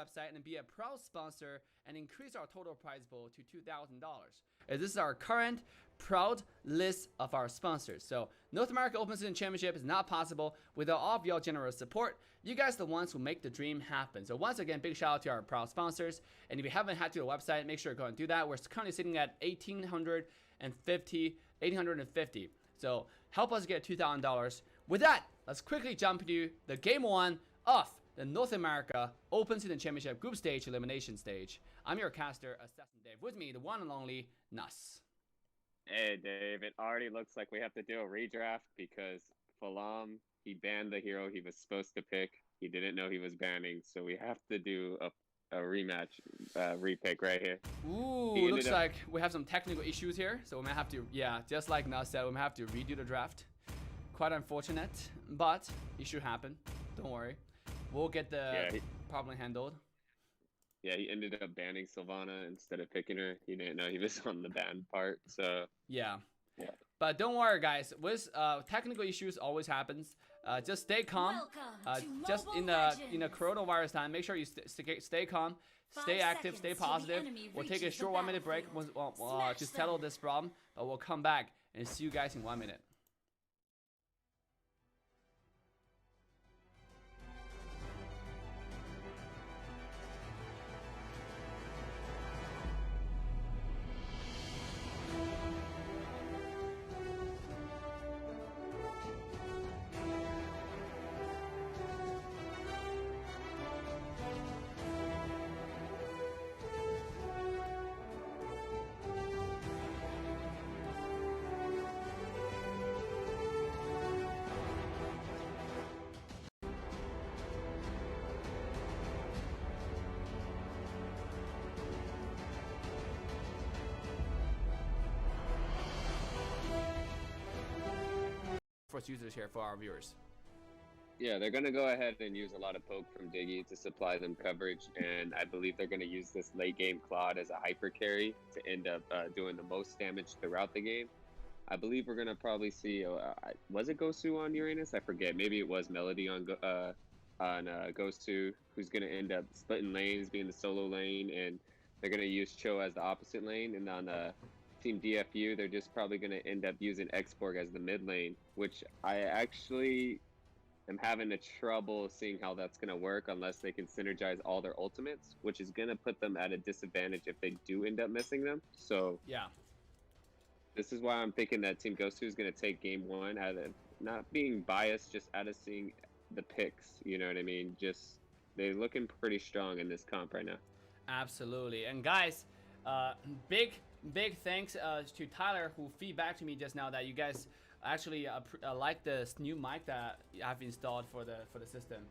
website and be a proud sponsor and increase our total prize pool to $2,000. This is our current proud list of our sponsors. So North America Open Season Championship is not possible without all of y'all generous support. You guys are the ones who make the dream happen. So once again, big shout out to our proud sponsors. And if you haven't had to the website, make sure to go and do that. We're currently sitting at 850. So help us get $2,000. With that, let's quickly jump to the game one of the North America Open Season Championship Group Stage Elimination Stage. I'm your caster, Assassin Dave. With me, the one and only Nuss. Hey, Dave. It already looks like we have to do a redraft because Falam, he banned the hero he was supposed to pick. He didn't know he was banning, so we have to do a rematch, repick right here. Ooh, looks like we have some technical issues here, so we might have to, yeah, just like Nuss said, we might have to redo the draft. Quite unfortunate, but it should happen. Don't worry. We'll get the problem handled. Yeah, he ended up banning Sylvana instead of picking her. He didn't know he was on the ban part, so... Yeah. But don't worry, guys. With technical issues always happens. Just stay calm. Just in the coronavirus time, make sure you stay calm, stay active, stay positive. We'll take a short 1 minute break to settle this problem, but we'll come back and see you guys in 1 minute. Users here for our viewers. Yeah, they're going to go ahead and use a lot of poke from Diggy to supply them coverage, and I believe they're going to use this late game Claude as a hyper carry to end up doing the most damage throughout the game. I believe we're going to probably see, was it Gosu on Uranus? I forget. Maybe it was Melody on Gosu, who's going to end up splitting lanes, being the solo lane, and they're going to use Cho as the opposite lane, and on Team DFU, they're just probably going to end up using Xborg as the mid lane, which I actually am having a trouble seeing how that's going to work unless they can synergize all their ultimates, which is going to put them at a disadvantage if they do end up missing them. So yeah, this is why I'm thinking that Team Gosu is going to take game one out of not being biased, just out of seeing the picks. You know what I mean? Just they're looking pretty strong in this comp right now. Absolutely. And guys, big thanks to Tyler, who feedback to me just now that you guys actually like this new mic that I've installed for the system.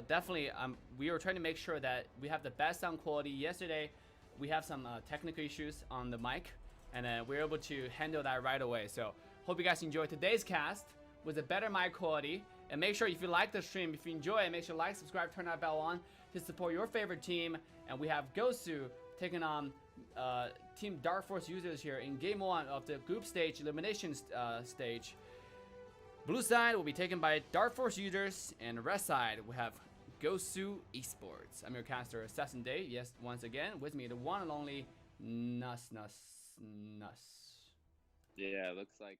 Definitely, we were trying to make sure that we have the best sound quality. Yesterday, we have some technical issues on the mic, and we were able to handle that right away. So hope you guys enjoyed today's cast with a better mic quality. And make sure if you like the stream, if you enjoy it, make sure to like, subscribe, turn that bell on to support your favorite team. And we have Gosu taking on Team Dark Force users here in game one of the group stage elimination stage. Blue side will be taken by Dark Force users, and red side we have Gosu Esports. I'm your caster, Assassin Day. Yes, once again with me the one and only Nuss. Yeah, it looks like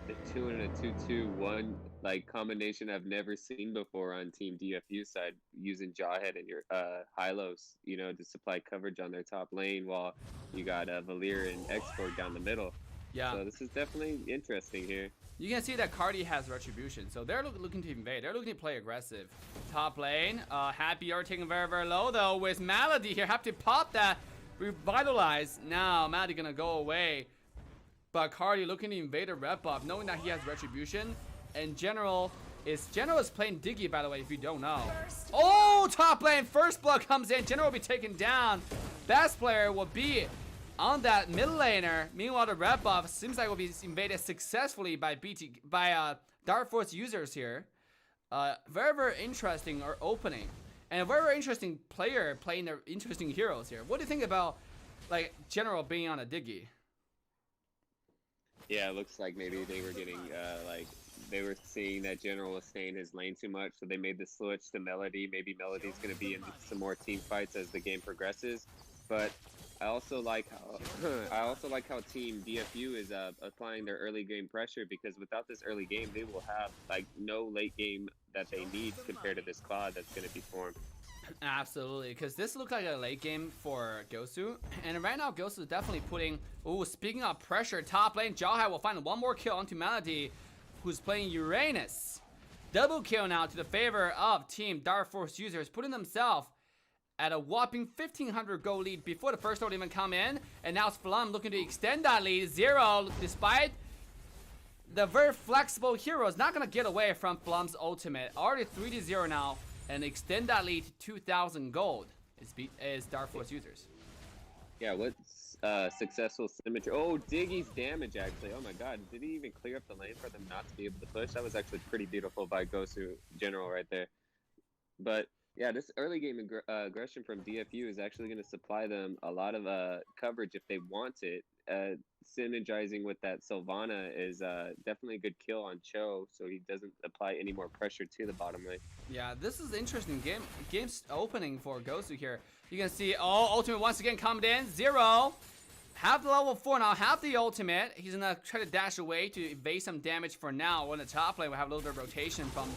the 2 and a 2-2-1 like combination I've never seen before on Team DFU side, using Jawhead and your Hylos, you know, to supply coverage on their top lane, while you got Valir and Xborg down the middle. Yeah. So this is definitely interesting here. You can see that Cardi has Retribution, so they're looking to invade. They're looking to play aggressive. Top lane, Happy are taking very low though with Melody here. Have to pop that Revitalize. Now Melody gonna go away. But Cardi looking to invade a red buff, knowing that he has Retribution. And General is playing Diggy, by the way, if you don't know. Oh, top lane, first blood comes in. General will be taken down. Best player will be on that mid laner. Meanwhile, the red buff seems like will be invaded successfully by Dark Force users here. Very interesting opening. And a very interesting player playing their interesting heroes here. What do you think about like General being on a Diggy? Yeah, it looks like maybe they were getting they were seeing that General was staying his lane too much, so they made the switch to Melody. Maybe Melody's going to be in some more team fights as the game progresses. But I also like how Team DFU is applying their early game pressure, because without this early game, they will have like no late game that they need compared to this quad that's going to be formed. Absolutely, because this looks like a late game for Gosu, and right now Gosu is definitely putting. Ooh, speaking of pressure, top lane, Jawhai will find one more kill onto Melody, who's playing Uranus. Double kill now to the favor of Team Dark Force users, putting themselves at a whopping 1,500 gold lead before the first ult even come in, and now it's Flum looking to extend that lead. 0, despite the very flexible heroes, not gonna get away from Flum's ultimate. Already 3-0 now. And extend that lead to 2,000 gold is Dark Force users. Yeah, what's successful symmetry? Oh, Diggy's damage actually. Oh my god, did he even clear up the lane for them not to be able to push? That was actually pretty beautiful by Gosu General right there. But yeah, this early game aggression from DFU is actually going to supply them a lot of coverage if they want it. Synergizing with that Sylvana is definitely a good kill on Cho, so he doesn't apply any more pressure to the bottom lane. Yeah, this is interesting game's opening for Gosu here. You can see, oh, ultimate once again coming in. 0. Have the level 4 now, have the ultimate. He's gonna try to dash away to evade some damage for now. On the top lane, we'll have a little bit of rotation from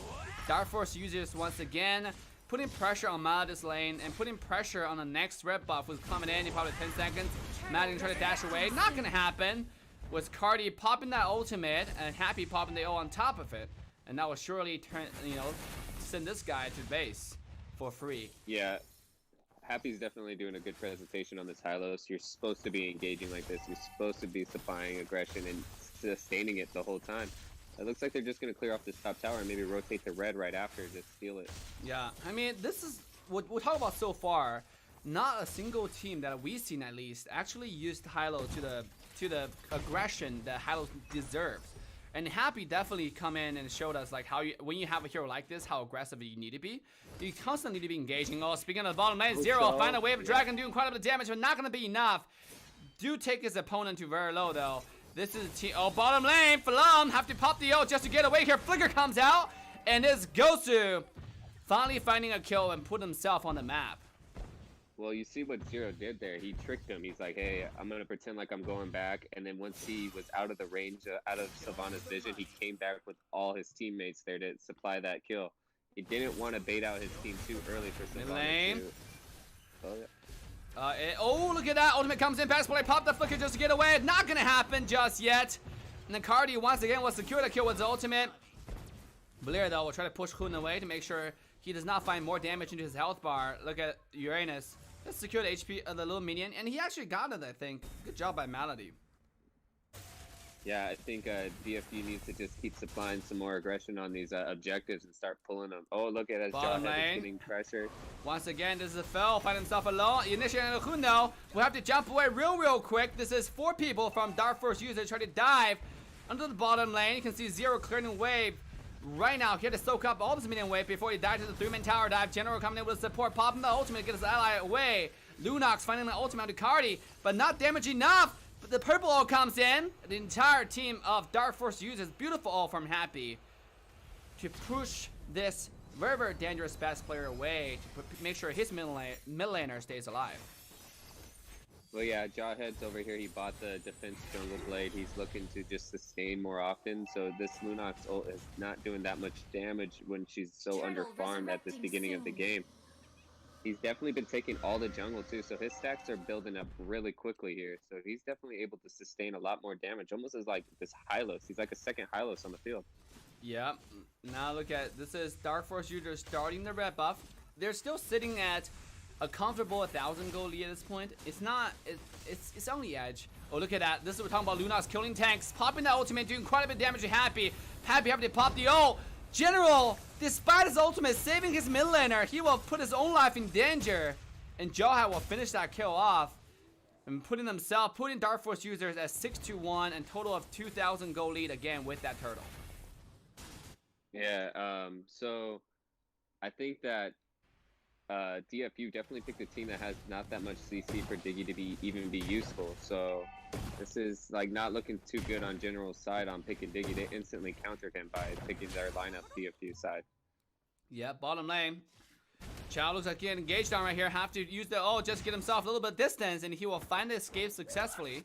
Dark Force users once again. Putting pressure on Melody's lane and putting pressure on the next red buff who's coming in probably 10 seconds. Melody gonna try to dash away. Not gonna happen. Was Cardi popping that ultimate and Happy popping the ult on top of it. And that will surely turn, send this guy to base for free. Yeah. Happy's definitely doing a good presentation on this Hylos. You're supposed to be engaging like this. You're supposed to be supplying aggression and sustaining it the whole time. It looks like they're just going to clear off this top tower and maybe rotate the red right after to steal it. Yeah, I mean, this is what we'll talk about so far. Not a single team that we've seen, at least, actually used Hylo to the aggression that Hylo deserves. And Happy definitely come in and showed us like how when you have a hero like this, how aggressive you need to be. You constantly need to be engaging. Oh, speaking of the bottom lane, 0, find a wave of dragon doing quite a bit of damage, but not going to be enough. Do take his opponent to very low though. This is a team. Oh, bottom lane. Flum have to pop the ult just to get away here. Flicker comes out, and it's Gosu finally finding a kill and put himself on the map. Well, you see what Zero did there. He tricked him. He's like, hey, I'm going to pretend like I'm going back. And then once he was out of the range, out of Sylvana's vision, he came back with all his teammates there to supply that kill. He didn't want to bait out his team too early for Sylvana to... Oh, yeah. Oh, look at that. Ultimate comes in. Pass play. Pop the flicker just to get away. Not going to happen just yet. And then Cardi once again will secure the kill with the ultimate. Blair, though, will try to push Hun away to make sure he does not find more damage into his health bar. Look at Uranus. Let's secure the HP of the little minion. And he actually got it, I think. Good job by Melody. Yeah, I think DFU needs to just keep supplying some more aggression on these objectives and start pulling them. Oh, look at us. Jawhead is getting pressure. Once again, this is a Fel. Find himself alone. Initiating a Hun, though. We'll have to jump away real quick. This is 4 people from Dark Force users trying to dive under the bottom lane. You can see 0 clearing a wave right now. He had to soak up all this minion wave before he died to the 3-man tower dive. General coming in with support, popping the ultimate, get his ally away. Lunox finding the ultimate to Cardi, but not damage enough. But the purple ult comes in. The entire team of Dark Force users, beautiful ult from Happy to push this very dangerous best player away to make sure his mid laner stays alive. Well, yeah, Jawhead's over here. He bought the defense jungle blade. He's looking to just sustain more often. So this Lunox ult is not doing that much damage when she's so underfarmed at this beginning of the game. He's definitely been taking all the jungle too, so his stacks are building up really quickly here. So he's definitely able to sustain a lot more damage, almost as like this Hylos. He's like a second Hylos on the field. Yeah. Now look at this is Dark Force users starting the red buff. They're still sitting at a comfortable 1,000 gold lead at this point. It's not. It's on the edge. Oh, look at that. This is what we're talking about. Lunox killing tanks, popping the ultimate, doing quite a bit of damage to Happy. Happy having to pop the ult. General, despite his ultimate saving his mid laner, he will put his own life in danger. And Jawhai will finish that kill off. And putting Dark Force users at 6-1 and total of 2,000 gold lead again with that turtle. Yeah, so I think that DFU definitely picked a team that has not that much CC for Diggy to even be useful. So this is like not looking too good on General's side on picking Diggy. They instantly countered him by picking their lineup DFU side. Yeah, bottom lane. Chow looks like getting engaged on right here. Have to use the just get himself a little bit of distance, and he will find the escape successfully.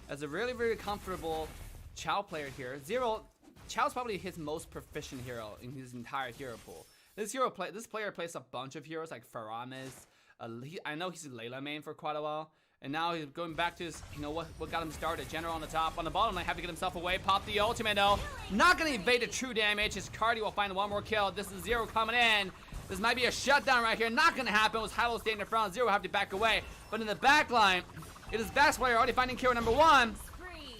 As a really, very comfortable Chow player here. Zero, Chow's probably his most proficient hero in his entire hero pool. This player plays a bunch of heroes like Faramis. I know he's a Layla main for quite a while. And now he's going back to his, what got him started. General on the top. On the bottom lane, have to get himself away. Pop the ultimate though. Not going to evade the true damage. His cardio will find one more kill. This is Zero coming in. This might be a shutdown right here. Not going to happen. It was Hilo staying in the front. Zero will have to back away. But in the back line, it is Bass player already finding kill number 1.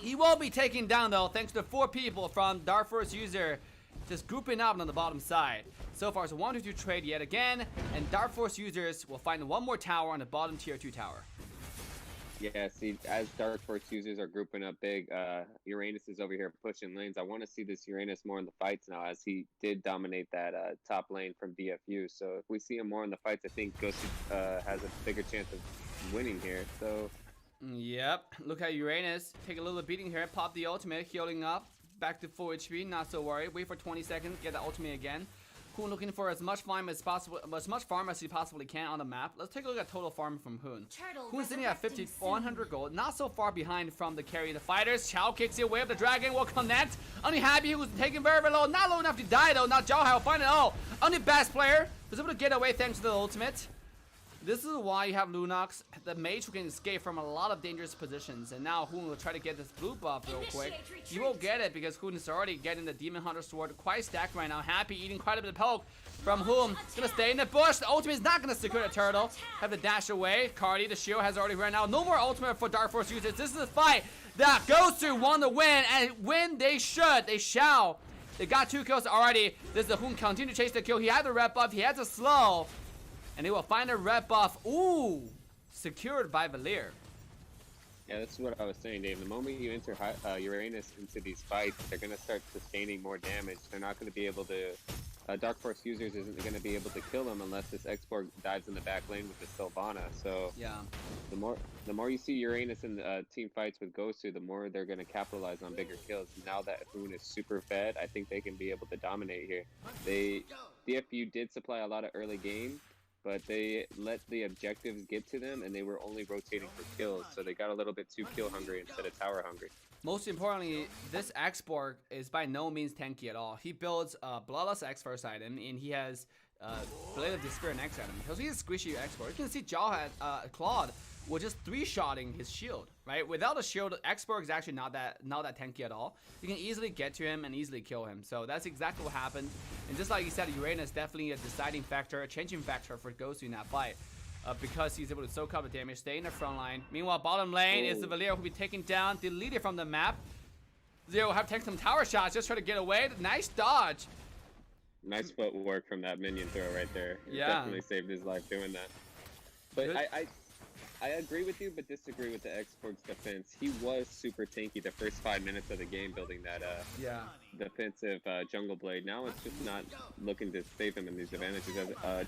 He will be taken down though, thanks to 4 people from Dark Force user just grouping up on the bottom side. So far, it's a 1-2 trade yet again, and Dark Force users will find one more tower on the bottom tier 2 tower. Yeah, see, as Dark Force users are grouping up big, Uranus is over here pushing lanes. I want to see this Uranus more in the fights now, as he did dominate that top lane from DFU. So if we see him more in the fights, I think Gosu has a bigger chance of winning here. So. Yep, look at Uranus take a little beating here. Pop the ultimate, healing up, back to full HP. Not so worried. Wait for 20 seconds, get the ultimate again. Hoon looking for as much farm as possible, he possibly can on the map. Let's take a look at total farm from Hoon. Hoon's sitting at 100 gold, not so far behind from the carry. The fighters, Chow kicks it, way up the dragon will connect. Only Happy who's taking very, very low, not low enough to die though. Now Jawhai will find it. Oh, only Bass player was able to get away thanks to the ultimate. This is why you have Lunox, the mage who can escape from a lot of dangerous positions. And now Hoon will try to get this blue buff real quick. He won't get it because Hoon is already getting the Demon Hunter sword quite stacked right now. Happy eating quite a bit of poke from Hoon. Gonna stay in the bush. The ultimate is not gonna secure the turtle. Have to dash away. Cardi, the shield has already run out. No more ultimate for Dark Force users. This is a fight that Gosu won the win, and when they should, they shall. They got 2 kills already. This is the Hoon continue to chase the kill. He had the red buff. He has a slow. And they will find a red buff. Ooh! Secured by Valir. Yeah, that's what I was saying, Dave. The moment you enter Uranus into these fights, they're going to start sustaining more damage. They're not going to be able to... Dark Force users isn't going to be able to kill them unless this Export dives in the back lane with the Sylvana. So yeah, the more you see Uranus in team fights with Gosu, the more they're going to capitalize on bigger kills. Now that Hoon is super fed, I think they can be able to dominate here. DFU did supply a lot of early game, but they let the objectives get to them, and they were only rotating for kills, so they got a little bit too kill hungry instead of tower hungry. Most importantly, this Export is by no means tanky at all. He builds Bloodlust X first item, and he has Blade of Despair next item. So he's a squishy Export. You can see Claude was just 3-shotting his shield, right? Without a shield, Export is actually not that tanky at all. You can easily get to him and easily kill him. So that's exactly what happened. And just like you said, Uranus definitely a deciding factor, a changing factor for Gosu in that fight. Because he's able to soak up the damage, stay in the front line. Meanwhile, bottom lane is the Valir who will be taken down, deleted from the map. Zero will have to take some tower shots, just try to get away. Nice dodge. Nice footwork from that minion throw right there. Yeah. Definitely saved his life doing that. But I agree with you, but disagree with the Export's defense. He was super tanky the first 5 minutes of the game, building that defensive jungle blade. Now it's just not looking to save him in these advantages.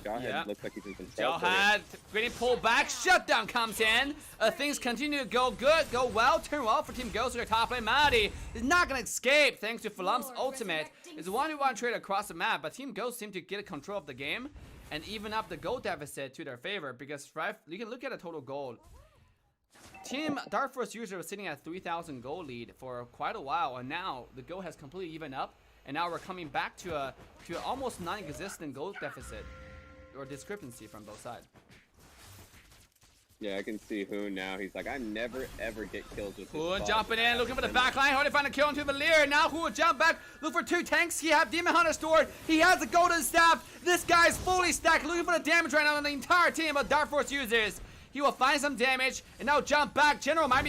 Jawhead looks like he's in control. Jawhead, great pull back, shutdown comes in. Things continue to go good, go well, turn well for Team Gosu. Their top lane, Maddie is not gonna escape thanks to Falam's ultimate. It's a 1v1 trade across the map, but Team Gosu seem to get control of the game and even up the gold deficit to their favor, because you can look at the total gold. Team Dark Force user was sitting at 3,000 gold lead for quite a while, and now the gold has completely evened up, and now we're coming back to a almost non-existent gold deficit or discrepancy from both sides. Yeah, I can see Hoon now. He's like, I never ever get kills with this. Hoon jumping in, looking for the back line. Hard to find a kill into Valir. Now Hoon will jump back, look for 2 tanks. He has Demon Hunter sword. He has the golden staff. This guy is fully stacked, looking for the damage right now on the entire team of Dark Force users. He will find some damage and now jump back. General might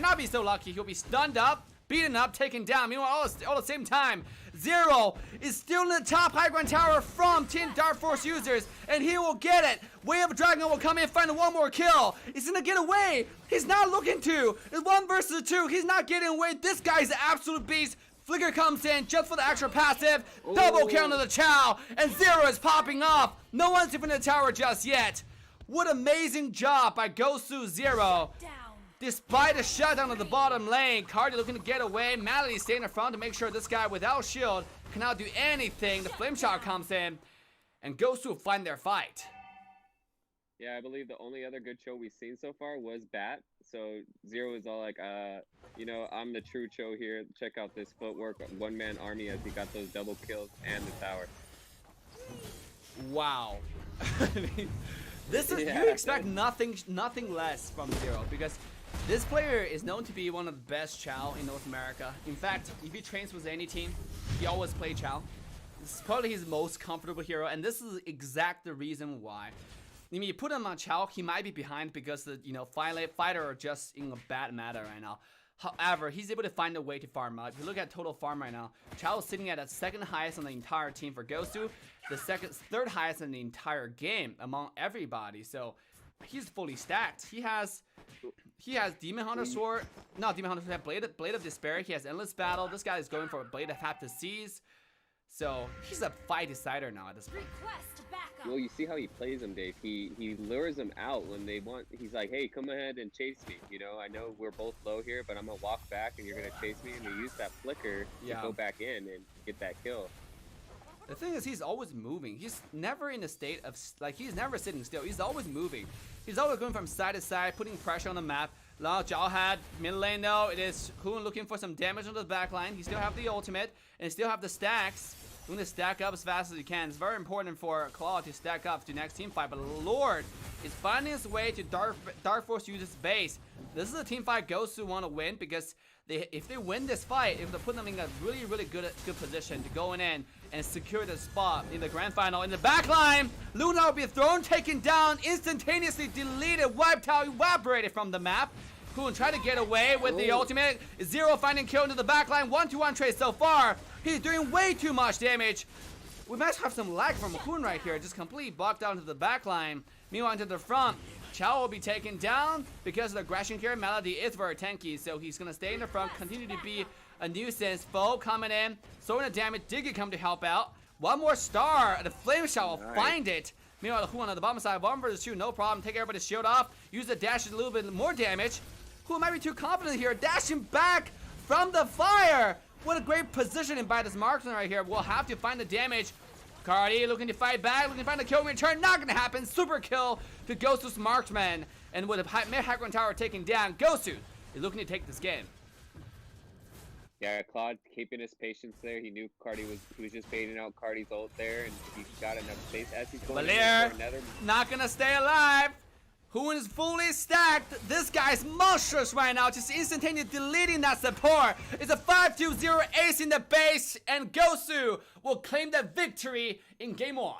not be so lucky. He'll be stunned up, beaten up, taken down. Meanwhile, all at the same time, Zero is still in the top high ground tower from Team Dark Force users, and he will get it. Way of Dragon will come in, find one more kill. He's gonna get away. He's not looking to. It's 1 versus 2. He's not getting away. This guy's an absolute beast. Flicker comes in just for the extra passive. Double kill onto the Chow. And Zero is popping off. No one's even in the tower just yet. What amazing job by Gosu Zero. Despite a shutdown of the bottom lane, Cardi looking to get away. Malady staying in front to make sure this guy without shield cannot do anything. The flame shot comes in, and Gosu find their fight. Yeah, I believe the only other good Cho we've seen so far was Bat. So Zero is all like, you know, I'm the true Cho here. Check out this footwork, one-man army as he got those double kills and the tower. Wow. This is you expect nothing less from Zero, because this player is known to be one of the best Chow in North America. In fact, if he trains with any team, he always plays Chow. This is probably his most comfortable hero, and this is exact the reason why. I mean, you put him on Chow, he might be behind because the fighter are just in a bad matter right now. However, he's able to find a way to farm out. If you look at total farm right now, Chow is sitting at the second highest on the entire team for Gosu, the third highest in the entire game among everybody. So he's fully stacked. He has Demon Hunter Sword, not Demon Hunter Sword, Blade of Despair. He has Endless Battle. This guy is going for a Blade of Half the Seas. So he's a fight decider now at this point. Well, you see how he plays him, Dave. He lures them out when they want. He's like, hey, come ahead and chase me. You know, I know we're both low here, but I'm gonna walk back and you're gonna chase me. And they use that flicker to go back in and get that kill. The thing is, he's always moving. He's never in a state of, like, he's never sitting still. He's always moving. He's always going from side to side, putting pressure on the map. Lao Zhao had mid lane though. It is Hoon looking for some damage on the back line. He still have the ultimate and still have the stacks. Doing to stack up as fast as he can. It's very important for Claw to stack up to next team fight, but Lord is finding his way to Dark Force uses base. This is a team fight Gosu want to win, because if they win this fight, it will put them in a really good position to go in and secure the spot in the grand final. In the back line, Luna will be thrown, taken down, instantaneously deleted, wiped out, evaporated from the map. Hoon try to get away with the ultimate. Zero finding kill into the backline. 1-2-1 trade so far. He's doing way too much damage. We might have some lag from Hoon right here. Just completely blocked down to the backline. Meanwhile, to the front, Chow will be taken down because the aggression here. Melody is very tanky, so he's going to stay in the front, continue to be a nuisance. Foe coming in, throwing the damage. Diggy come to help out. One more star. The flame shot will find it. Meanwhile, the Hoon on the bottom side, 1 versus 2, no problem. Take everybody's shield off. Use the dash a little bit more damage. Hoon might be too confident here. Dashing back from the fire. What a great positioning by this marksman right here. We'll have to find the damage. Cardi looking to fight back, looking to find the kill return. Not gonna happen. Super kill to Gosu's marksman. And with the mid-high tower taken down, Gosu is looking to take this game. Yeah, Claude keeping his patience there. He knew he was just baiting out Cardi's ult there, and he got enough space as he's going Valir, for another. not gonna stay alive. Hoon is fully stacked. This guy's monstrous right now, just instantaneously deleting that support. It's a 5-2-0 ace in the base, and Gosu will claim the victory in game 1.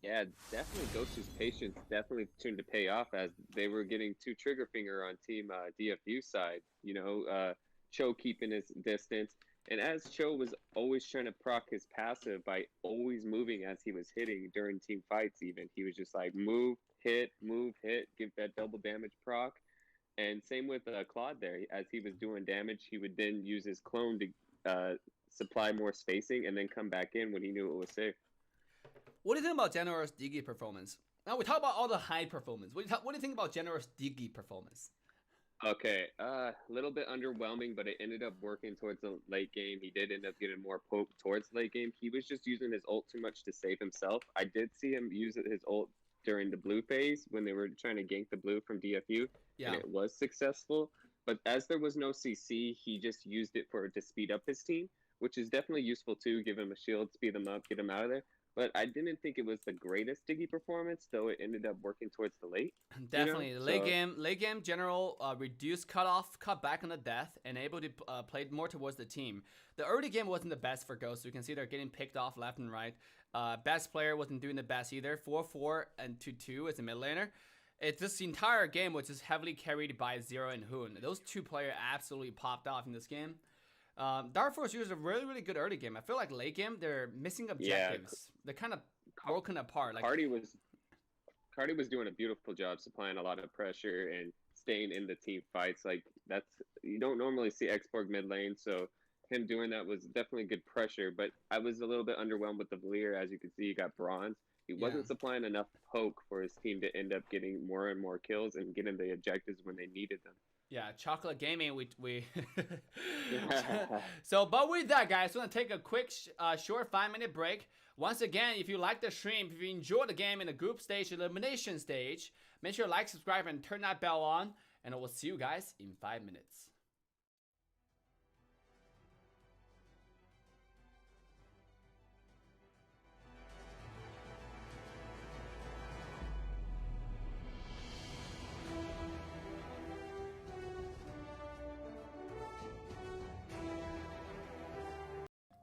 Yeah, definitely Gosu's patience definitely turned to pay off as they were getting too trigger finger on team DFU side. You know, Cho keeping his distance. And as Cho was always trying to proc his passive by always moving as he was hitting during team fights even. He was just like, move, hit, give that double damage proc. And same with Claude there. As he was doing damage, he would then use his clone to supply more spacing and then come back in when he knew it was safe. What do you think about Generous Diggy performance? Now we talk about all the high performance. What do you think about Generous Diggy performance? Okay, a little bit underwhelming, but it ended up working towards the late game. He did end up getting more poke towards the late game. He was just using his ult too much to save himself. I did see him use his ult during the blue phase when they were trying to gank the blue from DFU, and it was successful. But as there was no CC, he just used it to speed up his team, which is definitely useful too. Give him a shield, speed them up, get him out of there. But I didn't think it was the greatest Diggy performance, though it ended up working towards the late. Definitely. You know? Late game general reduced cutoff, cut back on the death, and able to play more towards the team. The early game wasn't the best for Ghost. You can see they're getting picked off left and right. Best player wasn't doing the best either. 4-4 and 2-2 as a mid laner. This entire game was just heavily carried by Zero and Hoon. Those two players absolutely popped off in this game. Dark Force used a really good early game. I feel like late game they're missing objectives. Yeah. They're kind of broken apart. Like Cardi was doing a beautiful job supplying a lot of pressure and staying in the team fights. Like you don't normally see Xborg mid lane, so him doing that was definitely good pressure, but I was a little bit underwhelmed with the Valier. As you can see, he got bronze. He Yeah. wasn't supplying enough poke for his team to end up getting more and more kills and getting the objectives when they needed them. Yeah, Chocolate Gaming, we So, but with that, guys, we're gonna take a quick, short 5-minute break. Once again, if you like the stream, if you enjoy the game in the group stage, elimination stage, make sure to like, subscribe, and turn that bell on, and I will see you guys in 5 minutes.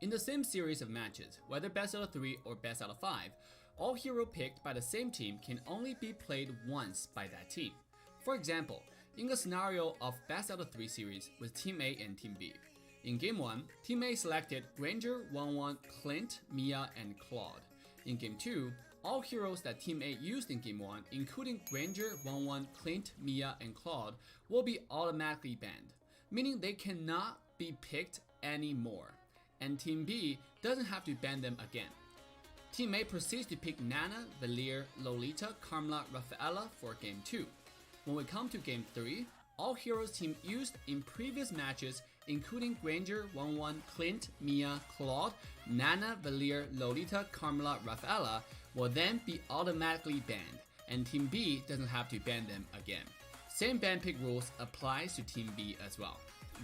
In the same series of matches, whether best out of 3 or best out of 5, all hero picked by the same team can only be played once by that team. For example, in the scenario of best out of 3 series with Team A and Team B. In Game 1, Team A selected Granger, 1-1, Clint, Mia, and Claude. In Game 2, all heroes that Team A used in Game 1, including Granger, 1-1, Clint, Mia, and Claude, will be automatically banned, meaning they cannot be picked anymore. And Team B doesn't have to ban them again. Team A proceeds to pick Nana, Valier, Lolita, Carmela, Rafaela for Game 2. When we come to Game 3, all heroes team used in previous matches, including Granger, 1-1, Clint, Mia, Claude, Nana, Valier, Lolita, Carmela, Rafaela, will then be automatically banned, and Team B doesn't have to ban them again. Same ban pick rules applies to Team B as well.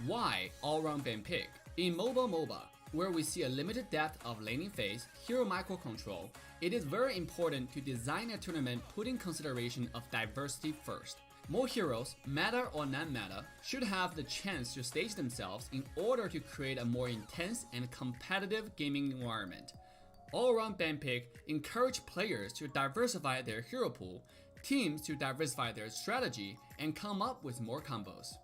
Why all-round ban pick? In MOBA, where we see a limited depth of laning phase, hero microcontrol, it is very important to design a tournament putting consideration of diversity first. More heroes, meta or non-meta, should have the chance to stage themselves in order to create a more intense and competitive gaming environment. All-around ban pick encourage players to diversify their hero pool, teams to diversify their strategy, and come up with more combos.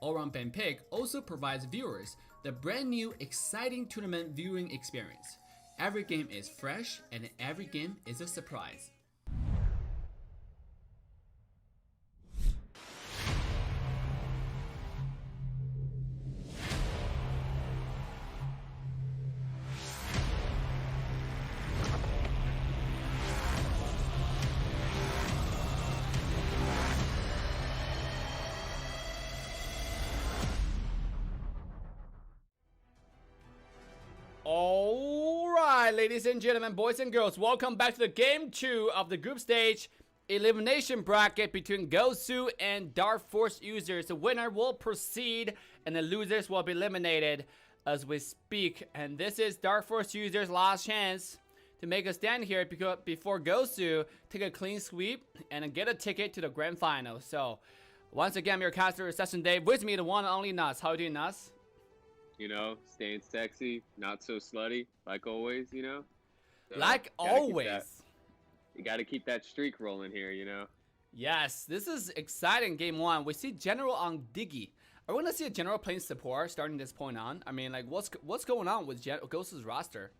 All-round ban pick also provides viewers the brand new exciting tournament viewing experience. Every game is fresh and every game is a surprise. Alright, ladies and gentlemen, boys and girls, welcome back to the Game 2 of the group stage elimination bracket between Gosu and Dark Force users. The winner will proceed and the losers will be eliminated as we speak. And this is Dark Force users' last chance to make a stand here before Gosu take a clean sweep and get a ticket to the grand final. So, once again, I'm your caster, Session Dave. With me, the one and only Nuts. How are you doing, Nuts? You know, staying sexy, not so slutty, like always, you know? So like always. You gotta keep that streak rolling here, you know? Yes, this is exciting Game 1. We see General on Diggy. Are we gonna see a General playing support starting this point on? I mean, like, what's going on with Ghost's roster?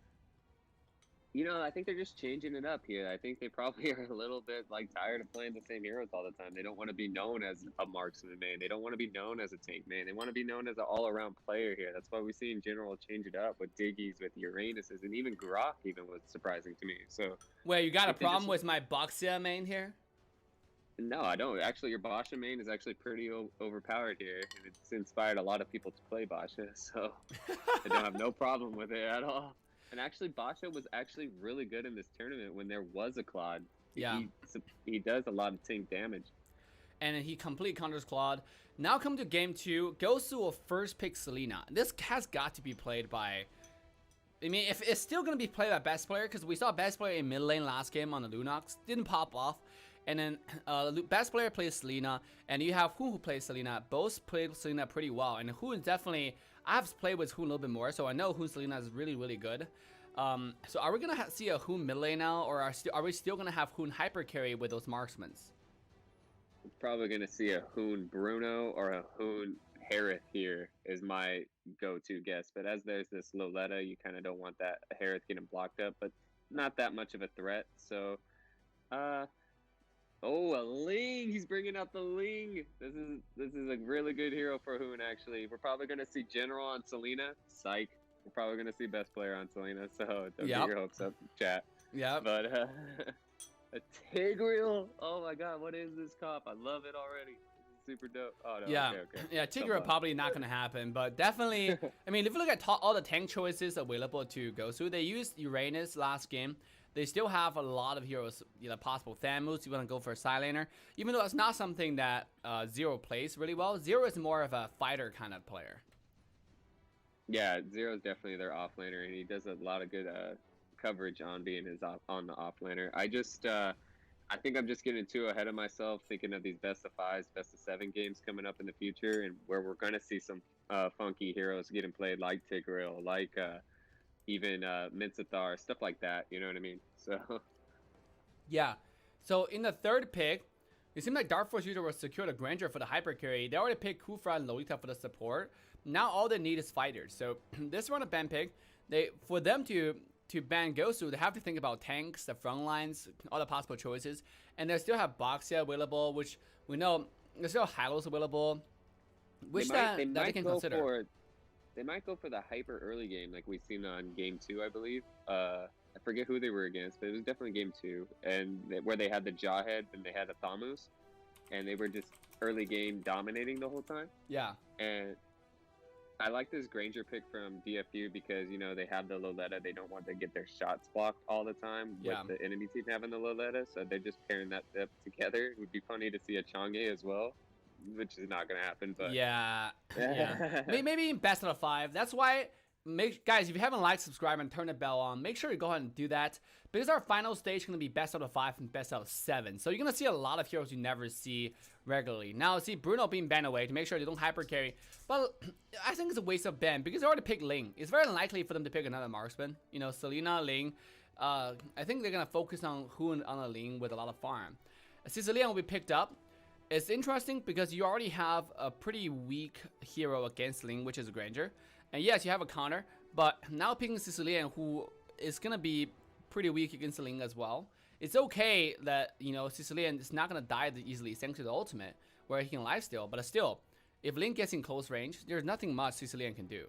You know, I think they're just changing it up here. I think they probably are a little bit, like, tired of playing the same heroes all the time. They don't want to be known as a marksman main. They don't want to be known as a tank main. They want to be known as an all-around player here. That's why we see in general change it up with Diggies, with Uranuses, and even Grok even was surprising to me. So, wait, you got a problem with my Boxia main here? No, I don't. Actually, your Basha main is actually pretty overpowered here. And it's inspired a lot of people to play Basha, so I don't have no problem with it at all. And actually, Basha was actually really good in this tournament when there was a Claude. Yeah. He does a lot of tank damage. And he complete counters Claude. Now come to Game 2. Gosu will first pick Selena. This has got to be played by... I mean, if it's still going to be played by best player, because we saw best player in mid lane last game on the Lunox. Didn't pop off. And then best player plays Selena. And you have Hoon who plays Selena. Both played Selena pretty well. And Hoon definitely... I've played with Hoon a little bit more, so I know Hoon Selena is really, really good. So are we going to see a Hoon mid lane now, or are we still going to have Hoon hyper carry with those marksmen? We're probably going to see a Hoon Bruno or a Hoon Harith here is my go-to guess. But as there's this Loletta, you kind of don't want that Harith getting blocked up, but not that much of a threat. So, oh, a Ling he's bringing out the Ling. This is a really good hero for Hoon. Actually, we're probably gonna see General on Selena. Psych. We're probably gonna see best player on Selena. So don't get your hopes up, chat. Yeah. But a Tigreal. Oh my God, what is this cop? I love it already. Super dope. Oh no. Yeah, Okay. yeah. Tigreal probably not gonna happen, but definitely. I mean, if you look at all the tank choices available to Gosu, they used Uranus last game. They still have a lot of heroes, possible Thamus. You want to go for a side laner, even though it's not something that Zero plays really well. Zero is more of a fighter kind of player. Yeah, Zero is definitely their off laner, and he does a lot of good coverage on being on the off laner. I think I'm just getting too ahead of myself, thinking of these best of 5s, best of 7 games coming up in the future, and where we're gonna see some funky heroes getting played, like Tigreal, like even Minsathar, stuff like that. You know what I mean? So yeah. So in the third pick, it seemed like Dark Force user will secure the Granger for the hyper carry. They already picked Kufra and Lolita for the support. Now all they need is fighters. So this one a ban pick. For them to ban Gosu, they have to think about tanks, the front lines, all the possible choices. And they still have Boxia available, which we know there's still Hylos available, which they can consider. They might go for the hyper early game, like we've seen on game 2, I believe. I forget who they were against, but it was definitely game 2, and where they had the Jawhead and they had a Thamus, and they were just early game dominating the whole time. Yeah. And I like this Granger pick from DFU because, they have the Loletta. They don't want to get their shots blocked all the time with the enemy team having the Loletta, so they're just pairing that up together. It would be funny to see a Chang'e as well, which is not going to happen. But yeah. Maybe in best out of 5. That's why, guys, if you haven't liked, subscribe, and turn the bell on, make sure you go ahead and do that, because our final stage is going to be best out of 5 and best out of 7. So you're going to see a lot of heroes you never see regularly. Now, see Bruno being banned away to make sure they don't hyper carry, but I think it's a waste of ban because they already picked Ling. It's very unlikely for them to pick another marksman. Selena, Ling. I think they're going to focus on Hoon on a Ling with a lot of farm. Sicilian will be picked up. It's interesting because you already have a pretty weak hero against Ling, which is Granger. And yes, you have a counter, but now picking Sicilian, who is going to be pretty weak against Ling as well. It's okay that, Sicilian is not going to die easily thanks to the ultimate, where he can lifesteal, but still, if Ling gets in close range, there's nothing much Sicilian can do.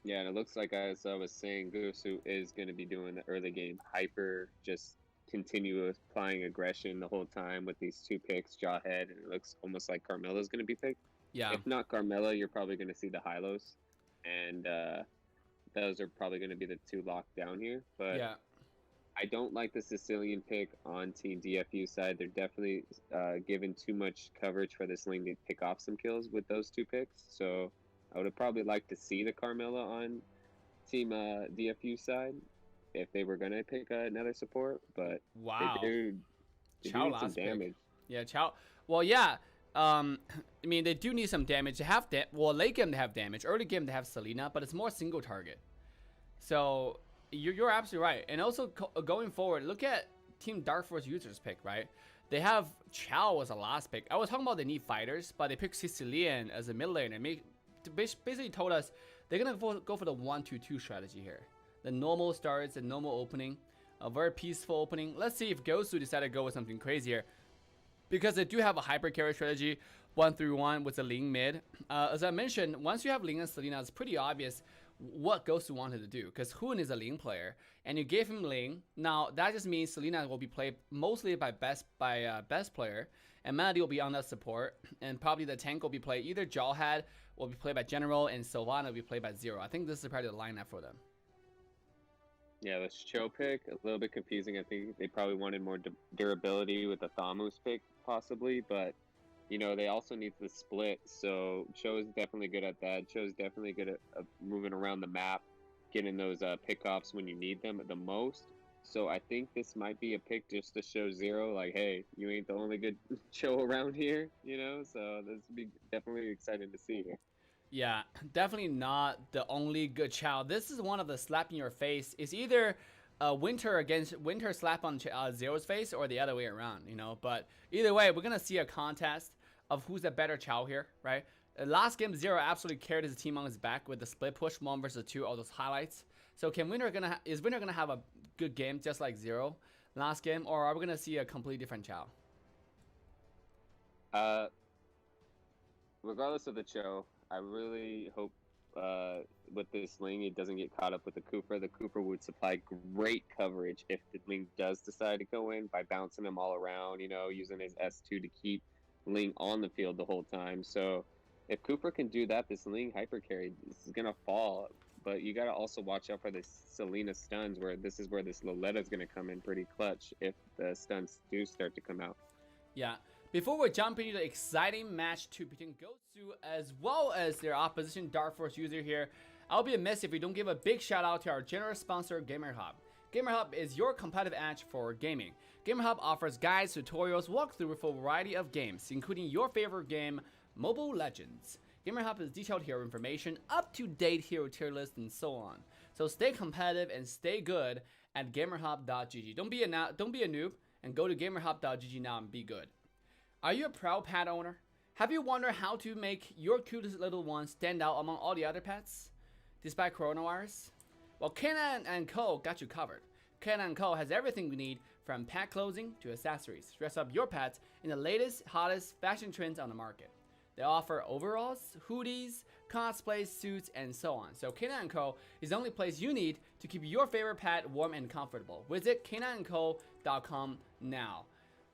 Yeah, and it looks like, as I was saying, Gosu is going to be doing the early game hyper, just continuous applying aggression the whole time with these 2 picks, Jawhead, and it looks almost like Carmella's going to be picked. Yeah. If not Carmella, you're probably going to see the Hylos, and those are probably going to be the 2 locked down here. But yeah, I don't like the Sicilian pick on Team DFU side. They're definitely given too much coverage for this lane to pick off some kills with those 2 picks. So I would have probably liked to see the Carmella on Team DFU side if they were going to pick another support. But wow, they do need some damage. Yeah, Chow. Well, yeah. I mean, they do need some damage. They have late game they have damage. Early game they have Selena, but it's more single target. So you're absolutely right. And also going forward, look at Team Dark Force users pick, right? They have Chow as a last pick. I was talking about they need fighters, but they picked Sicilian as a mid laner. Basically told us they're gonna go for the 1-2-2 strategy here. The normal starts, the normal opening, a very peaceful opening. Let's see if Gosu decided to go with something crazier, because they do have a hyper carry strategy 1-3-1 with the Ling mid. As I mentioned, once you have Ling and Selena, it's pretty obvious what Gosu wanted to do, because Hoon is a Ling player, and you gave him Ling. Now that just means Selena will be played mostly by best player, and Melody will be on that support, and probably the tank will be played either Jawhead will be played by General, and Sylvana will be played by Zero. I think this is probably the lineup for them. Yeah, the Cho pick, a little bit confusing. I think they probably wanted more durability with the Thamus pick, possibly, but, they also need the split, so Cho is definitely good at that. Cho is definitely good at moving around the map, getting those pickoffs when you need them the most. So I think this might be a pick just to show Zero, like, hey, you ain't the only good Cho around here, so this would be definitely exciting to see here. Yeah, definitely not the only good Chow. This is one of the slap in your face. It's either Winter slap on Zero's face, or the other way around, But either way, we're going to see a contest of who's the better Chow here, right? Last game, Zero absolutely carried his team on his back with the split push 1 versus 2, all those highlights. So is Winter gonna have a good game just like Zero last game, or are we gonna see a completely different Chow? Regardless of the show, I really hope with this Ling it doesn't get caught up with the Cooper. The Cooper would supply great coverage if the Ling does decide to go in by bouncing him all around, you know, using his S2 to keep Ling on the field the whole time. So if Cooper can do that, this Ling hyper carry is gonna fall. But you gotta also watch out for the Selena stuns, where this is where this Loletta is gonna come in pretty clutch if the stuns do start to come out. Yeah. Before we jump into the exciting match 2 between Gosu as well as their opposition Dark Force user here, I'll be amiss if we don't give a big shout out to our generous sponsor GamerHub. GamerHub is your competitive edge for gaming. GamerHub offers guides, tutorials, walkthrough for a variety of games, including your favorite game, Mobile Legends. GamerHub has detailed hero information, up-to-date hero tier lists, and so on. So stay competitive and stay good at gamerhub.gg. Don't be a noob and go to gamerhub.gg now and be good. Are you a proud pet owner? Have you wondered how to make your cutest little one stand out among all the other pets, despite coronavirus? Well, K9 & Co. got you covered. K9 & Co. has everything you need, from pet clothing to accessories. Dress up your pets in the latest, hottest fashion trends on the market. They offer overalls, hoodies, cosplays, suits, and so on. So K9 & Co. is the only place you need to keep your favorite pet warm and comfortable. Visit k9co.com now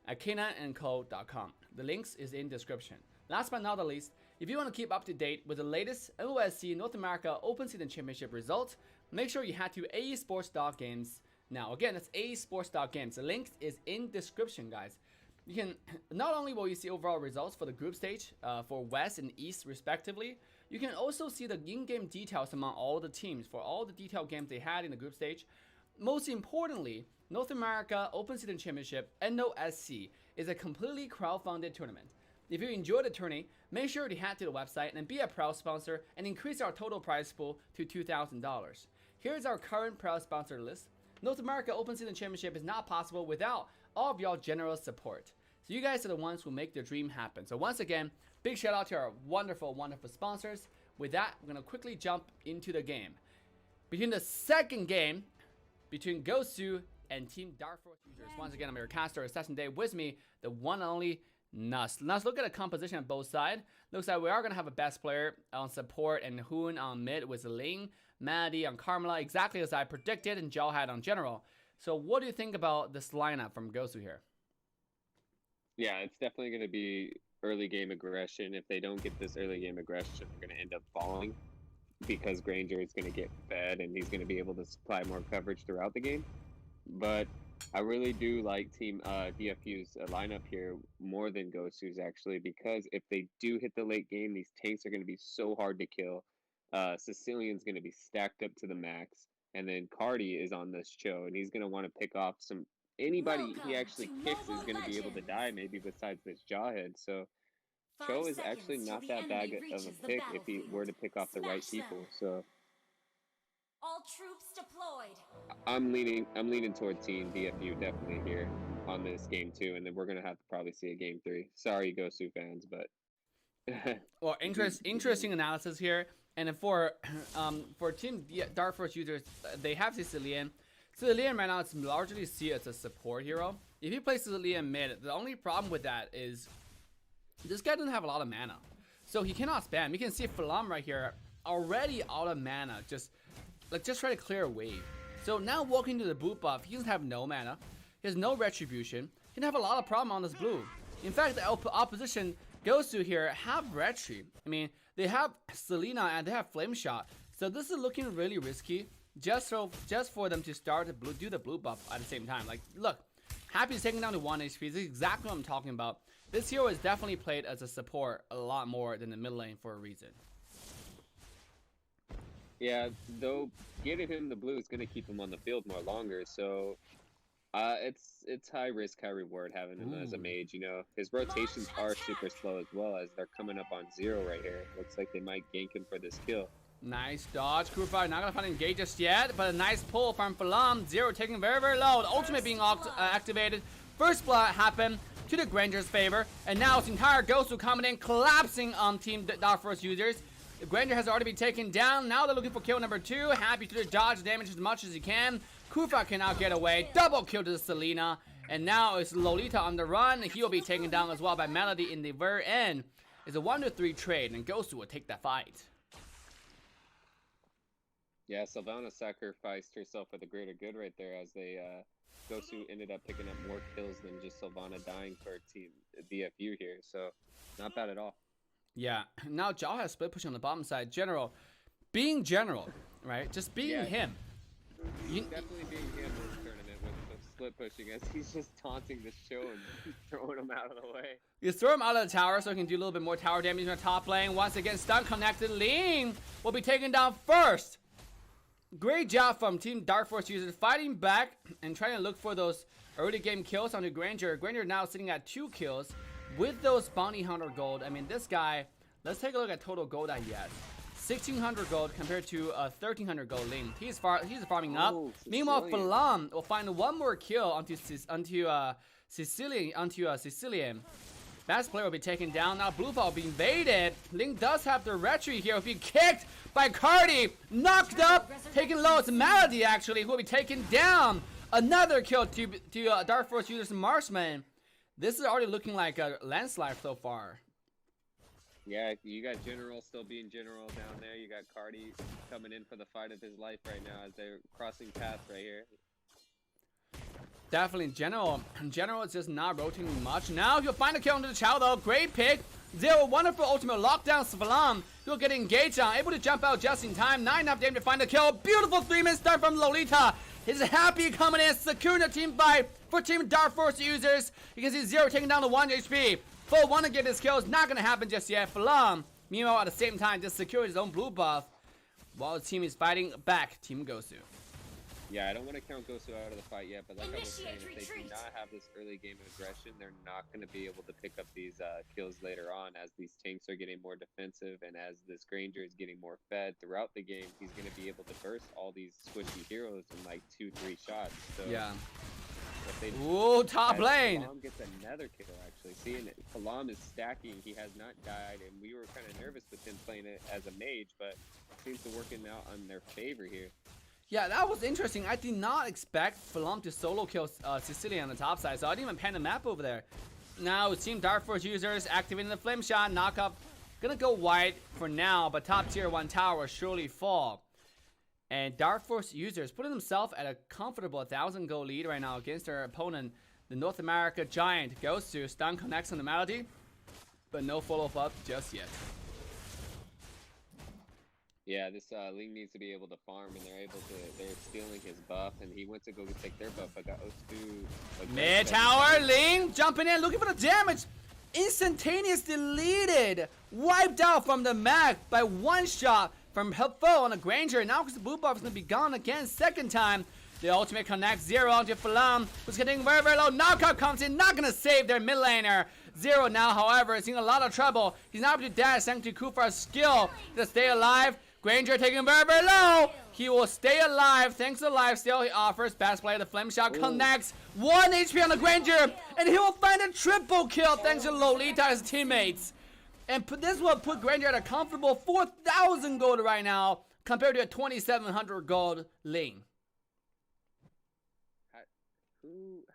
at k9co.com. The links is in description. Last but not the least, if you want to keep up to date with the latest OSC North America Open Season Championship results, make sure you head to Esports.games now. Again, that's Esports.games. The link is in description, guys. You can not only will you see overall results for the group stage for West and East respectively, you can also see the in-game details among all the teams for all the detailed games they had in the group stage. Most importantly, North America Open Season Championship NOSC is a completely crowd-funded tournament. If you enjoy the tourney, make sure to head to the website and be a proud sponsor and increase our total prize pool to $2,000. Here's our current proud sponsor list. North America Open Season Championship is not possible without all of y'all generous support. So you guys are the ones who make the dream happen. So once again, big shout out to our wonderful, wonderful sponsors. With that, we're going to quickly jump into the game. Between the second game, between Gosu and Team Dark Force users. Once again, I'm your caster, Assassin Day. With me, the one and only Nuss. Let's look at the composition on both sides. Looks like we are going to have a best player on support and Hoon on mid with Ling, Maddie on Carmela, exactly as I predicted, and Jawhead on general. So what do you think about this lineup from Gosu here? Yeah, it's definitely going to be early game aggression. If they don't get this early game aggression, they're going to end up falling because Granger is going to get fed and he's going to be able to supply more coverage throughout the game. But I really do like Team DFU's lineup here more than Gosu's actually, because if they do hit the late game, these tanks are going to be so hard to kill. Sicilian's going to be stacked up to the max, and then Cardi is on this show, and he's going to want to pick off anybody he actually kicks is going to be able to die, maybe besides this Jawhead. So Cho is actually not that bad of a pick if he were to pick off the right people. So all troops deployed. I'm leaning toward Team DFU definitely here on this game too, and then we're gonna have to probably see a game 3. Sorry, Gosu fans, but well, interesting analysis here. And for Team Dark Force users, they have Sicilian. Sicilian right now it's largely seen as a support hero. If he plays Sicilian mid, the only problem with that is this guy doesn't have a lot of mana, so he cannot spam. You can see Flam right here already out of mana, just try to clear a wave. So now walking to the boot buff, he doesn't have no mana, he has no retribution, he can have a lot of problem on this blue. In fact, the opposition Gosu here have retri. I mean, they have Selena and they have Flame Shot, so this is looking really risky just for them to start to do the blue buff at the same time. Like, look, Happy's taking down to 1 HP. This is exactly what I'm talking about. This hero is definitely played as a support a lot more than the mid lane for a reason. Yeah, though giving him the blue is going to keep him on the field more longer, so it's high risk, high reward having him as a mage. You know, his rotations are super slow as well, as they're coming up on 0 right here. Looks like they might gank him for this kill. Nice dodge. Kufa not gonna find an engage just yet, but a nice pull from Falam. 0 taking very, very low. The ultimate being activated. First blood happened to the Granger's favor, and now its entire Gosu coming in, collapsing on Team Dark Force users. The Granger has already been taken down. Now they're looking for kill number 2. Happy to dodge damage as much as he can. Kufa cannot get away. Double kill to the Selena. And now it's Lolita on the run. He will be taken down as well by Melody in the very end. It's a 1-3 trade, and Gosu will take that fight. Yeah, Sylvana sacrificed herself for the greater good right there, as they Gosu ended up picking up more kills than just Sylvana dying for Team DFU here. So not bad at all. Yeah. Now Zhao has split push on the bottom side. General, being General, right? Just being him. Definitely being him in this tournament with the split pushing, as he's just taunting the show and throwing him out of the way. You throw him out of the tower so he can do a little bit more tower damage in the top lane. Once again, stun connected. Ling will be taken down first. Great job from Team Dark Force users fighting back and trying to look for those early game kills onto Granger. Granger now sitting at 2 kills with those bounty hunter gold. I mean, this guy, let's take a look at total gold that he has. 1,600 gold compared to 1,300 gold Ling. He's farming up. Meanwhile, Falam will find one more kill onto Sicilian. Best player will be taken down. Now Blue Ball will be invaded. Ling does have the retreat here. Will be kicked by Cardi. Knocked up. Taken low. It's Melody actually who will be taken down. Another kill to Dark Force users Marksman. This is already looking like a landslide so far. Yeah, you got General still being General down there. You got Cardi coming in for the fight of his life right now as they're crossing paths right here. Definitely General. General is just not rotating much. Now he'll find a kill into the Chow though. Great pick. Zero wonderful ultimate lockdown. Svalam. He'll get engaged on. Able to jump out just in time. 9 up damage to find a kill. Beautiful 3-minute start from Lolita. He's happy coming in. Securing the team fight for Team Dark Force users. You can see Zero taking down to 1 HP. Full want to get his kills. Not going to happen just yet. Falam, meanwhile, at the same time, just secured his own blue buff while the team is fighting back Team Gosu. Yeah, I don't want to count Gosu out of the fight yet, but like I was saying, if they do not have this early game aggression, they're not going to be able to pick up these kills later on, as these tanks are getting more defensive, and as this Granger is getting more fed throughout the game, he's going to be able to burst all these squishy heroes in like 2-3 shots. So yeah. Ooh, top lane. Falam gets another kill actually. Seeing it, Falam is stacking. He has not died, and we were kind of nervous with him playing it as a mage, but it seems to working out on their favor here. Yeah, that was interesting. I did not expect Falam to solo kill Sicilian on the top side, so I didn't even pan the map over there. Now, Team Dark Force users activating the flame shot. Knock up. Gonna go wide for now, but top tier 1 tower will surely fall. And Dark Force users putting themselves at a comfortable 1,000 gold lead right now against their opponent, the North America Giant. Gosu stun connects on the Melody, but no follow-up just yet. Yeah, this Ling needs to be able to farm, and they're stealing his buff, and he went to go take their buff, but got O2. Mid tower, Ling jumping in, looking for the damage. Instantaneous deleted. Wiped out from the map by 1 shot from Foe on the Granger. Now because the blue buff is going to be gone again, second time. The ultimate connects. Zero onto Falam, who's getting very, very low. Knockout comes in, not going to save their mid laner. Zero now, however, is in a lot of trouble. He's not able to dash thanks to Kufar's skill to stay alive. Granger taking very, very low. He will stay alive thanks to the lifesteal he offers. Best play, the flame shot connects. 1 HP on the Granger, and he will find a triple kill thanks to Lolita, his teammates. And this will put Granger at a comfortable 4,000 gold right now compared to a 2,700 gold Ling.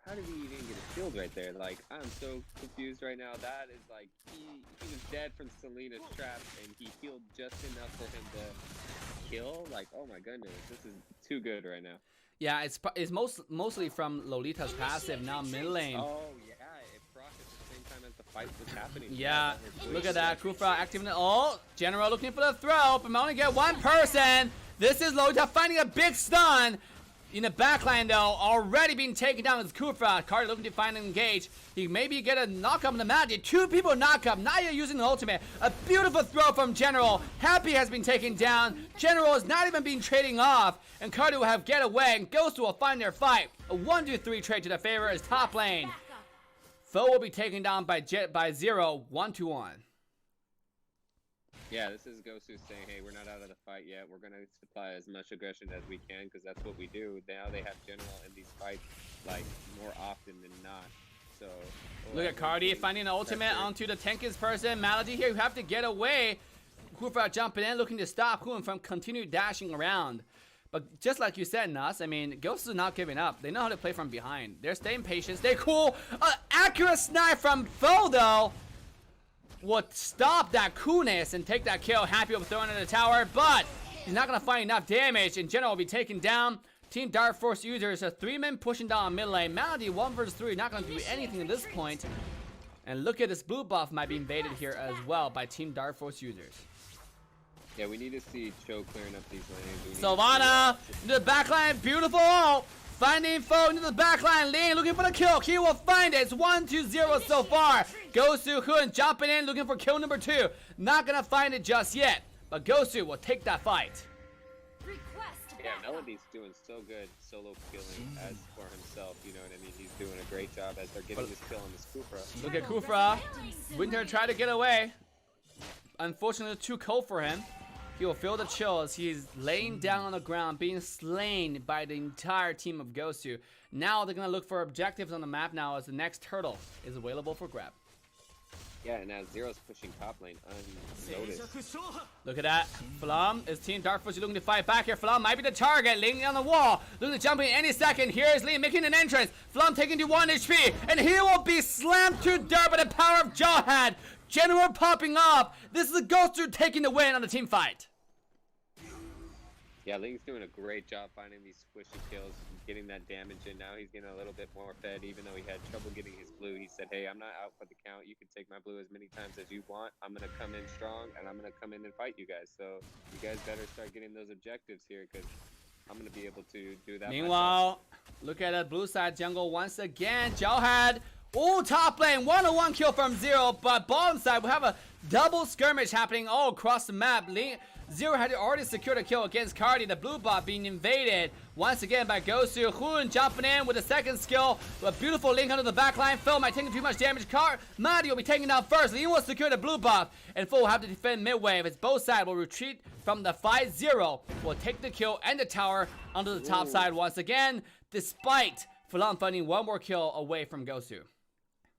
How did he even get a shield right there? Like, I'm so confused right now. That is like, he was dead from Selena's trap, and he healed just enough for him to kill. Like, oh my goodness, this is too good right now. Yeah, it's mostly from Lolita's passive, now mid lane. Oh yeah, it procs at the same time as the fight was happening. Yeah, look at that. Kufra activating. Oh, General looking for the throw, but only get 1 person. This is Lolita finding a big stun. In the backline, though, already being taken down as Kufra. Cardi looking to find and engage. He maybe get a knock-up on the mat. 2 people knock-up. Naya using the ultimate. A beautiful throw from General. Happy has been taken down. General is not even being trading off. And Cardi will have get away. And Gosu will find their fight. A 1-2-3 trade to the favor is top lane. Foe will be taken down by Zero. 1-1. Yeah, this is Gosu saying, hey, we're not out of the fight yet. We're going to supply as much aggression as we can because that's what we do. Now they have General in these fights, like, more often than not. So look at Cardi finding an ultimate onto the tankiest person. Melody here, you have to get away. Kufa jumping in, looking to stop Huan from continue dashing around. But just like you said, Nas, I mean, Gosu is not giving up. They know how to play from behind. They're staying patient. Stay cool. Accurate snipe from Fo, though, would stop that coolness and take that kill. Happy with throwing in the tower, but he's not going to find enough damage. In general, will be taken down. Team Dark Force users, a 3-man pushing down mid lane. Malady 1 versus 3, not going to do anything at this point. And look at this blue buff might be invaded here as well by Team Dark Force users. Yeah, we need to see Cho clearing up these lanes. Sylvana into the backline, beautiful ult. Finding Fo into the backline, Ling looking for the kill. He will find it. It's 1-2-0 so far. Gosu Hun jumping in, looking for kill number 2. Not gonna find it just yet, but Gosu will take that fight. Yeah, Melody's doing so good solo killing as for himself. You know what I mean? He's doing a great job as they're getting this kill on this Kufra. Look at Kufra. Winter tried to get away. Unfortunately, too cold for him. He will feel the chill as he's laying down on the ground, being slain by the entire team of Gosu. Now they're going to look for objectives on the map now as the next turtle is available for grab. Yeah, and now Zero's pushing top lane unnoticed. Look at that. Flum is Team Dark Force looking to fight back here. Flum might be the target. Ling on the wall. Looking to jump in any second. Here is Lee making an entrance. Flum taking to 1 HP. And he will be slammed to dirt by the power of Jawhead. General popping off. This is a Gosu taking the win on the team fight. Yeah, Ling's doing a great job finding these squishy kills, getting that damage in. Now he's getting a little bit more fed, even though he had trouble getting his blue. He said, hey, I'm not out for the count. You can take my blue as many times as you want. I'm going to come in strong, and I'm going to come in and fight you guys. So you guys better start getting those objectives here, because I'm going to be able to do that. Meanwhile, look at that blue side jungle once again. Jawhead. Oh, top lane, 1-on-1 kill from Zero, but bottom side we have a double skirmish happening all across the map. Zero had already secured a kill against Cardi, the blue bot being invaded once again by Gosu. Hun jumping in with a second skill, a beautiful link under the backline. Phil might take too much damage. Madi will be taken down first. Lee will secure the blue buff, and Phil will have to defend midway. If it's both sides, will retreat from the fight. Zero will take the kill and the tower onto the top side once again, despite Philon finding 1 more kill away from Gosu.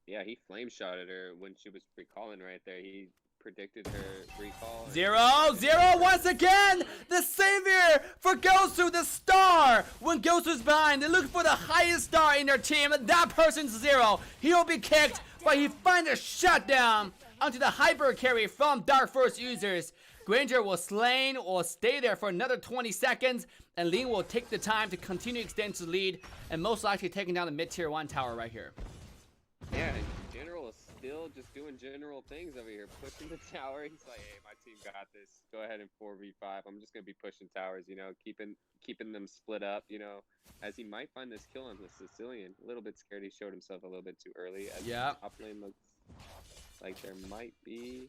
Yeah, he flame shotted her when she was recalling right there. He predicted her recall. Zero once again! The savior for Gosu, the star! When Gosu's behind, they're looking for the highest star in their team, and that person's Zero. He'll be kicked, but he finds a shutdown onto the hyper carry from Dark Force users. Granger will slain or stay there for another 20 seconds, and Ling will take the time to continue extend his lead, and most likely taking down the mid-tier 1 tower right here. Yeah, General is still just doing general things over here, pushing the tower. He's like, hey, my team got this. Go ahead and 4v5. I'm just going to be pushing towers, you know, keeping them split up, you know, as he might find this kill on the Sicilian. A little bit scared he showed himself a little bit too early. As yeah. Top lane looks like there might be,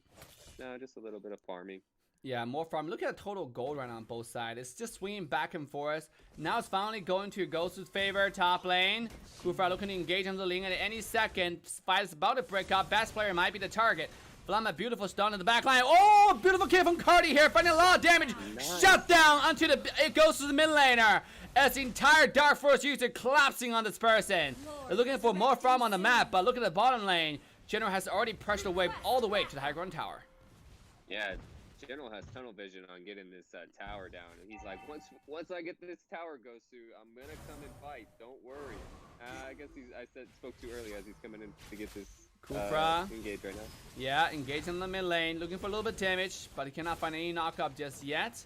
no, just a little bit of farming. Yeah, more farm. Look at the total gold right now on both sides. It's just swinging back and forth. Now it's finally going to Gosu's favor. Top lane. Kufra looking to engage him to Ling at any second. Fight is about to break up. Best player might be the target. Flam a beautiful stun in the back line. Oh, beautiful kill from Cardi here. Finding a lot of damage. Nice. Shut down onto the... It goes to the mid laner. As the entire Dark Force user collapsing on this person. They're looking for more farm on the map, but look at the bottom lane. General has already pressured away all the way to the high ground tower. Yeah. General has tunnel vision on getting this tower down, and he's like, once I get this tower, Gosu, I'm gonna come and fight. Don't worry. I guess spoke too early as he's coming in to get this Kufra engaged right now. Yeah, engaged in the mid lane, looking for a little bit of damage, but he cannot find any knock up just yet.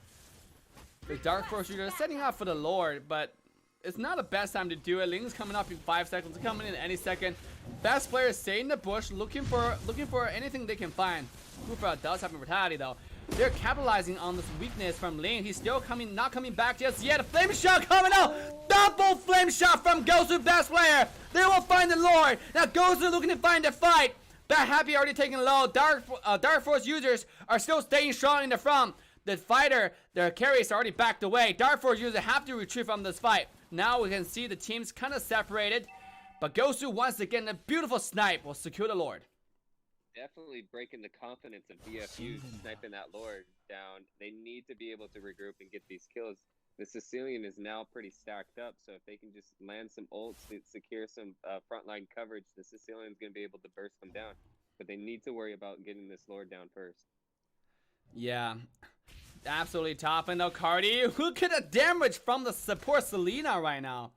The Dark Force shooter is setting up for the Lord, but it's not the best time to do it. Ling's coming up in 5 seconds, coming in any second. Best player stay in the bush, looking for anything they can find. Kufra does have immortality though. They're capitalizing on this weakness from Ling. He's still not coming back just yet. A flame shot coming out. Double flame shot from Gosu, best player. They will find the Lord. Now Gosu looking to find the fight. Bat Happy already taken low. Dark Force users are still staying strong in the front. The fighter, their carries are already backed away. Dark Force users have to retreat from this fight. Now we can see the teams kind of separated. But Gosu once again, a beautiful snipe will secure the Lord. Definitely breaking the confidence of DFU, sniping that Lord down. They need to be able to regroup and get these kills. The Sicilian is now pretty stacked up, so if they can just land some ults to secure some frontline coverage, the Sicilian is going to be able to burst them down. But they need to worry about getting this Lord down first. Yeah. absolutely topping though. Cardi, look at the damage from the support Selena right now.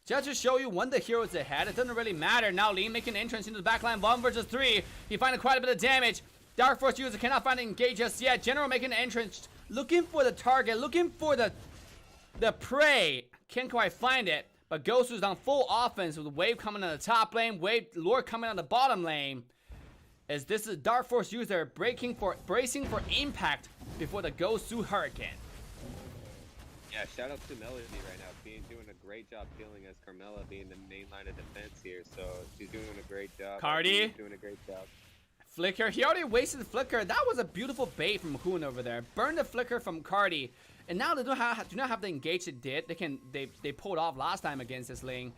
Just to show you when the hero is ahead, it doesn't really matter. Now Lin making an entrance into the backline, 1 versus 3. He finding quite a bit of damage. Dark Force user cannot find an engage just yet. General making an entrance, looking for the target, looking for the prey. Can't quite find it, but Gosu's on full offense with Wave coming on the top lane, Wave Lord coming on the bottom lane. As this is Dark Force user bracing for impact before the Gosu Hurricane. Yeah, shout out to Melody right now, doing a great job killing as Carmella being the main line of defense here. So she's doing a great job. Cardi doing a great job. Flicker, he already wasted the flicker. That was a beautiful bait from Hoon over there. Burn the flicker from Cardi, and now they do not have the engage it did. They pulled off last time against this Ling,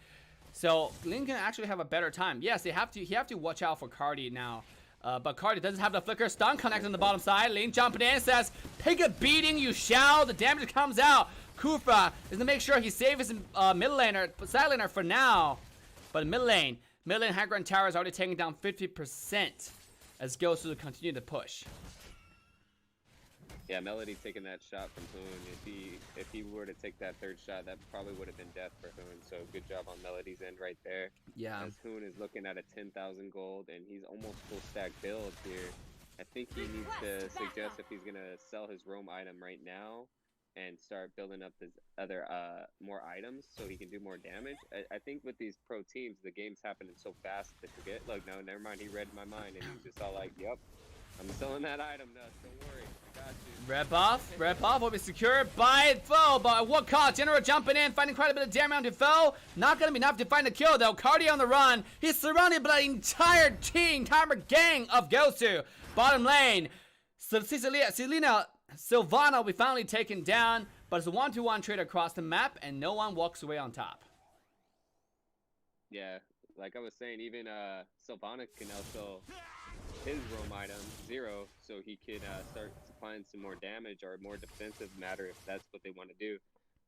so Ling can actually have a better time. Yes, he have to watch out for Cardi now. But Cardi doesn't have the flicker. Stun connect on the bottom side. Ling jumping in, says, "Take a beating, you shall." The damage comes out. Kufra is to make sure he saves his mid laner, side laner for now. But mid lane high ground tower is already taking down 50% as Gosu continue to push. Yeah, Melody taking that shot from Hoon. If he were to take that third shot, that probably would have been death for Hoon. So good job on Melody's end right there. Yeah. As Hoon is looking at a 10,000 gold, and he's almost full stack build here. I think he needs to suggest if he's gonna sell his roam item right now and start building up his other more items so he can do more damage. I think with these pro teams, the game's happening so fast they forget. Look, no, never mind. He read my mind, and he's just all like, "Yep, I'm selling that item, Nuts. Don't worry, I got you." Red buff will be secured by foe, but at what cost? General jumping in, finding quite a bit of damage on foe. Not gonna be enough to find the kill though. Cardi on the run. He's surrounded by the entire team, entire gang of Gosu. Bottom lane, Selena Sylvana will be finally taken down, but it's a 1-2-1 trade across the map, and no one walks away on top. Yeah, like I was saying, even Sylvana can also his roam item 0, so he could start supplying some more damage or more defensive matter if that's what they want to do.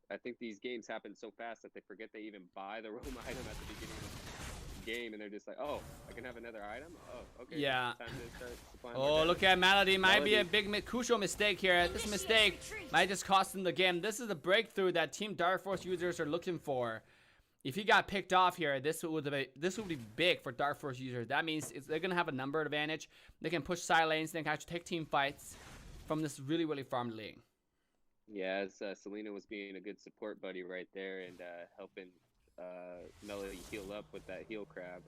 I think these games happen so fast that they forget they even buy the roam item at the beginning of the game, and they're just like, "Oh, I can have another item? Oh, okay." Yeah. Time to start supplying Oh, more look at Melody. Might be a big crucial mistake here. This mistake might just cost them the game. This is the breakthrough that Team Dark Force users are looking for. If he got picked off here, this would be big for Dark Force users. That means they're gonna have a number advantage. They can push side lanes. They can actually take team fights from this really farmed lane. Yeah, as Selena was being a good support buddy right there and helping Melody heal up with that heal crab.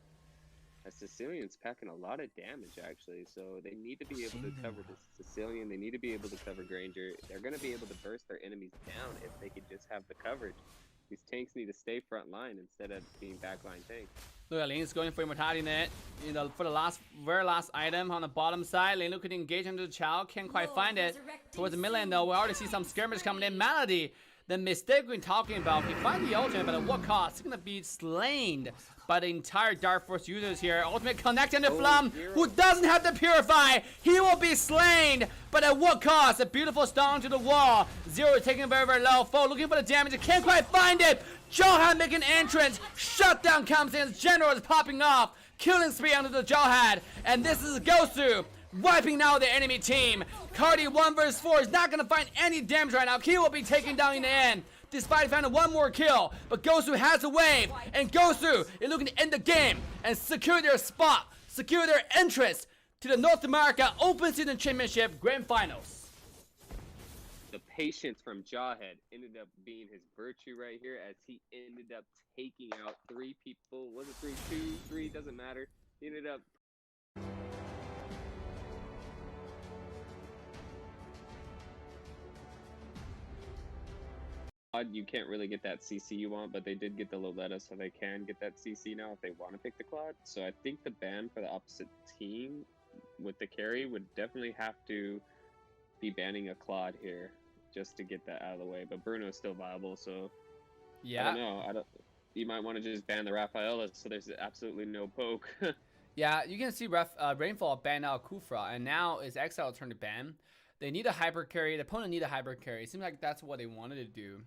As Sicilian's packing a lot of damage actually, so they need to be able to cover the Sicilian. They need to be able to cover Granger. They're gonna be able to burst their enemies down if they could just have the coverage. These tanks need to stay front line instead of being backline tanks. Look at Lane is going for immortality net. You know, for the very last item on the bottom side. Lane looking to engage into the Chow. Can't quite find it. Towards the mid lane though, we already see some skirmish coming in. Melody, the mistake we've been talking about. He finds the ultimate, but at what cost? He's gonna be slain by the entire Dark Force users here. Ultimate connecting to Flum, who doesn't have to purify. He will be slain, but at what cost? A beautiful stone to the wall. Zero taking very low. Foe looking for the damage. He can't quite find it. Johad making an entrance. Shutdown comes in. General is popping off. Killing spree onto the Johad. And this is Gosu wiping out the enemy team. Cardi 1 versus 4 is not going to find any damage right now. He will be taken down in the end, despite finding one more kill. But Gosu has a wave, and Gosu is looking to end the game and secure their spot, secure their entrance to the North America Open Season Championship Grand Finals. The patience from Jawhead ended up being his virtue right here as he ended up taking out 3 people. Was it 3, 2, 3? Doesn't matter. He ended up... You can't really get that CC you want, but they did get the Loletta, so they can get that CC now if they want to pick the Claude. So I think the ban for the opposite team with the carry would definitely have to be banning a Claude here just to get that out of the way. But Bruno's still viable, so yeah. I don't know. You might want to just ban the Rafaela, so there's absolutely no poke. Yeah, you can see Rainfall ban out Kufra, and now it's EXILE turn to ban. They need a hyper carry. The opponent need a hyper carry. It seems like that's what they wanted to do.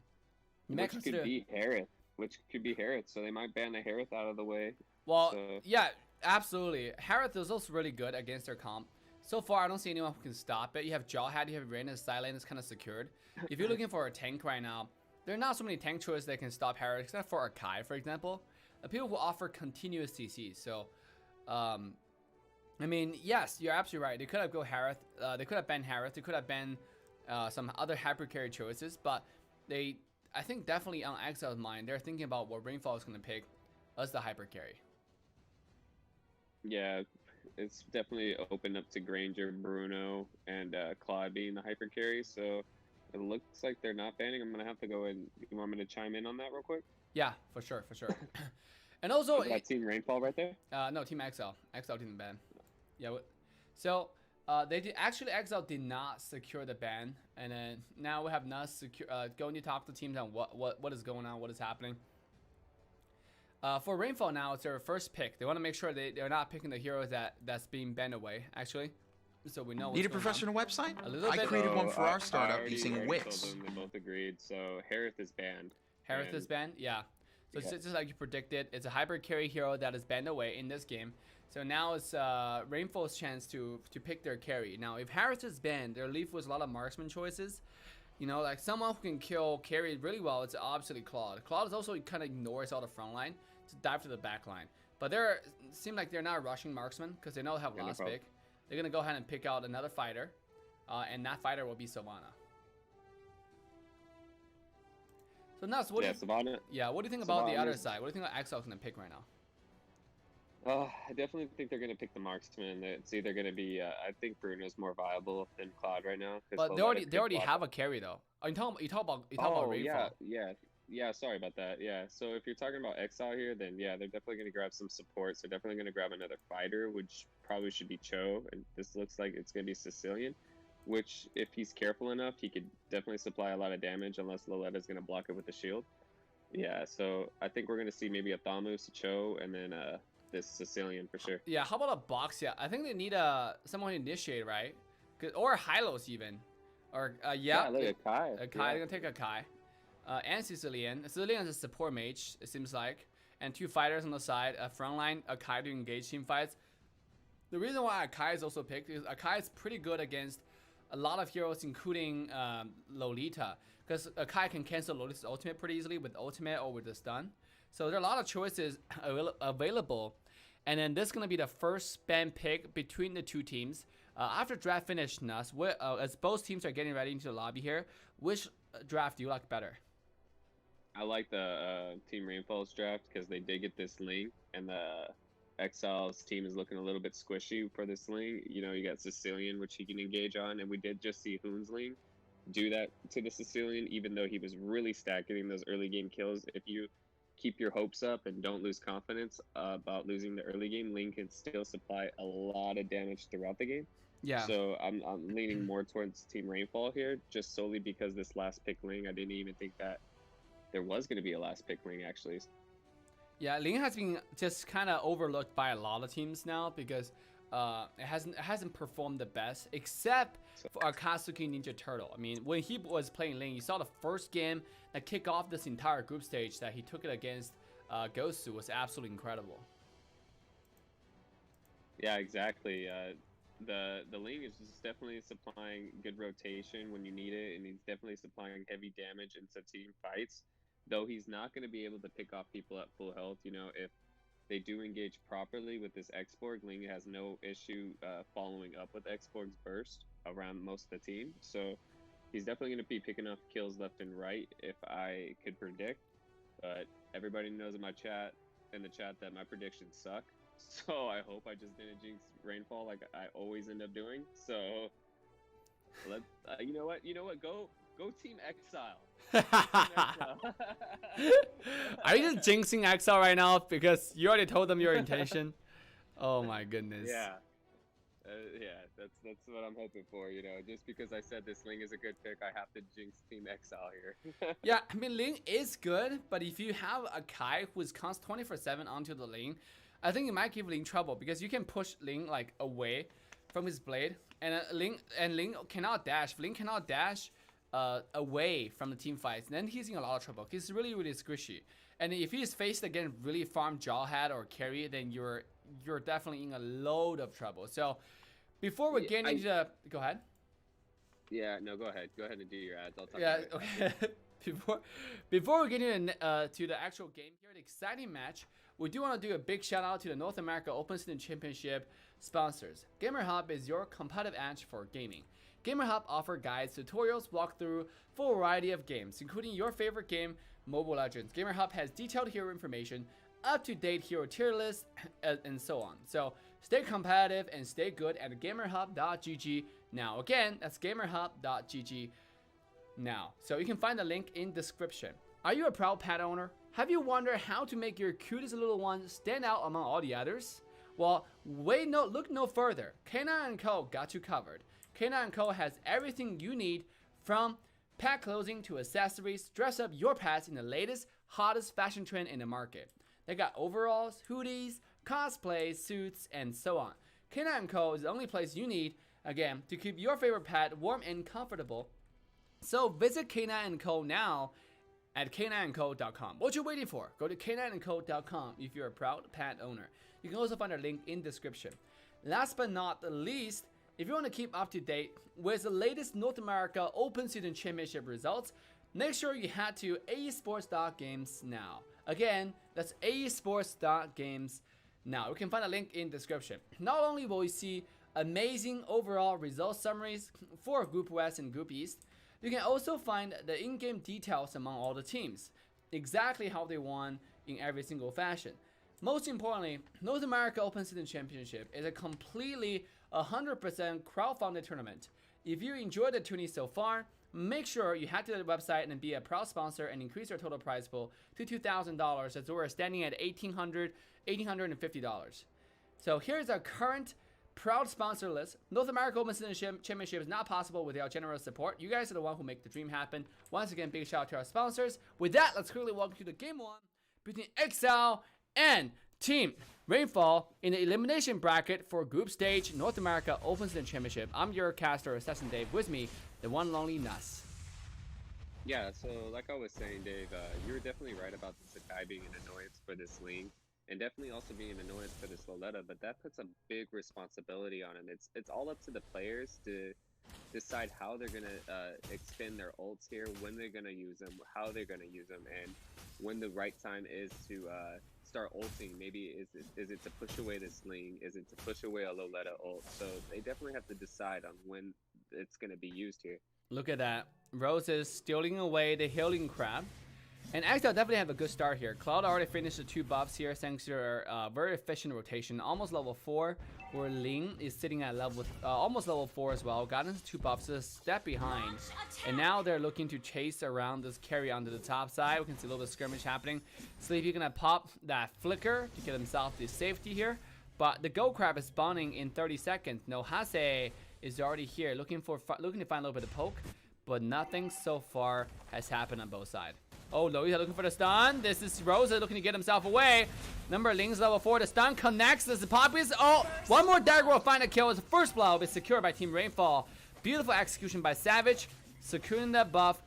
Which could be Harith. So they might ban the Harith out of the way. Well, so. yeah, absolutely. Harith is also really good against their comp. So far, I don't see anyone who can stop it. You have Jawhead, you have Rain, and Silent is kind of secured. If you're looking for a tank right now, there are not so many tank choices that can stop Harris, except for Akai, for example. People who offer continuous CCs. So, I mean, yes, you're absolutely right. They could have go Harith. They could have banned Harith. They could have banned some other hyper carry choices. But I think definitely on Exile's mind, they're thinking about what Rainfall is going to pick as the hyper carry. Yeah, it's definitely opened up to Granger, Bruno, and Claude being the hyper carry. So it looks like they're not banning. I'm gonna have to go and. You want me to chime in on that real quick? Yeah, for sure, for sure. And also, is that Team Rainfall right there? No, Team Exile. Exile didn't ban. Yeah. So they did actually. Exile did not secure the ban, and then now we have not secure. Going to talk to teams on what is going on, what is happening. For Rainfall now, it's their first pick. They want to make sure they're not picking the hero that's being banned away, actually. So we know. Need a professional website? A little bit. I created one for our startup I using already Wix. told them, they both agreed. So Harith is banned. Harith is banned? Yeah. So it's just like you predicted. It's a hyper carry hero that is banned away in this game. So now it's Rainfall's chance to pick their carry. Now, if Harith is banned, they're left with a lot of marksman choices. You know, like someone who can kill carry really well, it's obviously Claude. Claude is also kind of ignores all the front line to dive to the back line. But seem like they're not rushing marksman because they know they have last pick. They're going to go ahead and pick out another fighter. And that fighter will be Sylvana. So Nuts, what do you think about the other side? What do you think about Exile's going to pick right now? I definitely think they're going to pick the marksman. It's either going to be, I think Bruno's more viable than Claude right now. But they already have a carry though. Oh, you talk about Rainfall. Yeah, sorry about that. Yeah, so if you're talking about Exile here, then yeah, they're definitely going to grab some support. So definitely going to grab another fighter, which probably should be Cho. And this looks like it's going to be Sicilian, which if he's careful enough, he could definitely supply a lot of damage unless Loletta's going to block it with the shield. Yeah, so I think we're going to see maybe a Thamus, Cho, and then this Sicilian for sure. Yeah, how about a Boxia? I think they need someone to initiate, right? Or Hylos even. Or yeah, like a Kai. They're gonna take a Kai. And Sicilian. Sicilian is a support mage, it seems like. And two fighters on the side, a front line, a Kai to engage team fights. The reason why Akai is also picked is Akai is pretty good against a lot of heroes, including Lolita. Because Akai can cancel Lolita's ultimate pretty easily with ultimate or with the stun. So there are a lot of choices available. And then this is going to be the first spam pick between the two teams. After draft finished, Nuss, as both teams are getting ready into the lobby here, which draft do you like better? I like the Team Rainfall's draft because they did get this link, and the Exile's team is looking a little bit squishy for this link. You know, you got Sicilian, which he can engage on, and we did just see Hoon's link do that to the Sicilian, even though he was really stacked getting those early game kills. If you keep your hopes up and don't lose confidence about losing the early game, Ling can still supply a lot of damage throughout the game. Yeah. So I'm leaning more towards Team Rainfall here, just solely because this last pick Ling, I didn't even think that there was going to be a last pick Ling actually. Yeah, Ling has been just kind of overlooked by a lot of teams now because it hasn't performed the best, except for Akatsuki Ninja Turtle. I mean, when he was playing Ling, you saw the first game that kicked off this entire group stage that he took it against Gosu was absolutely incredible. Yeah, exactly. The Ling is just definitely supplying good rotation when you need it, and he's definitely supplying heavy damage in some team fights. Though he's not going to be able to pick off people at full health. You know, if they do engage properly with this X-Borg, Ling has no issue following up with X-Borg's burst around most of the team. So he's definitely going to be picking up kills left and right if I could predict. But everybody knows in the chat that my predictions suck. So I hope I just didn't jinx Rainfall like I always end up doing. So let's, you know what? Go Team Exile. Are you just jinxing Exile right now because you already told them your intention? Oh my goodness. Yeah. That's what I'm hoping for, you know. Just because I said this Ling is a good pick, I have to jinx Team Exile here. Yeah, I mean, Ling is good, but if you have a Kai who's const 24/7 onto the Ling, I think it might give Ling trouble because you can push Ling like away from his blade, and Ling cannot dash. Ling cannot dash away from the team fights. Then he's in a lot of trouble. He's really squishy, and if he's faced again really farm Jawhead or carry, then you're definitely in a load of trouble. So before we get into the, go ahead. Yeah, no, go ahead. Go ahead and do your ads. I'll talk Yeah, about it. okay. before we get into to the actual game here, the exciting match, we do want to do a big shout out to the North America Open Season Championship sponsors. GamerHub is your competitive edge for gaming. GamerHub offers guides, tutorials, walkthrough for a variety of games, including your favorite game, Mobile Legends. GamerHub has detailed hero information, up-to-date hero tier lists, and so on. So stay competitive and stay good at gamerhub.gg now. Again, that's gamerhub.gg now. So you can find the link in description. Are you a proud pet owner? Have you wondered how to make your cutest little one stand out among all the others? Well, look no further. K9 & Co. got you covered. K9 & Co. has everything you need, from pet clothing to accessories. Dress up your pets in the latest, hottest fashion trend in the market. They got overalls, hoodies, cosplays, suits, and so on. K9 & Co. is the only place you need, again, to keep your favorite pet warm and comfortable. So visit K9 & Co. now at k9andco.com. What you waiting for? Go to k9andco.com if you're a proud pet owner. You can also find a link in description. Last but not the least, if you want to keep up to date with the latest North America Open Season Championship results, make sure you head to esports.games now. Again, that's esports.games now. You can find a link in description. Not only will you see amazing overall result summaries for Group West and Group East, you can also find the in-game details among all the teams, exactly how they won in every single fashion. Most importantly, North America Open Season Championship is a completely 100% crowd-funded tournament. If you enjoyed the tourney so far, make sure you head to the website and be a proud sponsor and increase your total prize pool to $2,000, as we're standing at $1,850. So here's our current proud sponsor list. North America Open Season Championship is not possible without generous support. You guys are the one who make the dream happen. Once again, big shout out to our sponsors. With that, let's quickly welcome to the game one between EXILE and Team Rainfall in the elimination bracket for Group Stage North America Open Season Championship. I'm your caster, Assassin Dave. With me, the one lonely Nuss. Yeah, so like I was saying, Dave, you were definitely right about the Sakai being an annoyance for this lane, and definitely also being an annoyance for this Loletta, but that puts a big responsibility on him. It's all up to the players to decide how they're going to expend their ults here, when they're going to use them, how they're going to use them, and when the right time is to start ulting. Maybe is it to push away this Ling? Is it to push away a Loletta ult? So they definitely have to decide on when it's going to be used here. Look at that. Rose is stealing away the healing crab. And EXILE definitely have a good start here. Cloud already finished the 2 buffs here thanks to their very efficient rotation. Almost level 4, where Ling is sitting at level almost level 4 as well. Got into 2 buffs, a step behind. And now they're looking to chase around this carry onto the top side. We can see a little bit of skirmish happening. Sleepy gonna pop that flicker to get himself the safety here. But the gold crab is spawning in 30 seconds. No Hase is already here, looking to find a little bit of poke. But nothing so far has happened on both sides. Oh, Lolita looking for the stun. This is Rosa looking to get himself away. Number Ling's level 4. The stun connects. This is Poppies. Oh, one more dagger will find a kill. The first blow is secured by Team Rainfall. Beautiful execution by Savage. Securing that buff.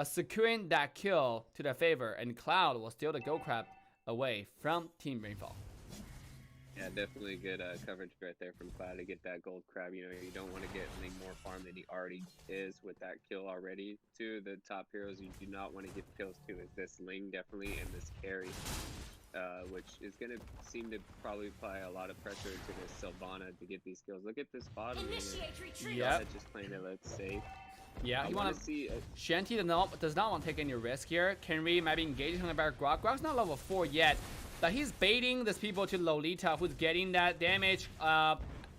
Securing that kill to their favor. And Cloud will steal the gold crab away from Team Rainfall. Yeah, definitely good coverage right there from Cloud to get that gold crab. You know, you don't want to get Ling more farm than he already is with that kill already. To the top heroes you do not want to get kills to is this Ling definitely, and this carry, which is going to seem to probably apply a lot of pressure to this Sylvana to get these kills. Look at this bottom laner. Yep. Just playing it let's safe. Yeah, you want to see Shanty does not want to take any risk here. Kenry might be engaging on the back Grok. Grok's not level 4 yet. But he's baiting these people to Lolita, who's getting that damage.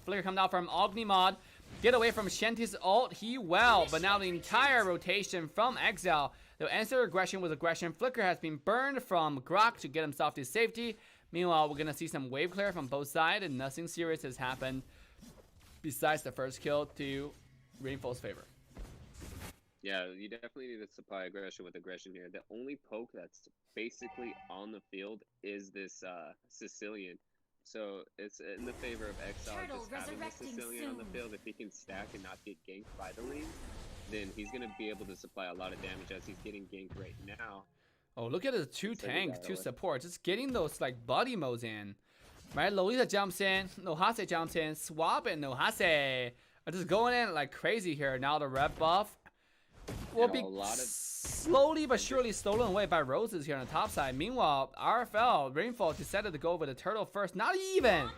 Flicker come down from Ognimod. Get away from Shanty's ult. He will. But now the entire rotation from EXILE. They'll answer aggression with aggression. Flicker has been burned from Grok to get himself to safety. Meanwhile, we're going to see some wave clear from both sides. And nothing serious has happened besides the first kill to Rainfall's favor. Yeah, you definitely need to supply aggression with aggression here. The only poke that's basically on the field is this Sicilian. So it's in the favor of EXILE just having the Sicilian on the field. If he can stack and not get ganked by the lane, then he's going to be able to supply a lot of damage as he's getting ganked right now. Oh, look at the 2 tanks, 2 supports. Just getting those like body modes in Right, Lolita jumps in, Nohase jumps in, Swap and Nohase are just going in like crazy here. Now the red buff will be slowly but surely stolen away by Roses here on the top side. Meanwhile, RFL, Rainfall decided to go over the turtle first. Not even.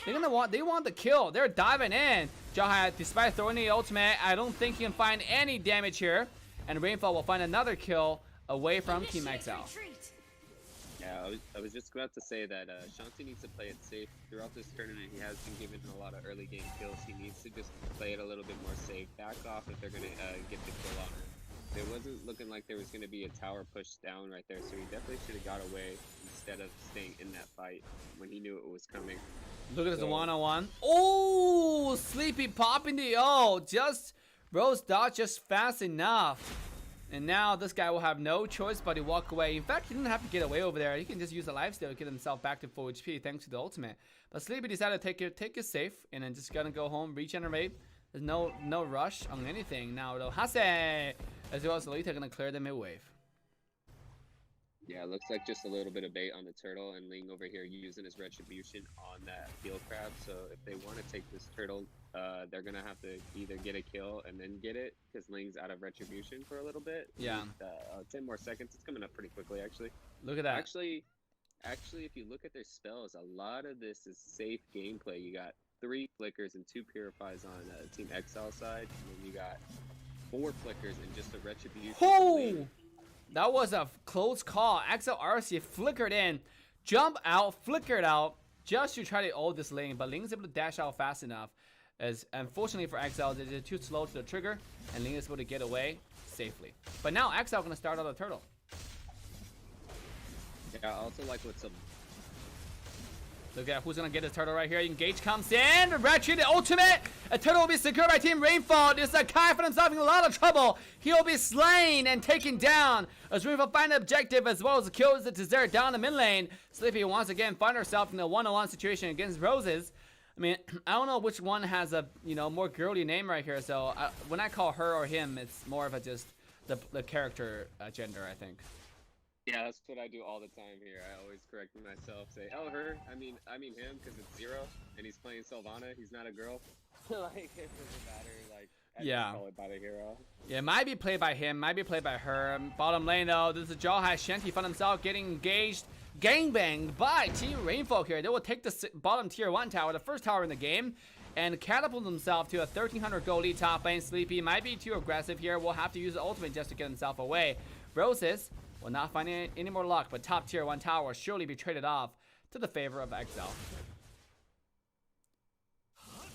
They want the kill. They're diving in. Jahai, despite throwing the ultimate, I don't think he can find any damage here. And Rainfall will find another kill away from Team EXILE. Yeah, I was just about to say that Shanti needs to play it safe. Throughout this tournament, he has been given a lot of early game kills. He needs to just play it a little bit more safe. Back off if they're going to get the kill on her. It wasn't looking like there was going to be a tower pushed down right there, so he definitely should have got away instead of staying in that fight when he knew it was coming. Look at this one-on-one. Oh, Sleepy popping the ult. Just Rose dodged just fast enough. And now this guy will have no choice but to walk away. In fact, he didn't have to get away over there. He can just use a lifesteal to get himself back to full HP thanks to the ultimate. But Sleepy decided to take it safe and then just gonna go home, regenerate. There's no rush on anything. Now though, Hase as well as Lolita gonna clear the mid wave. Yeah, it looks like just a little bit of bait on the turtle, and Ling over here using his retribution on that field crab. So if they want to take this turtle, they're gonna have to either get a kill and then get it, because Ling's out of retribution for a little bit. Yeah. 10 more seconds. It's coming up pretty quickly, actually. Look at that. Actually, if you look at their spells, a lot of this is safe gameplay. You got 3 flickers and 2 purifies on Team EXILE side, and then you got 4 flickers and just a retribution. Oh! That was a close call. EXILE RC flickered in, jump out, flickered out, just to try to ult this lane. But Ling's able to dash out fast enough. As unfortunately for EXILE, they're too slow to the trigger, and Ling is able to get away safely. But now EXILE gonna start out the turtle. Yeah, I also like what's up. Look at who's gonna get this turtle right here. Engage comes in. Retreat the ultimate. A turtle will be secured by Team Rainfall. This is Kai for himself in a lot of trouble. He'll be slain and taken down as Rainfall find the objective as well as kills the dessert down the mid lane. Sleepy once again find herself in a one-on-one situation against Roses. I mean, I don't know which one has a more girly name right here. So when I call her or him, it's more of a just the character gender, I think. Yeah, that's what I do all the time here. I always correct myself, say, oh, her, I mean him, because it's Zero, and he's playing Sylvana, he's not a girl. Like, it doesn't matter, like, I just call it by the hero. Yeah, it might be played by him, might be played by her. Bottom lane, though, this is Jawhai Shanti found himself getting engaged, gangbanged by Team Rainfall here. They will take the bottom tier 1 tower, the first tower in the game, and catapult himself to a 1300 gold lead top lane. Sleepy might be too aggressive here. Will have to use the ultimate just to get himself away. Roses will not find any more luck, but top tier 1 tower will surely be traded off to the favor of EXILE.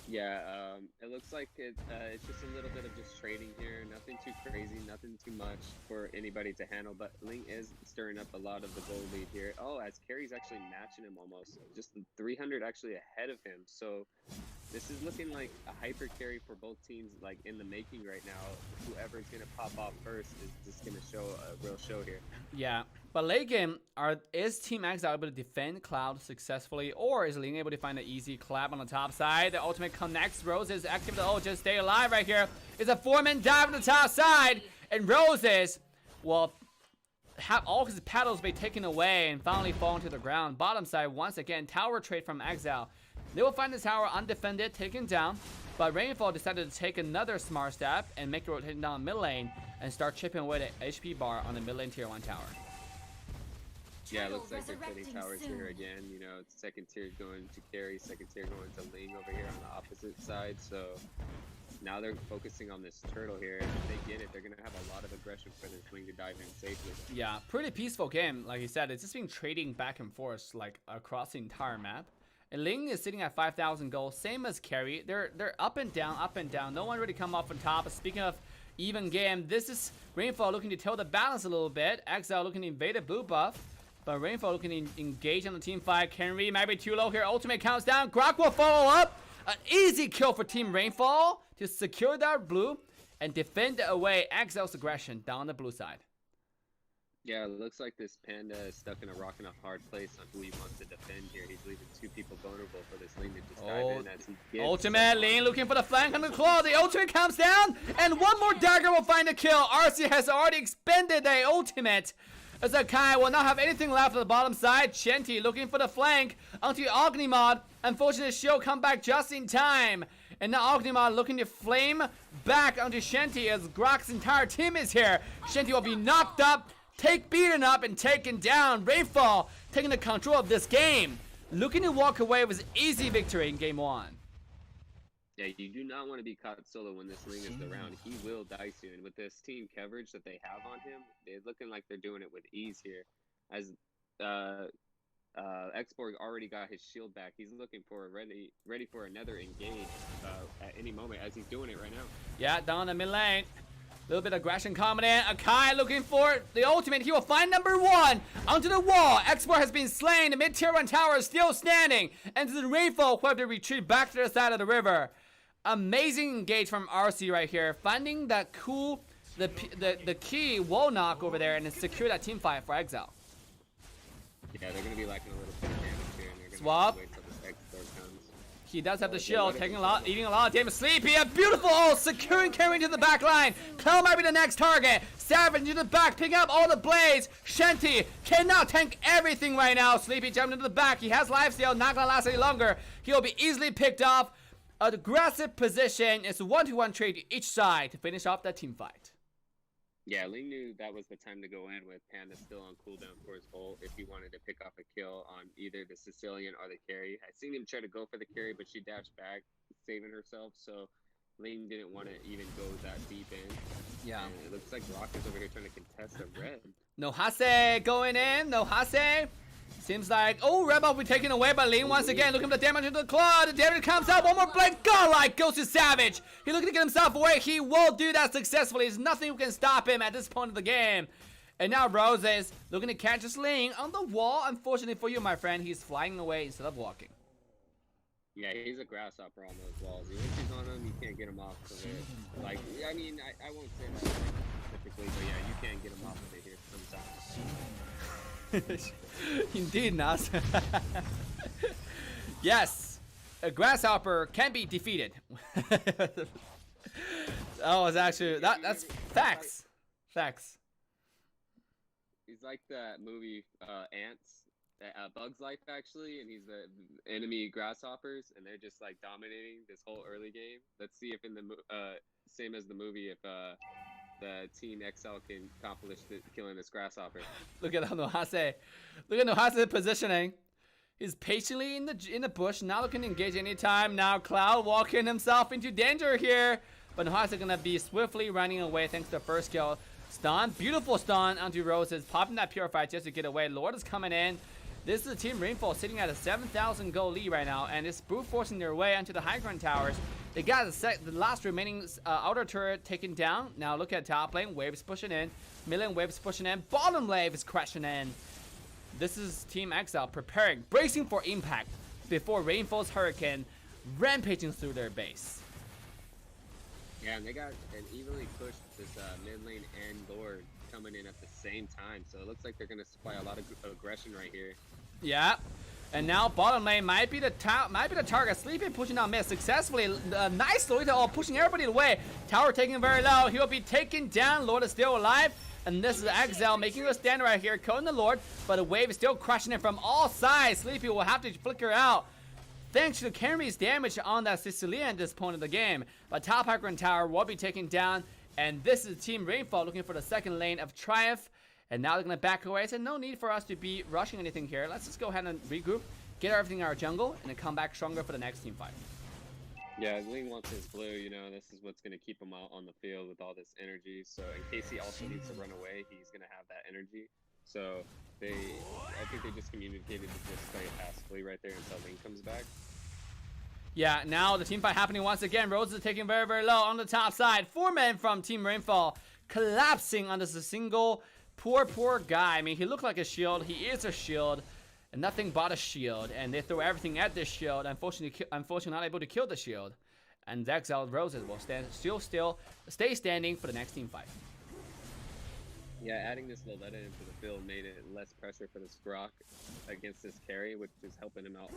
Yeah, it looks like it's just a little bit of just trading here. Nothing too crazy, nothing too much for anybody to handle, but Ling is stirring up a lot of the gold lead here. Oh, as Carry's actually matching him almost. Just 300 actually ahead of him. So this is looking like a hyper carry for both teams, like in the making right now. Whoever's gonna pop off first is just gonna show a real show here. Yeah, but late game, is Team EXILE able to defend Cloud successfully, or is Ling able to find an easy collab on the top side? The ultimate connects. Roses active the ult, just stay alive right here. It's a 4-man dive on the top side, and Roses will have all his paddles be taken away and finally falling to the ground. Bottom side, once again, tower trade from EXILE. They will find this tower undefended, taken down, but Rainfall decided to take another smart step and make the rotation down mid lane and start chipping away the HP bar on the mid lane tier 1 tower. Yeah, it looks like they're putting towers here again. Second tier going to Carry, second tier going to Ling over here on the opposite side. So now they're focusing on this turtle here. If they get it, they're going to have a lot of aggression for this Ling to dive in safely. Yeah, pretty peaceful game. Like you said, it's just been trading back and forth like across the entire map. And Ling is sitting at 5,000 gold, same as Carry. They're up and down, up and down. No one really come off on top. Speaking of even game, this is Rainfall looking to tilt the balance a little bit. EXILE looking to invade a blue buff. But Rainfall looking to engage on the team fight. Henry might be too low here. Ultimate counts down. Grok will follow up. An easy kill for Team Rainfall to secure that blue and defend away EXILE's aggression down the blue side. Yeah, it looks like this Panda is stuck in a rock and a hard place on who he wants to defend here. He's leaving 2 people vulnerable for this Ling to just dive in as he gets. Ultimate, Ling looking for the flank on the claw. The ultimate comes down, and one more dagger will find a kill. RC has already expended the ultimate. as Akai will not have anything left on the bottom side. Shenty looking for the flank onto Ognimod. Unfortunately, she'll come back just in time. And now Ognimod looking to flame back onto Shenty as Grok's entire team is here. Shenty will be knocked up, beaten up, and taken down. Rainfall taking the control of this game. Looking to walk away with easy victory in game 1. Yeah, you do not want to be caught solo when this Ling is around. He will die soon. With this team coverage that they have on him, they're looking like they're doing it with ease here. As Exborg already got his shield back. He's looking for ready for another engage at any moment, as he's doing it right now. Yeah, down the mid lane. Little bit of aggression coming in. Akai looking for the ultimate. He will find number 1 onto the wall. Export has been slain. The mid-tier 1 tower is still standing. And the Rainfall who have to retreat back to the side of the river. Amazing engage from RC right here. Finding that cool, the key wall knock over there and secure that team fight for Exile. Yeah, they're going to be lacking a little bit of damage here. And they're going Swap. to wait till this Export comes. He does have the shield, eating a lot of damage. Sleepy, a beautiful ult, securing carrying to the back line. Cloud might be the next target. Savage into the back, picking up all the blades. Shenty cannot tank everything right now. Sleepy jumping into the back. He has lifesteal, not gonna last any longer. He'll be easily picked off. An aggressive position. It's a 1-to-1 trade to each side to finish off that team fight. Yeah, Ling knew that was the time to go in with Panda still on cooldown for his ult if he wanted to pick off a kill on either the Sicilian or the carry. I seen him try to go for the carry, but she dashed back, saving herself, so Ling didn't want to even go that deep in. Yeah. And it looks like Rock is over here trying to contest a red. No Hase going in, no Hase. Seems like, Red Buff will be taken away by Ling once again. Looking for the damage into the claw. The damage comes out. One more blade. Godlike goes to Savage. He's looking to get himself away. He will do that successfully. There's nothing who can stop him at this point of the game. And now Roses looking to catch his Ling on the wall. Unfortunately for you, my friend, he's flying away instead of walking. Yeah, he's a grasshopper on those walls. Once he's on him, you can't get him off of it. Like, I mean, I won't say that specifically, but yeah, you can't get him off of it here sometimes. Indeed, Nas. Yes, a grasshopper can be defeated. That was actually that's facts. Facts. He's like that movie Ants, Bug's Life actually, and he's the enemy grasshoppers, and they're just like dominating this whole early game. Let's see if in the same as the movie, if the Team EXILE can accomplish killing this grasshopper. Look at Nohase. Look at Nohase's positioning. He's patiently in the bush, not looking to engage anytime. Now Cloud walking himself into danger here. But Nohase gonna be swiftly running away thanks to the first kill. Stun, beautiful stun onto Roses, popping that Purify just to get away. Lord is coming in. This is the Team Rainfall sitting at a 7,000 gold lead right now, and it's brute forcing their way onto the high ground towers. They got the last remaining outer turret taken down. Now look at top lane, waves pushing in, mid lane waves pushing in, bottom wave is crashing in. This is Team EXILE preparing, bracing for impact before Rainfall's Hurricane rampaging through their base. Yeah, and they got an evenly pushed this mid lane and Lord coming in at the same time, so it looks like they're gonna supply a lot of aggression right here. Yeah, and now bottom lane might be the target. Sleepy pushing out mid successfully. Nice Lolita pushing everybody away. Tower taking very low. He'll be taken down. Lord is still alive. And this is EXILE making a stand right here, killing the Lord, but the wave is still crushing it from all sides. Sleepy will have to flicker out. Thanks to Kenry's damage on that Sicilian at this point of the game. But top high ground tower will be taken down. And this is Team Rainfall looking for the second lane of Triumph. And now they're going to back away. So no need for us to be rushing anything here. Let's just go ahead and regroup, get everything in our jungle, and then come back stronger for the next team fight. Yeah, Ling wants his blue, you know, this is what's going to keep him out on the field with all this energy. So in case he also needs to run away, he's going to have that energy. So I think they just communicated to just play passively right there until Ling comes back. Yeah, now the team fight happening once again. Rose is taking very, very low on the top side. 4 men from Team Rainfall collapsing on this single poor guy. I mean, he looked like a shield. He is a shield. And nothing but a shield. And they throw everything at this shield. Unfortunately not able to kill the shield. And EXILE Roses will stay standing for the next team fight. Yeah, adding this Loletta into the field made it less pressure for this Grok against this carry, which is helping him out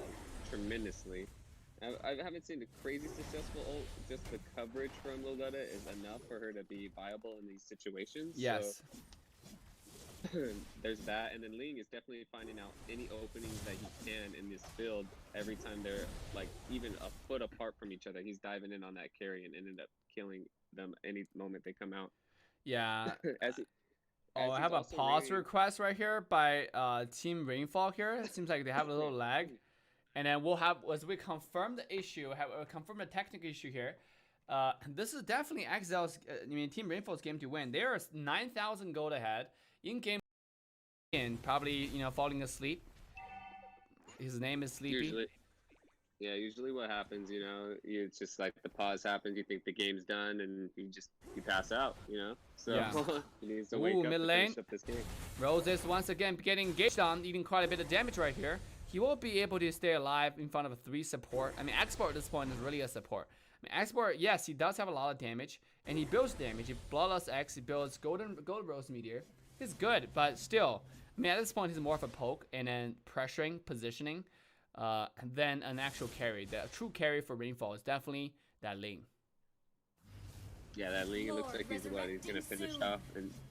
tremendously. I haven't seen a crazy successful ult. Just the coverage from Loletta is enough for her to be viable in these situations. Yes. there's that, and then Ling is definitely finding out any openings that he can in this field. Every time they're like even a foot apart from each other, he's diving in on that carry and ended up killing them any moment they come out. Yeah. as he, Oh, as I he's have a also pause reigning- request right here by Team Rainfall here. It seems like they have a little lag. And then we'll have, as we confirm the issue, confirm the technical issue here. This is definitely EXILE's, Team Rainfall's game to win. They are 9,000 gold ahead. In game, probably, falling asleep. His name is Sleepy. Usually what happens, it's just like the pause happens, you think the game's done, and you pass out, So Yeah. he needs to wake up mid to lane. finish up this game. Roses once again getting engaged on, eating quite a bit of damage right here. He will be able to stay alive in front of a 3 support. I mean, Export at this point is really a support. I mean, Export, yes, he does have a lot of damage, and he builds damage. He Bloodlust X, he builds Gold Rose Meteor. He's good, but still, I mean, at this point, he's more of a poke and then pressuring, positioning, than an actual carry. The true carry for Rainfall is definitely that Ling. Yeah, that Ling, it looks like he's gonna finish off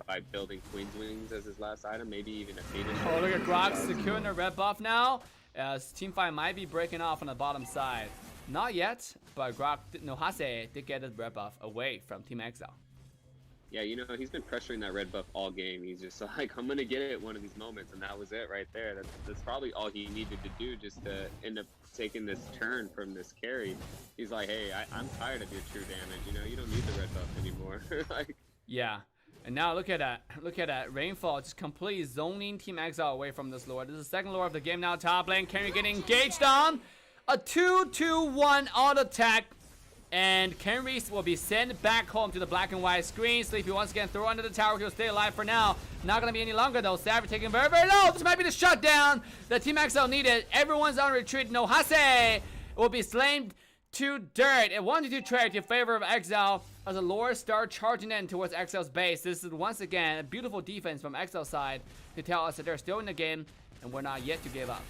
by building Queen's Wings as his last item, maybe even a Phoenix. Oh, look at Grok securing the red buff now, as teamfight might be breaking off on the bottom side. Not yet, but Grok, Hase did get the red buff away from Team EXILE. Yeah, he's been pressuring that red buff all game. He's just like, I'm gonna get it one of these moments, and that was it right there. That's probably all he needed to do just to end up taking this turn from this carry. He's like, hey, I'm tired of your true damage. You don't need the red buff anymore. Yeah, and now look at that. Look at that. Rainfall just completely zoning Team EXILE away from this lord. This is the second lord of the game now. Top lane, Kenry getting engaged on. A 2-2-1 auto attack. And Kenry will be sent back home to the black and white screen. Sleepy once again throw under the tower. He'll stay alive for now. Not going to be any longer though. Savage taking very, very low. This might be the shutdown that Team EXILE needed. Everyone's on retreat. No Hase will be slain to dirt. A 1-2 trade in favor of EXILE as the Lord start charging in towards EXILE's base. This is once again a beautiful defense from EXILE's side to tell us that they're still in the game and we're not yet to give up.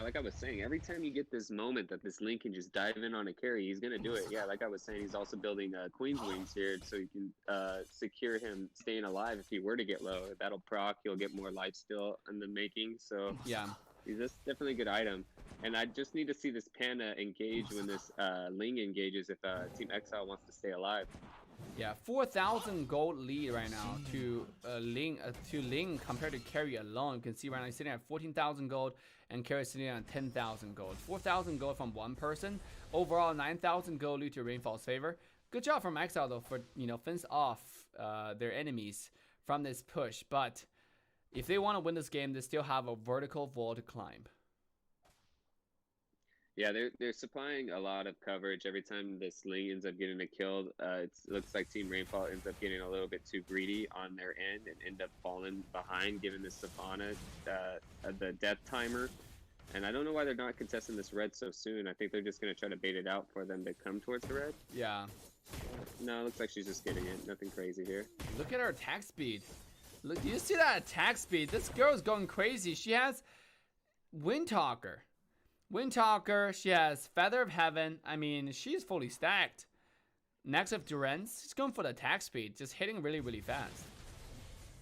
Like I was saying, every time you get this moment that this Link can just dive in on a carry, he's going to do it. Yeah, like I was saying, he's also building Queen's Wings here so you can secure him staying alive if he were to get low. That'll proc, he'll get more life still in the making. So yeah, he's just definitely a good item. And I just need to see this Panda engage when this Ling engages if Team EXILE wants to stay alive. Yeah, 4,000 gold lead right now to Ling compared to Carry alone. You can see right now he's sitting at 14,000 gold and Carry sitting at 10,000 gold. 4,000 gold from one person. Overall, 9,000 gold lead to Rainfall's favor. Good job from EXILE though for fence off their enemies from this push. But if they want to win this game, they still have a vertical wall to climb. Yeah, they're supplying a lot of coverage every time this Ling ends up getting a kill. It looks like Team Rainfall ends up getting a little bit too greedy on their end and end up falling behind, giving this Savannah the death timer. And I don't know why they're not contesting this red so soon. I think they're just going to try to bait it out for them to come towards the red. Yeah. No, it looks like she's just getting it. Nothing crazy here. Look at her attack speed. Look, do you see that attack speed? This girl is going crazy. She has Windtalker. She has Feather of Heaven. I mean, she's fully stacked. Next of Durance, she's going for the attack speed, just hitting really, really fast.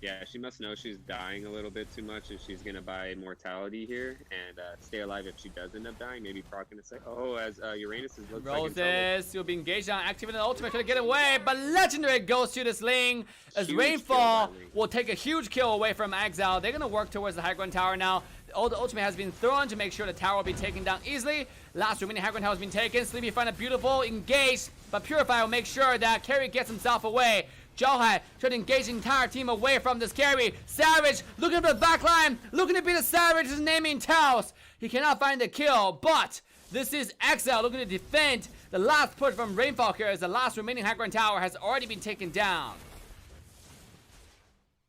Yeah, she must know she's dying a little bit too much, and she's gonna buy immortality here and stay alive if she does end up dying. Maybe proc in a sec. Oh, as Uranus is looks like in trouble. Roses will be engaged on activating the ultimate, trying to get away, but legendary goes to this Ling as Huge Rainfall will take a huge kill away from EXILE. They're gonna work towards the high ground tower now. All the ultimate has been thrown to make sure the tower will be taken down easily. Last remaining high ground tower has been taken. Sleepy find a beautiful engage, but Purify will make sure that Carry gets himself away. Jauhai trying to engage the entire team away from this Carry. Savage looking for the back line, looking to beat the Savage. His naming Taos. He cannot find the kill, but this is EXILE looking to defend the last push from Rainfall here as the last remaining high ground tower has already been taken down.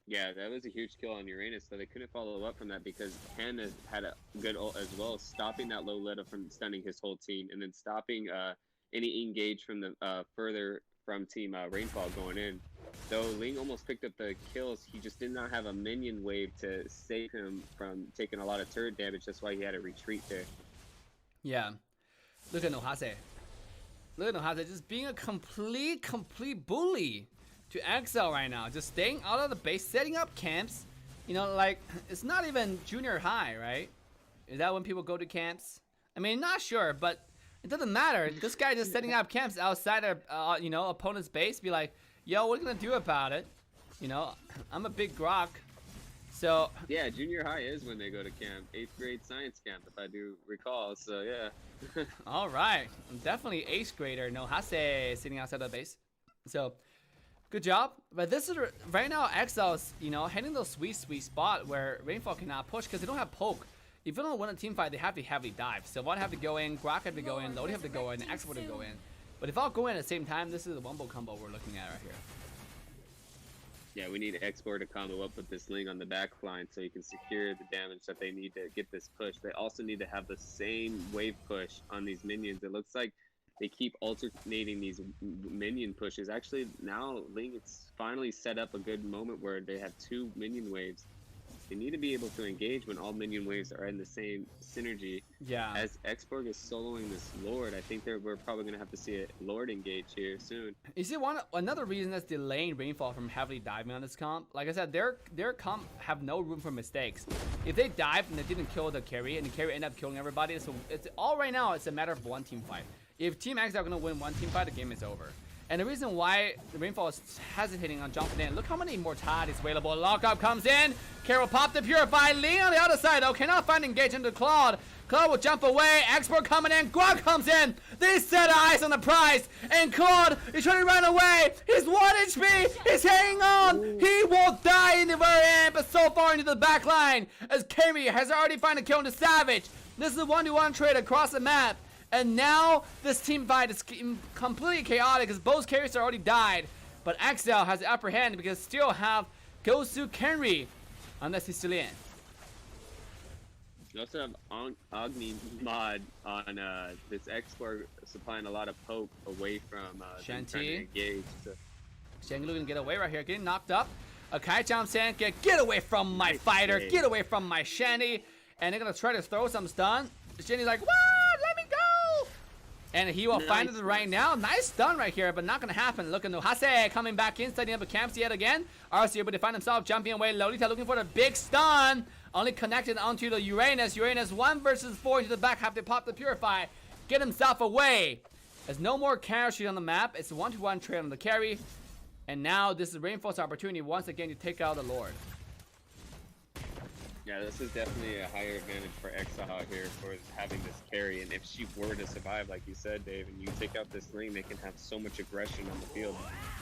Yeah, that was a huge kill on Uranus, so they couldn't follow up from that because Ken has had a good ult as well, stopping that low Letta from stunning his whole team, and then stopping any engage from the further from Team Rainfall going in. Though Ling almost picked up the kills, he just did not have a minion wave to save him from taking a lot of turret damage. That's why he had to retreat there. Yeah, look at Nohase. Look at Nohase just being a complete bully. to EXILE right now. Just staying out of the base, setting up camps. You know, like, it's not even junior high, right? Is that when people go to camps? I mean, not sure, but it doesn't matter. This guy just setting up camps outside of, you know, opponent's base. Be like, yo, what are you gonna do about it? You know, I'm a big grok. So yeah, junior high is when they go to camp. 8th grade science camp, if I do recall. So yeah. all right, I'm definitely 8th grader. No Hase sitting outside of the base. So good job. But this is right now. EXILE's, you know, heading to a sweet spot where Rainfall cannot push because they don't have poke. If you don't win a team fight, they have to heavily dive. So one have to go in, Grok have to go in, Lodi have to go in, Export to go in. But if all go in at the same time, this is the wombo combo we're looking at right here. Yeah, we need Export to combo up with this Ling on the back line so you can secure the damage that they need to get this push. They also need to have the same wave push on these minions. It looks like they keep alternating these minion pushes. Actually, now Ling, it's finally set up a good moment where they have 2 minion waves. They need to be able to engage when all minion waves are in the same synergy. Yeah. As Exborg is soloing this Lord, I think we're probably going to have to see a Lord engage here soon. You see, another reason that's delaying Rainfall from heavily diving on this comp. Like I said, their comp have no room for mistakes. If they dive and they didn't kill the carry, and the carry end up killing everybody, so it's all right now. It's a matter of one team fight. If Team X are going to win one team fight, the game is over. And the reason why the Rainfall is hesitating on jumping in, look how many immortalities available. Lockup comes in. Carol pop the Purify. Lee on the other side, though, cannot find engage into Claude. Claude will jump away. Export coming in. Grog comes in. They set eyes on the prize. And Claude is trying to run away. He's 1 HP. He's hanging on. He will die in the very end, but so far into the back line as Kerry has already found a kill on the Savage. This is a 1-to-1 trade across the map. And now this team fight is completely chaotic because both carries are already died. But EXILE has the upper hand because still have Gosu Kenry on the Sicilian. You also have Agni mod on this Export supplying a lot of poke away from them trying to engage. So. Shang Lu can get away right here, getting knocked up. Kai jumps in, get away from my fighter, get away from my Shandy. And they're gonna try to throw some stun. Shandy's like, what? Let me go! And he will find it right now. Nice stun right here, but not gonna happen. Look at Hase coming back in, setting up a camp yet again. RC able to find himself jumping away. Lolita looking for the big stun. Only connected onto the Uranus. Uranus 1 versus 4 to the back. Have to pop the Purify. Get himself away. There's no more carry on the map. It's a 1-to-1 trade on the carry. And now this is Rainfall's opportunity once again to take out the Lord. Yeah, this is definitely a higher advantage for EXILE here for having this carry. And if she were to survive, like you said, Dave, and you take out this Ling, they can have so much aggression on the field.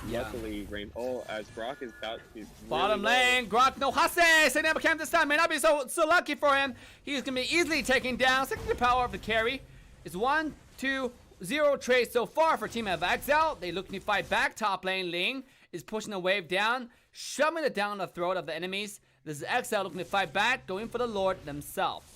Yeah. Luckily, Rainfall, as Grok is about, he's bottom really lane, Grok no Hase. Setting up a camp this time may not be so lucky for him. He's gonna be easily taken down. Second the power of the carry. It's 1-2-0 trade so far for Team of EXILE. They looking to fight back. Top lane, Ling is pushing the wave down, shoving it down the throat of the enemies. This is EXILE looking to fight back, going for the Lord themselves.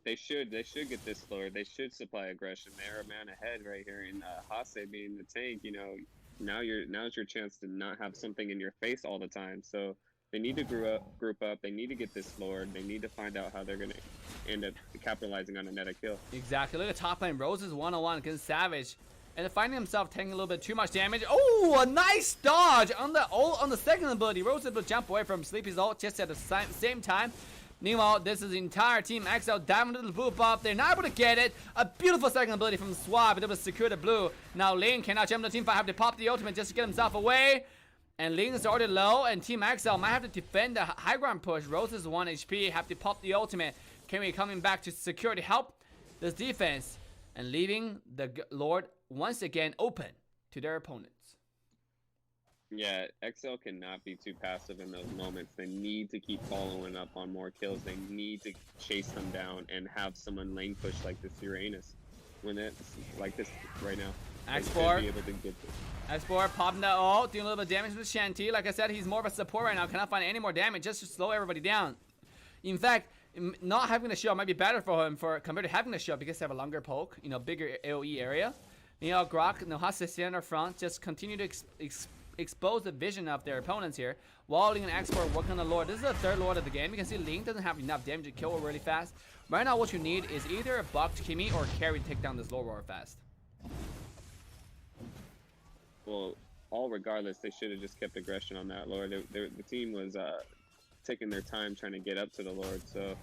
They should get this Lord. They should supply aggression. They're a man ahead right here, and Hase being the tank, you know, now's your chance to not have something in your face all the time. So they need to group up. They need to get this Lord. They need to find out how they're gonna end up capitalizing on a meta kill. Exactly. Look at top lane. Roses 1-on-1 against Savage. And finding himself taking a little bit too much damage. Oh, a nice dodge on the second ability. Rose able to jump away from Sleepy's ult just at the same time. Meanwhile, this is the entire team EXILE diving into the blue buff. They're not able to get it. A beautiful second ability from Swab, able to secure the blue. Now Ling cannot jump the team fight. Have to pop the ultimate just to get himself away. And Ling is already low, and Team EXILE might have to defend the high ground push. Rose is 1 HP. Have to pop the ultimate. Kenry coming back to secure to help this defense and leaving the Lord once again open to their opponents. Yeah, EXILE cannot be too passive in those moments. They need to keep following up on more kills. They need to chase them down and have someone lane push like this Uranus. When it's like this right now. Export popping that ult, doing a little bit of damage with Shanty. Like I said, he's more of a support right now. Cannot find any more damage just to slow everybody down. In fact, not having a shield might be better for him compared to having a shield because they have a longer poke, you know, bigger AoE area. You know, Grok, no Hase stand in front, just continue to expose the vision of their opponents here. While Ling and Export work on the Lord. This is the third Lord of the game. You can see Ling doesn't have enough damage to kill her really fast. Right now, what you need is either a bucked Kimi or carry to take down this Lord Roar fast. Well, all regardless, they should have just kept aggression on that Lord. The team was taking their time trying to get up to the Lord. So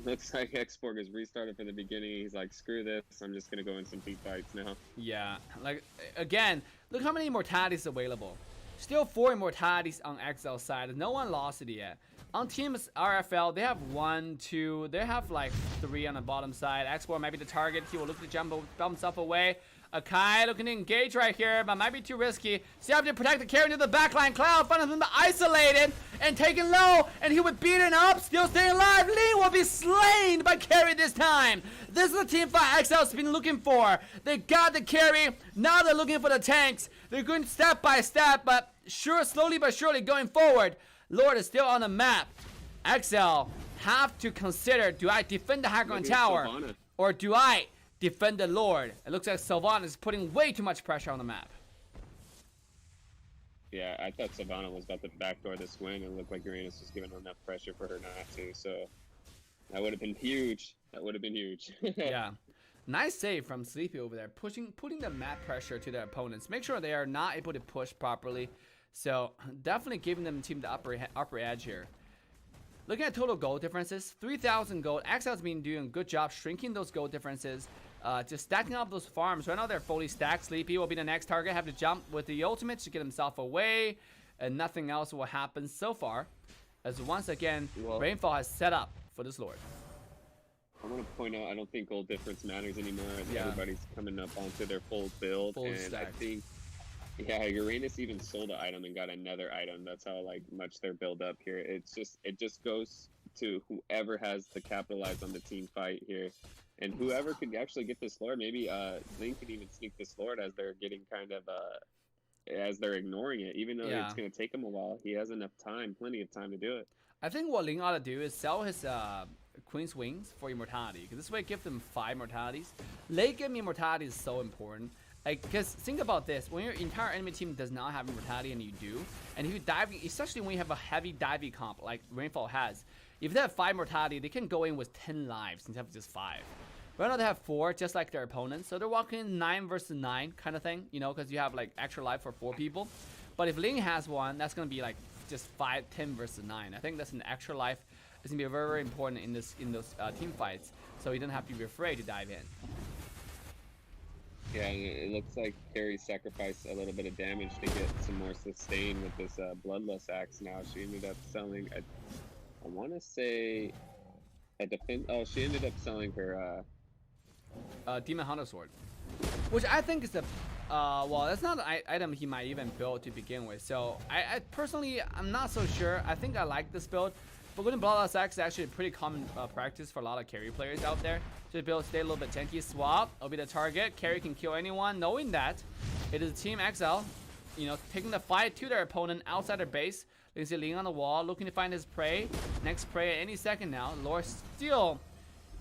looks like Xborg is restarted from the beginning. He's like, screw this. I'm just going to go in some team fights now. Yeah, like, again, look how many immortalities available. Still 4 immortalities on Exile side. No one lost it yet. On teams RFL, they have 1, 2, they have like 3 on the bottom side. Xborg might be the target. He will look to bump himself away. Akai looking to engage right here, but might be too risky. Still have to protect the carry into the backline. Cloud finding him isolated and taken low, and he would beat it up. Still staying alive. Lee will be slain by carry this time. This is the team fight Exile's been looking for. They got the carry. Now they're looking for the tanks. They're going step by step, but slowly but surely going forward. Lord is still on the map. Exile have to consider: do I defend the Hagron Tower, or do I defend the Lord? It looks like Sylvana is putting way too much pressure on the map. Yeah, I thought Sylvana was about to backdoor this win, and it looked like Uranus was giving enough pressure for her not to. So that would have been huge. That would have been huge. Yeah. Nice save from Sleepy over there, putting the map pressure to their opponents. Make sure they are not able to push properly. So definitely giving them team the upper edge here. Looking at total gold differences, 3,000 gold. Exile's been doing a good job shrinking those gold differences. Just stacking up those farms. Right now they're fully stacked. Sleepy will be the next target. Have to jump with the ultimate to get himself away. And nothing else will happen so far. As once again, Rainfall has set up for this Lord. I want to point out, I don't think gold difference matters anymore. I think everybody's coming up onto their full build. Full and stack. I think, yeah, Uranus even sold an item and got another item. That's how like much they're build up here. It just goes to whoever has to capitalize on the team fight here. And whoever could actually get this Lord, maybe Link could even sneak this Lord as they're getting kind of, as they're ignoring it. Even though it's going to take him a while, he has enough time, plenty of time to do it. I think what Ling ought to do is sell his Queen's Wings for immortality. Because this way give them 5 immortalities. Late game immortality is so important. Like, because think about this. When your entire enemy team does not have immortality and you do, and if you dive, especially when you have a heavy diving comp like Rainfall has, if they have 5 immortality, they can go in with 10 lives instead of just 5. Right now they have 4, just like their opponents. So they're walking in 9 versus 9 kind of thing, you know, because you have like extra life for 4 people. But if Ling has one, that's going to be like just 10 versus 9. I think that's an extra life. It's going to be very, very important in those team fights. So you don't have to be afraid to dive in. Yeah, it looks like Carrie sacrificed a little bit of damage to get some more sustain with this Bloodlust Axe now. She ended up selling, I want to say, a defense. Oh, she ended up selling her Demon Hunter Sword. Which I think is a, well, that's not an item he might even build to begin with. So I personally, I'm not so sure. I think I like this build. But going to Bloodlust Axe is actually a pretty common practice for a lot of carry players out there. So the build stay a little bit tanky. Swap will be the target. Carry can kill anyone. Knowing that it is Team Exile, you know, taking the fight to their opponent outside their base. You can see Ling on the wall, looking to find his prey. Next prey any second now. Lord still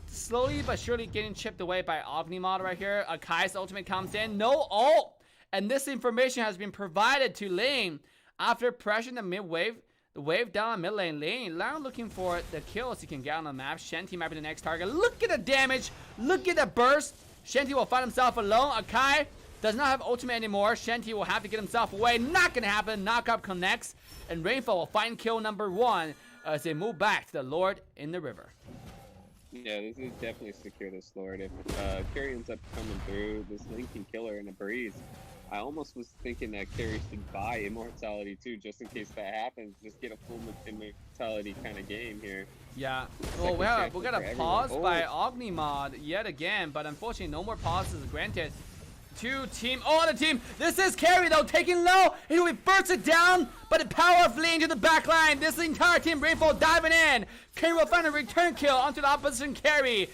slowly but surely getting chipped away by Ognimod right here. Akai's ultimate comes in. No ult. And this information has been provided to Ling after pressuring the mid wave. The wave down mid lane. Ling now looking for the kills he can get on the map. Shanty might be the next target. Look at the damage. Look at the burst. Shanty will find himself alone. Akai does not have ultimate anymore. Shanty will have to get himself away. Not gonna happen. Knockup connects. And Rainfall will find kill number 1 as they move back to the Lord in the river. Yeah, this is definitely secure this Lord. If Carrie ends up coming through, this Link can kill her in a breeze. I almost was thinking that Carrie should buy immortality too, just in case that happens. Just get a full immortality kind of game here. Yeah. Well, we got a pause by Ognimod yet again, but unfortunately no more pauses granted. To team, the team. This is Carrie though, taking low. He will burst it down, but the power of Ling to the back line. This is the entire team. Rainfall diving in. Carrie will find a return kill onto the opposition Carrie.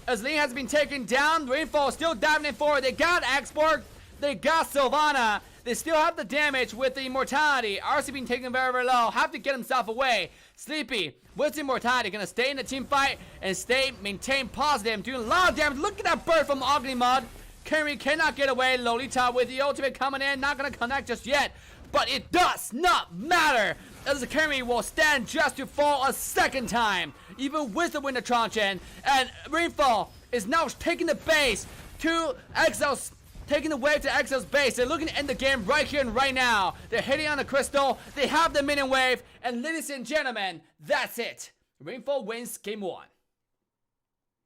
As Ling has been taken down, Rainfall still diving in forward. They got Xborg. They got Sylvana. They still have the damage with the immortality. RC being taken very, very low. Have to get himself away. Sleepy with the immortality. Gonna stay in the team fight and maintain positive. Doing a lot of damage. Look at that bird from Ognimod. Carrie cannot get away. Lolita with the ultimate coming in. Not gonna connect just yet. But it does not matter, as the Carrie will stand just to fall a second time. Even with the Winter Truncheon. And Rainfall is now taking the base to Exile's taking the wave to Exile's base. They're looking to end the game right here and right now. They're hitting on the crystal. They have the minion wave. And ladies and gentlemen, that's it. Rainfall wins game 1.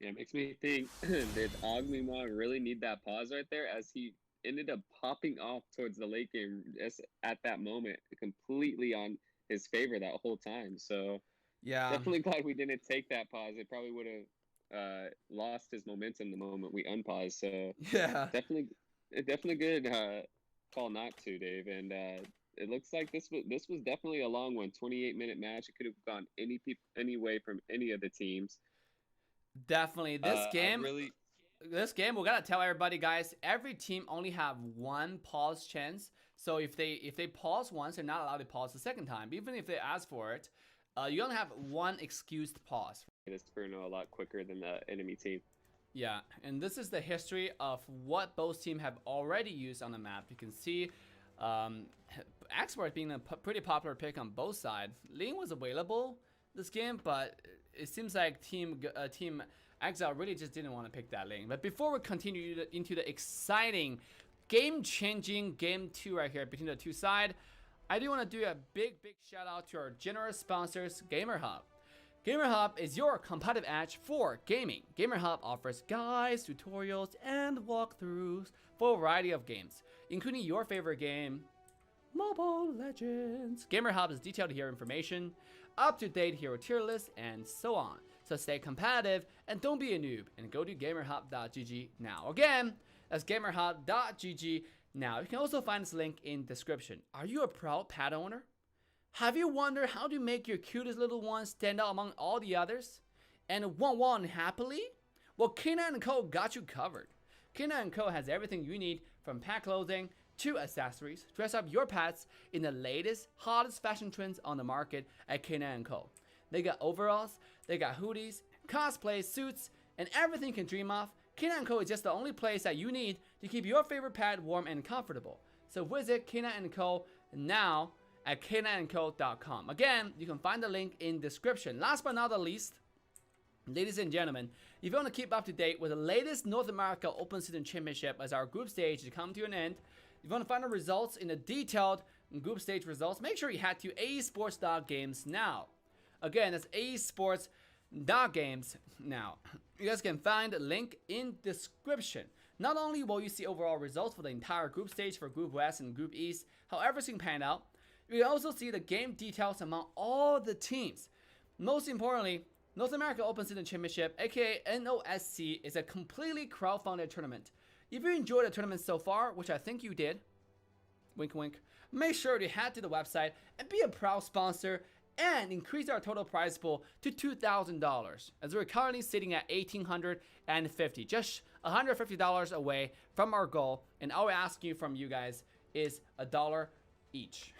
Yeah, it makes me think, did Ogmima really need that pause right there, as he ended up popping off towards the late game just at that moment, completely on his favor that whole time. So yeah, definitely glad we didn't take that pause. It probably would have lost his momentum the moment we unpaused. So yeah, definitely good call not to, Dave. And it looks like this was definitely a long one, 28-minute match. It could have gone any way from any of the teams. definitely. This game, we gotta tell everybody, guys. Every team only have one pause chance. So if they pause once, they're not allowed to pause the second time, even if they ask for it. You only have one excused pause. This Bruno a lot quicker than the enemy team. Yeah, and this is the history of what both teams have already used on the map. You can see Export being a pretty popular pick on both sides. Ling was available this game, but it seems like Team Exile really just didn't want to pick that lane. But before we continue into the exciting, game-changing Game 2 right here between the two sides, I do want to do a big shout out to our generous sponsors, GamerHub. GamerHub is your competitive edge for gaming. GamerHub offers guides, tutorials, and walkthroughs for a variety of games, including your favorite game, Mobile Legends. GamerHub is detailed hero information, up-to-date hero tier lists, and so on. So stay competitive and don't be a noob, and go to gamerhub.gg now. Again, that's gamerhub.gg now. You can also find this link in description. Are you a proud pet owner? Have you wondered how to make your cutest little one stand out among all the others and want one happily? Well, K9 & Co. got you covered. K9 & Co. has everything you need, from pet clothing to accessories. Dress up your pets in the latest, hottest fashion trends on the market at K9 & Co. They got overalls, they got hoodies, cosplay, suits, and everything you can dream of. K9 & Co. is just the only place that you need to keep your favorite pet warm and comfortable. So visit K9 & Co. now at k9andco.com. Again, you can find the link in description. Last but not the least, ladies and gentlemen, if you want to keep up to date with the latest North America Open Season Championship as our group stage is coming to an end, if you want to find the results in the detailed group stage results, make sure you head to esports.games now. Again, that's esports.games now. You guys can find a link in description. Not only will you see overall results for the entire group stage for Group West and Group East, how everything panned out, you can also see the game details among all the teams. Most importantly, North America Open Season Championship, aka NOSC, is a completely crowdfunded tournament. If you enjoyed the tournament so far, which I think you did, wink wink, make sure to head to the website and be a proud sponsor and increase our total prize pool to $2,000, as we're currently sitting at $1,850, just $150 away from our goal, and all we're asking from you guys is $1 each.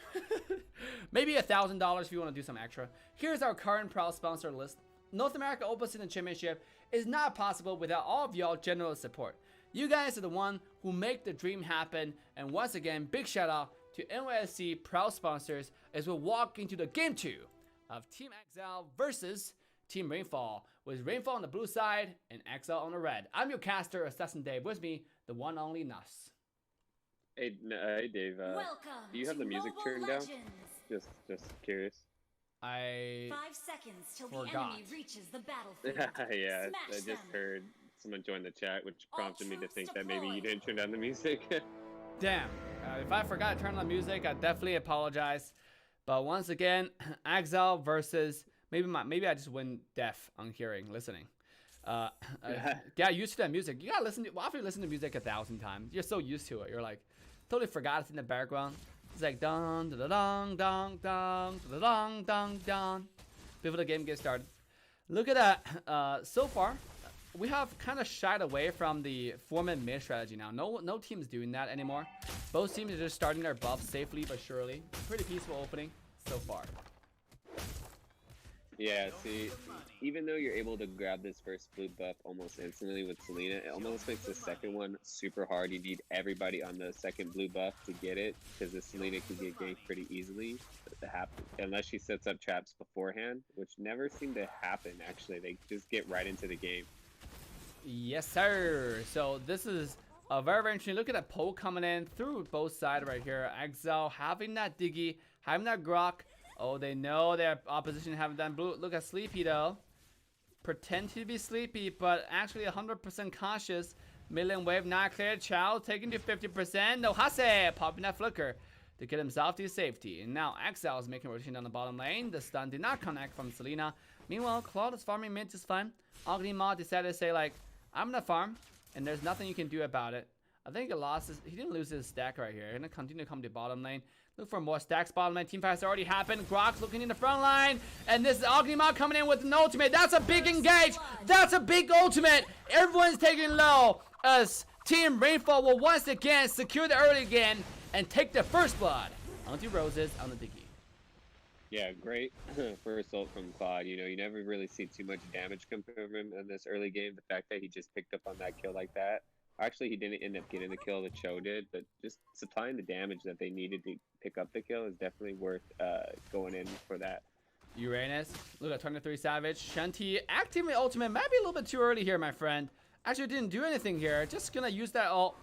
Maybe $1,000 if you want to do some extra. Here's our current proud sponsor list. North America Open Season Championship is not possible without all of y'all generous support. You guys are the one who make the dream happen, and once again, big shout out to NYSC proud sponsors as we walk into the Game 2 of Team Exile versus Team Rainfall, with Rainfall on the blue side and Exile on the red. I'm your caster, Assassin Dave. With me, the one only Nuss. Hey, Dave. Do you have the music turned down? Just curious. I 5 seconds till forgot. the enemy reaches the battlefield. Yeah, I Smash just them. heard someone join the chat, which All prompted me to troops think that maybe you deployed. didn't turn down the music. Damn. If I forgot to turn on the music, I definitely apologize. But once again, Exile versus maybe I just went deaf on listening. Get used to that music. You gotta listen to after you listen to music 1,000 times. You're so used to it. You're like totally forgot it's in the background. It's like dong da dong dong dong da dong dong dong before the game gets started. Look at that. So far, we have kind of shied away from the 4-man mid strategy now. No team's doing that anymore. Both teams are just starting their buffs safely but surely. Pretty peaceful opening so far. Yeah, see, even though you're able to grab this first blue buff almost instantly with Selena, it almost makes the second one super hard. You need everybody on the second blue buff to get it, because the Selena can get ganked pretty easily, unless she sets up traps beforehand, which never seem to happen, actually. They just get right into the game. Yes, sir. So this is Very, very interesting. Look at that poke coming in through both sides right here. EXILE having that Diggy, having that Grok. Oh, they know their opposition haven't done blue. Look at Sleepy though. Pretend to be sleepy, but actually 100% conscious. Mid lane wave not cleared. Chow taking to 50%. No Hase popping that flicker to get himself to safety. And now EXILE is making a rotation down the bottom lane. The stun did not connect from Selena. Meanwhile, Claude is farming mid just fine. Ognima decided to say like, I'm gonna farm, and there's nothing you can do about it. I think he didn't lose his stack right here. He's gonna continue to come to bottom lane. Look for more stacks bottom lane. Team fight has already happened. Grok's looking in the front line. And this is Ognima coming in with an ultimate. That's a big engage. That's a big ultimate. Everyone's taking low as Team Rainfall will once again secure the early again and take the first blood onto Roses on the Diggy. Yeah, great first ult from Claude. You know, you never really see too much damage come from him in this early game. The fact that he just picked up on that kill like that. Actually, he didn't end up getting the kill that Cho did, but just supplying the damage that they needed to pick up the kill is definitely worth going in for that. Uranus, look at 23 Savage. Shanti activating ultimate might be a little bit too early here, my friend. Actually didn't do anything here. Just gonna use that ult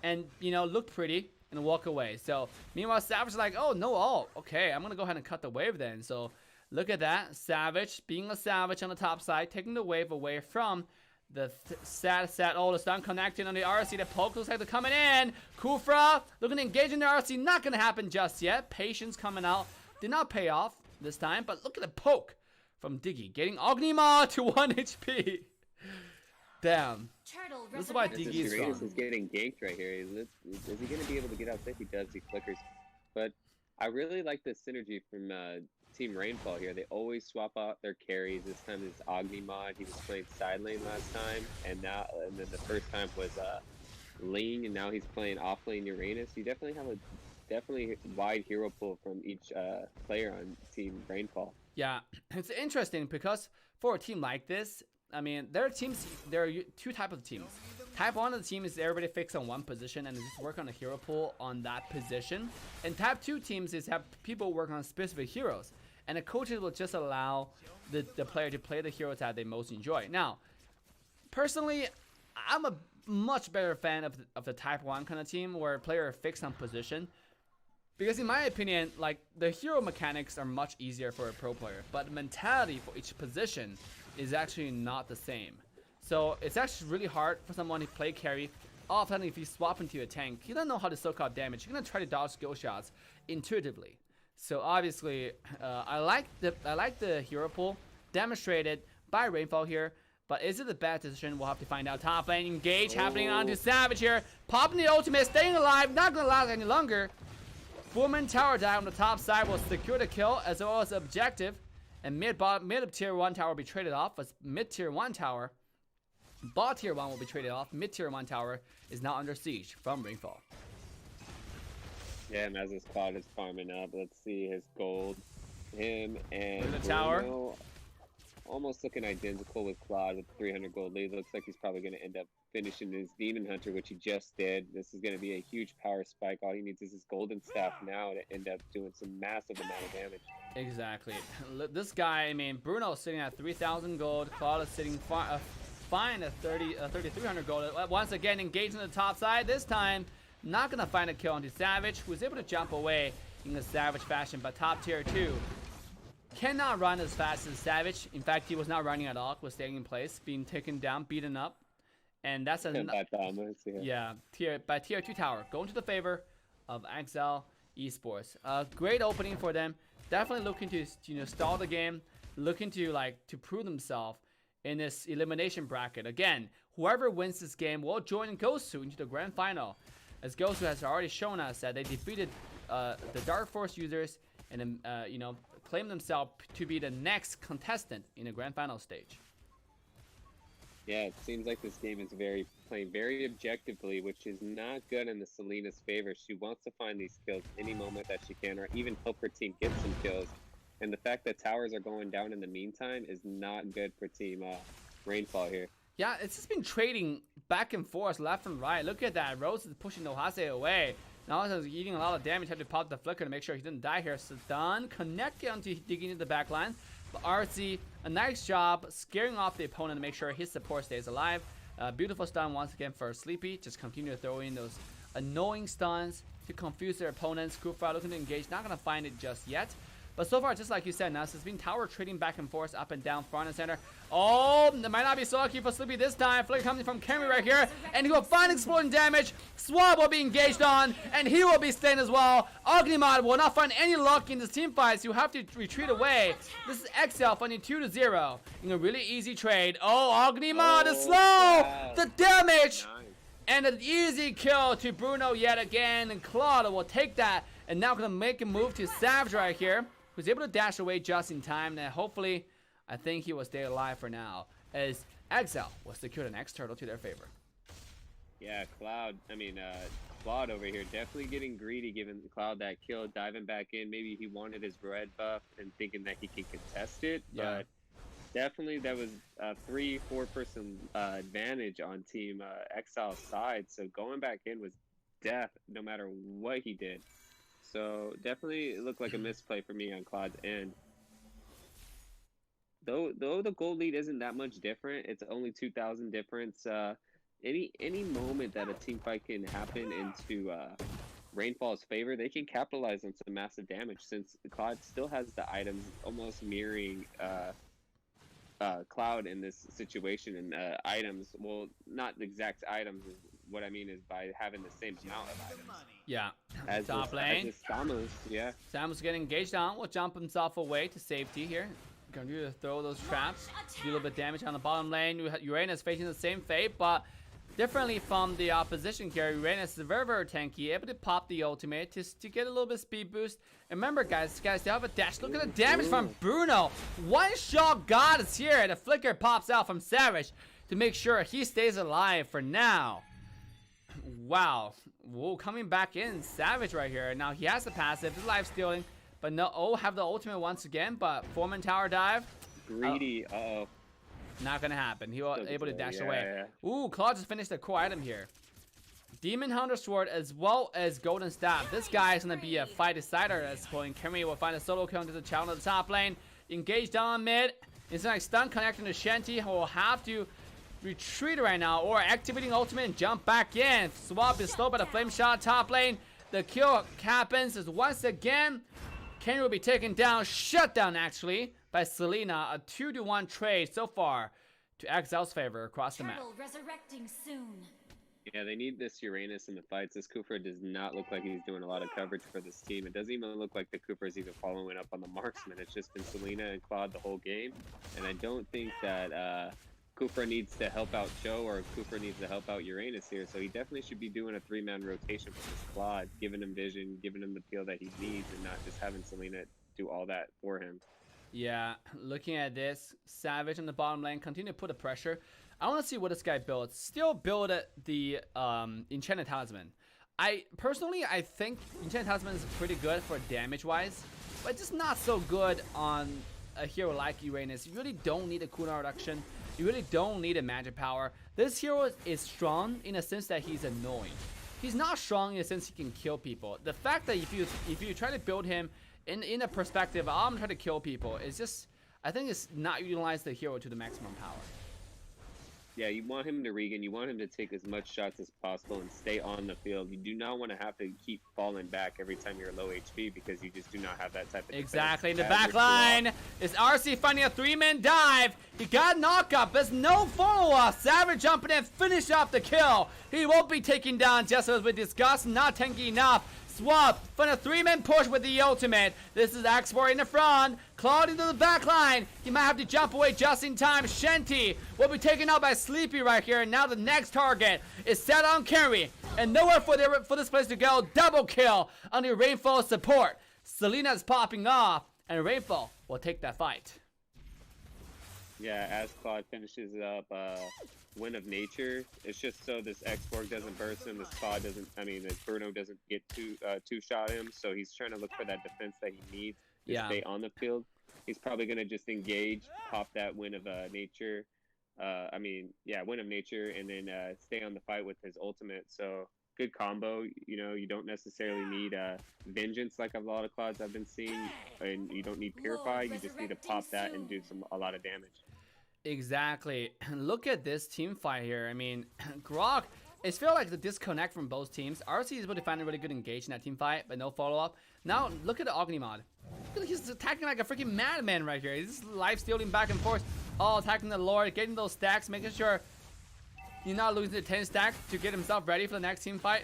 and, you know, look pretty and walk away. So, meanwhile, Savage is like, oh, no ult. Okay, I'm gonna go ahead and cut the wave then. So, look at that. Savage, being a Savage on the top side, taking the wave away from the sad, oh, the stun connecting on the RC. The poke looks like they're coming in. Kufra looking to engage in the RC. Not going to happen just yet. Patience coming out. Did not pay off this time. But look at the poke from Diggy. Getting Ognima to 1 HP. Damn. This is why Diggy is strong. Is getting ganked right here. Is he going to be able to get out safe? He does. He flickers. But I really like the synergy from Team Rainfall here. They always swap out their carries. This time it's Ognima. He was playing side lane last time, and then the first time was Ling, and now he's playing off lane Uranus. You definitely have a wide hero pool from each player on Team Rainfall. Yeah, it's interesting because for a team like this, I mean, there are two types of teams. Type 1 of the team is everybody fixed on one position and just work on a hero pool on that position. And type 2 teams is have people work on specific heroes. And the coaches will just allow the player to play the heroes that they most enjoy. Now, personally, I'm a much better fan of the type 1 kind of team where a player are fixed on position. Because in my opinion, like, the hero mechanics are much easier for a pro player. But the mentality for each position is actually not the same. So it's actually really hard for someone to play carry. All of a sudden, if you swap into a tank, he doesn't know how to soak up damage. He's gonna try to dodge skill shots intuitively. So obviously, I like the hero pool demonstrated by Rainfall here. But is it a bad decision? We'll have to find out. Top lane engage happening onto Savage here, popping the ultimate, staying alive, not gonna last any longer. Fullman tower dive on the top side will secure the kill as well as objective. And mid of tier 1 tower will be traded off as mid tier 1 tower. Bot tier 1 will be traded off. Mid tier 1 tower is now under siege from Rainfall. Yeah, and as his Claude is farming up, let's see his gold. Him and the tower. Bruno, almost looking identical with Claude with 300 gold lead. Looks like he's probably going to end up finishing his Demon Hunter, which he just did. This is going to be a huge power spike. All he needs is his golden staff now to end up doing some massive amount of damage. Exactly. This guy, I mean, Bruno is sitting at 3,000 gold. Claude is sitting fine at 3,300 gold. Once again, engaging the top side. This time, not going to find a kill onto Savage, who was able to jump away in the Savage fashion. But top tier 2 cannot run as fast as Savage. In fact, he was not running at all. Was staying in place, being taken down, beaten up. And that's a tier 2 tower going to the favor of EXILE Esports. Great opening for them. Definitely looking to stall the game, looking to prove themselves in this elimination bracket. Again, whoever wins this game will join Gosu into the grand final, as Gosu has already shown us that they defeated the Dark Force users and claim themselves to be the next contestant in the grand final stage. Yeah, it seems like this game is playing very objectively, which is not good in the Selena's favor. She wants to find these kills any moment that she can, or even help her team get some kills. And the fact that towers are going down in the meantime is not good for Team Rainfall here. Yeah, it's just been trading back and forth, left and right. Look at that. Rose is pushing Nohase away. Now he's eating a lot of damage. Had to pop the flicker to make sure he didn't die here. Stun, connecting onto digging into the back line. But RC, a nice job scaring off the opponent to make sure his support stays alive. Beautiful stun once again for Sleepy. Just continue to throw in those annoying stuns to confuse their opponents. Kufra looking to engage. Not going to find it just yet. But so far, just like you said, Nuss, it's been tower trading back and forth, up and down, front and center. Oh, that might not be so lucky for Sleepy this time. Flicker coming from Camry right here. And he will find exploding damage. Swab will be engaged on. And he will be staying as well. Ognimod will not find any luck in this team fights. You have to retreat away. This is EXILE finding 2-0 in a really easy trade. Oh, Ognimod is slow. Wow. The damage. Nice. And an easy kill to Bruno yet again. And Claude will take that. And now going to make a move to Savage right here, who's able to dash away just in time. And hopefully, I think he will stay alive for now, as EXILE will secure the next turtle to their favor. Yeah, Claude over here definitely getting greedy, giving Cloud that kill, diving back in. Maybe he wanted his red buff and thinking that he can contest it. Yeah. But definitely that was a 3-4 person advantage on Team EXILE's side. So going back in was death no matter what he did. So definitely it looked like a misplay for me on Claude's end. Though the gold lead isn't that much different, it's only 2,000 difference. Any moment that a team fight can happen into Rainfall's favor, they can capitalize on some massive damage, since Claude still has the items almost mirroring Cloud in this situation. And items, well, not the exact items. What I mean is by having the same amount of items. Yeah. As Top lane. Samus, yeah. Samus getting engaged on. Will jump himself away to safety here. Gonna do to throw those traps. Do a little bit of damage on the bottom lane. Uranus facing the same fate, but differently from the opposition here. Uranus is very, very tanky, able to pop the ultimate to get a little bit of speed boost. And remember, guys, they have a dash. Look at the damage from Bruno. One shot god is here, and a flicker pops out from Savage to make sure he stays alive for now. Wow. Whoa, coming back in. Savage right here. Now he has the passive, his life stealing, but no. Oh, have the ultimate once again, but Foreman tower dive. Greedy. Uh-oh. Not gonna happen. He was able to dash away. Yeah. Ooh, Claude just finished the core item here. Demon Hunter Sword as well as Golden Staff. This guy is gonna be a fight decider at this point. Camry will find a solo kill into the challenge of the top lane. Engaged down mid. It's like stun connecting to Shanty, who will have to retreat right now, or activating ultimate and jump back in. Swap is slow by the flame shot top lane. The kill happens as once again Kenny will be taken down, shut down actually by Selena. A 2-1 trade so far to EXILE's favor across the map. Turtle resurrecting soon. Yeah, they need this Uranus in the fights. This Kufra does not look like he's doing a lot of coverage for this team. It doesn't even look like the Kufra is even following up on the marksman. It's just been Selena and Claude the whole game. And I don't think that Kufra needs to help out Cho, or Kufra needs to help out Uranus here. So he definitely should be doing a 3-man rotation for this Claude, giving him vision, giving him the peel that he needs, and not just having Selena do all that for him. Yeah, looking at this, Savage on the bottom lane, continue to put the pressure. I want to see what this guy builds. Still build the Enchanted Talisman. I think Enchanted Talisman is pretty good for damage-wise, but just not so good on a hero like Uranus. You really don't need a cooldown reduction. You really don't need a magic power. This hero is strong in a sense that he's annoying. He's not strong in a sense he can kill people. The fact that if you try to build him in a perspective, I'm trying to kill people, is just, I think it's not utilize the hero to the maximum power. Yeah, you want him to regen. You want him to take as much shots as possible and stay on the field. You do not want to have to keep falling back every time you're low HP, because you just do not have that type of Exactly. In defense. the back line is RC finding a 3-man dive. He got knocked up. There's no follow-up. Savage jumping in, finish off the kill. He won't be taken down just as we discussed. Not tanky enough. Swap for a 3-man push with the ultimate. This is X4 in the front. Claude into the back line. He might have to jump away just in time. Shanty will be taken out by Sleepy right here. And now the next target is set on Carry. And nowhere for this place to go. Double kill on the Rainfall support. Selena's popping off, and Rainfall will take that fight. Yeah, as Claude finishes up Wind of Nature, it's just so this X-Borg doesn't burst him, this Claude doesn't, this Bruno doesn't get two-shot him, so he's trying to look for that defense that he needs to stay on the field. He's probably going to just engage, pop that Wind of Nature, Wind of Nature, and then stay on the fight with his ultimate. So good combo. You know, you don't necessarily need Vengeance like a lot of Claudes I've been seeing, and you don't need Purify. You just need to pop that and do a lot of damage. Exactly. Look at this team fight here. I mean, Grok, it feels like the disconnect from both teams. RC is able to find a really good engage in that team fight, but no follow-up. Now, look at the Ognimod. He's attacking like a freaking madman right here. He's life stealing back and forth. Oh, attacking the Lord, getting those stacks, making sure he's not losing the 10 stack to get himself ready for the next team fight.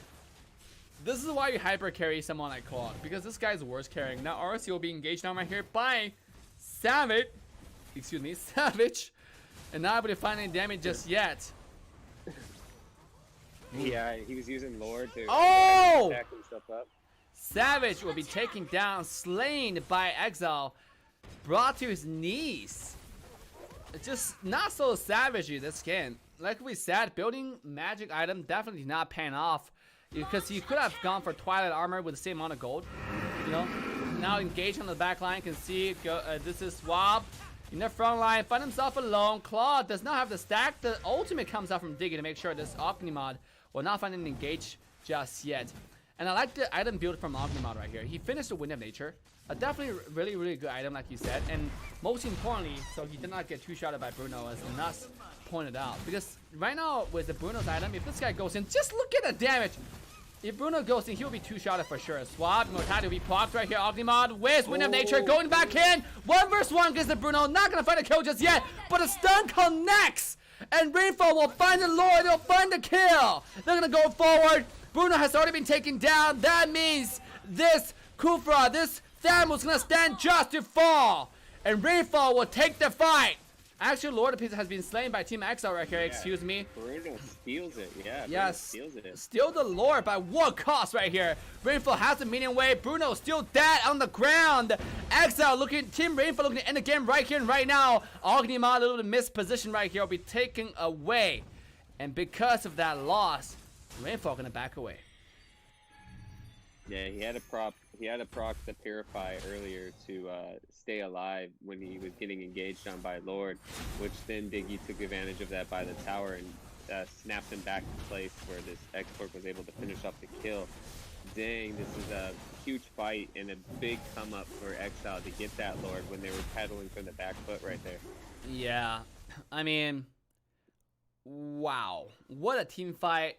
This is why you hyper carry someone like Claude, because this guy's worst carrying. Now RC will be engaged now right here by Savage. Excuse me, Savage. And not able to find any damage just yet. Yeah, he was using Lord to back himself up. Savage will be taken down, slain by Exile, brought to his knees. It's just not so savagey, this skin. Like we said, building magic item definitely did not pan off, because you could have gone for Twilight armor with the same amount of gold. You know, now engaged on the back line, can see this is Swab in the front line, find himself alone. Claude does not have the stack. The ultimate comes out from Diggy to make sure this Ognimod will not find an engage just yet. And I like the item build from Ognimod right here. He finished the Wind of Nature. A definitely really good item, like you said. And most importantly, so he did not get two-shotted by Bruno, as Nuss pointed out. Because right now, with the Bruno's item, if this guy goes in, just look at the damage. If Bruno goes in, he'll be two-shotted for sure. Swab, Mortati will be popped right here. Ognimod with Wind of Nature going back in. 1 versus 1 against the Bruno. Not going to find a kill just yet, but a stun connects. And Rainfall will find the Lord. They'll find the kill. They're going to go forward. Bruno has already been taken down. That means this Kufra, this Thamus, going to stand just to fall. And Rainfall will take the fight. Actually, Lord has been slain by Team Exile right here, excuse me. Bruno steals it, yeah. Yes, steals it. Steal the Lord by what cost right here? Rainfall has the minion wave. Bruno still dead on the ground. Exile looking, Team Rainfall looking to end the game right here and right now. Ognimod, a little bit missed position right here, will be taken away. And because of that loss, Rainfall gonna back away. Yeah, he had to proc the Purify earlier to stay alive when he was getting engaged on by Lord, which then Diggy took advantage of that by the tower and snapped him back to place where this export was able to finish off the kill. Dang, this is a huge fight and a big come up for Exile to get that Lord when they were pedaling from the back foot right there. Yeah, I mean, wow, what a team fight.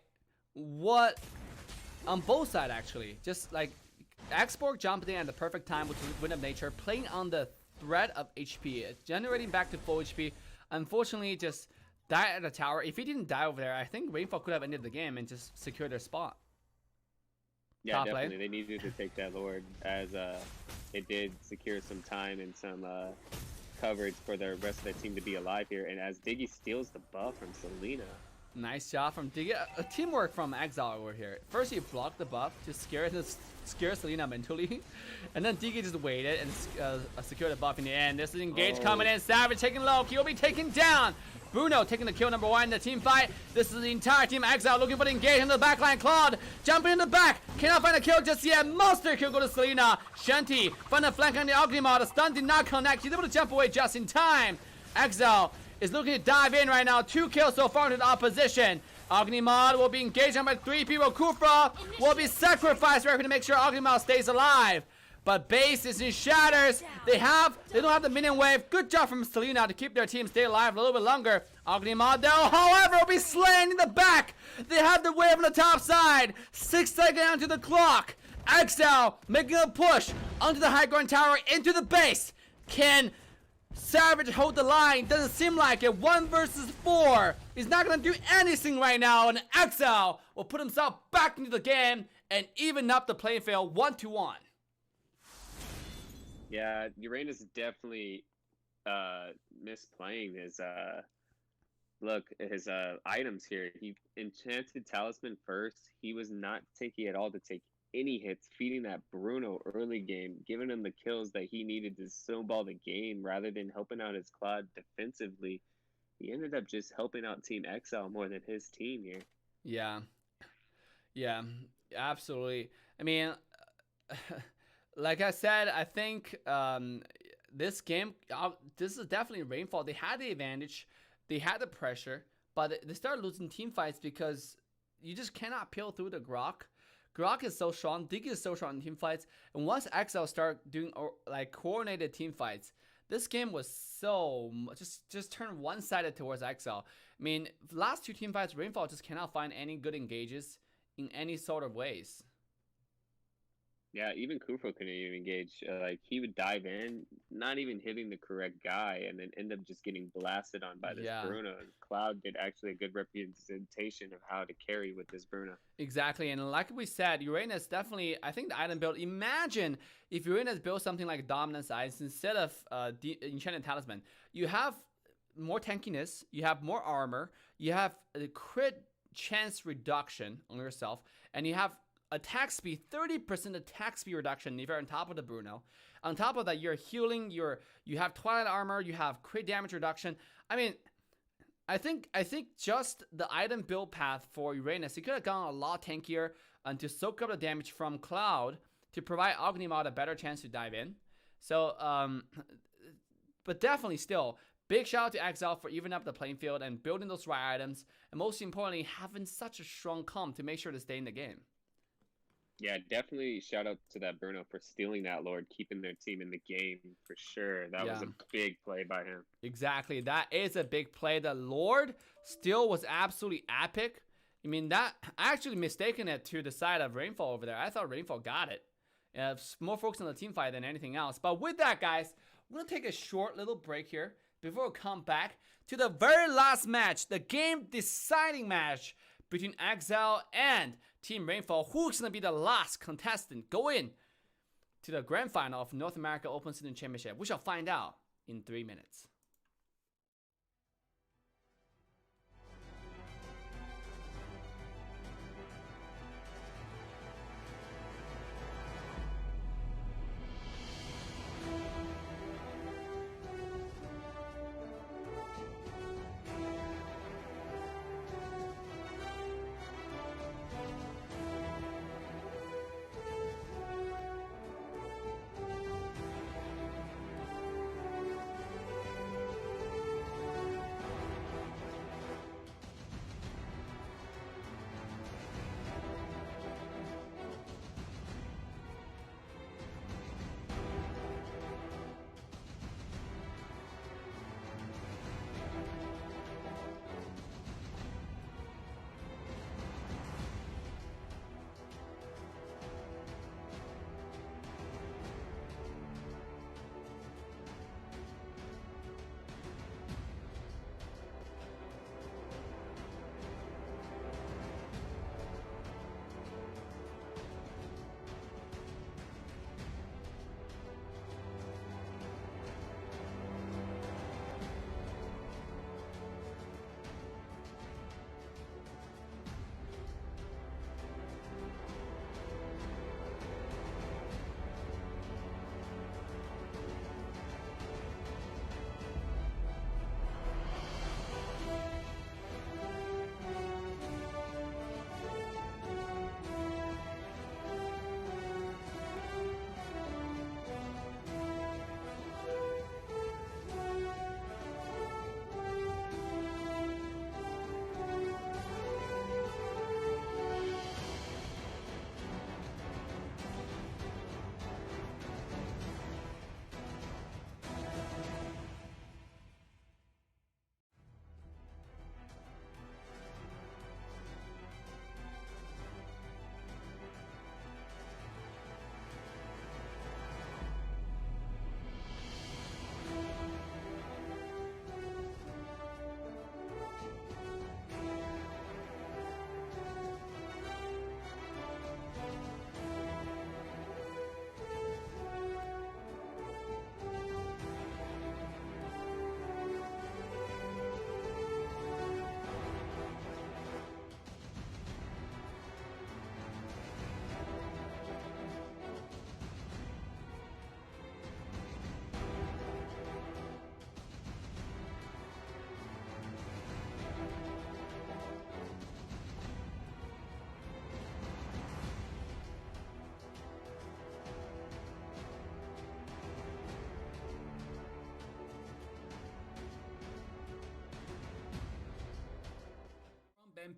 What on both sides actually, just like Export jumped in at the perfect time with Wind of Nature, playing on the threat of HP, generating back to full HP. Unfortunately, just died at the tower. If he didn't die over there, I think Rainfall could have ended the game and just secured their spot. Yeah, Top definitely. lane. They needed to take that Lord, as it did secure some time and some coverage for the rest of the team to be alive here. And as Diggy steals the buff from Selena. Nice job from Diggy. Teamwork from Exile over here. First, he blocked the buff to scare Selena mentally, and then Diggy just waited and secured the buff in the end. This is engaged coming in. Savage taking low. He'll be taken down. Bruno taking the kill number 1 in the team fight. This is the entire team Exile looking for the engage in the backline. Claude jumping in the back. Cannot find a kill just yet. Monster kill go to Selena. Shanti find a flank on the Ognimod. The stun did not connect. He's able to jump away just in time. Exile is looking to dive in right now. 2 kills so far into the opposition. Ognimod will be engaged on by 3 people. Kufra will be sacrificed right here to make sure Ognimod stays alive. But base is in shatters. They don't have the minion wave. Good job from Selena to keep their team stay alive a little bit longer. Ognimod though, however, will be slain in the back. They have the wave on the top side. 6 seconds onto the clock. Exile making a push onto the high ground tower into the base. Can Savage hold the line? Doesn't seem like it. 1 versus 4. He's not going to do anything right now. And Exile will put himself back into the game and even up the playing field 1-1. Yeah, Uranus definitely misplaying his his items here. He enchanted Talisman first. He was not taking at all to take any hits, feeding that Bruno early game, giving him the kills that he needed to snowball the game rather than helping out his Claude defensively. He ended up just helping out Team Exile more than his team here. Yeah, absolutely. I mean, like I said, I think this game, this is definitely Rainfall. They had the advantage, they had the pressure, but they started losing team fights because you just cannot peel through the Grok. Grok is so strong, Diggy is so strong in team fights, and once Exile start doing like coordinated team fights, this game was so just turned one-sided towards EXILE. I mean, last 2 team fights, Rainfall just cannot find any good engages in any sort of ways. Yeah, even Kufo couldn't even engage. Like, he would dive in, not even hitting the correct guy, and then end up just getting blasted on by this Bruno. And Cloud did actually a good representation of how to carry with this Bruno. Exactly, and like we said, Uranus definitely, I think the item build, imagine if Uranus built something like Dominance Eyes instead of Enchanted Talisman. You have more tankiness, you have more armor, you have a crit chance reduction on yourself, and you have attack speed, 30% attack speed reduction if you're on top of the Bruno. On top of that, you're healing, you have Twilight Armor, you have crit damage reduction. I mean, I think just the item build path for Uranus, it could have gone a lot tankier and to soak up the damage from Cloud to provide Ognimod a better chance to dive in. So, but definitely still, big shout out to EXILE for evening up the playing field and building those right items, and most importantly, having such a strong comp to make sure to stay in the game. Yeah, definitely shout out to that Bruno for stealing that Lord, keeping their team in the game for sure. That was a big play by him. Exactly, that is a big play. The Lord still was absolutely epic. I mean, that I actually mistaken it to the side of Rainfall over there. I thought Rainfall got it. More focus on the team fight than anything else. But with that, guys, we're going to take a short little break here before we come back to the very last match, the game-deciding match between EXILE and Team Rainfall. Who's going to be the last contestant going to the grand final of North America Open Season Championship? We shall find out in 3 minutes.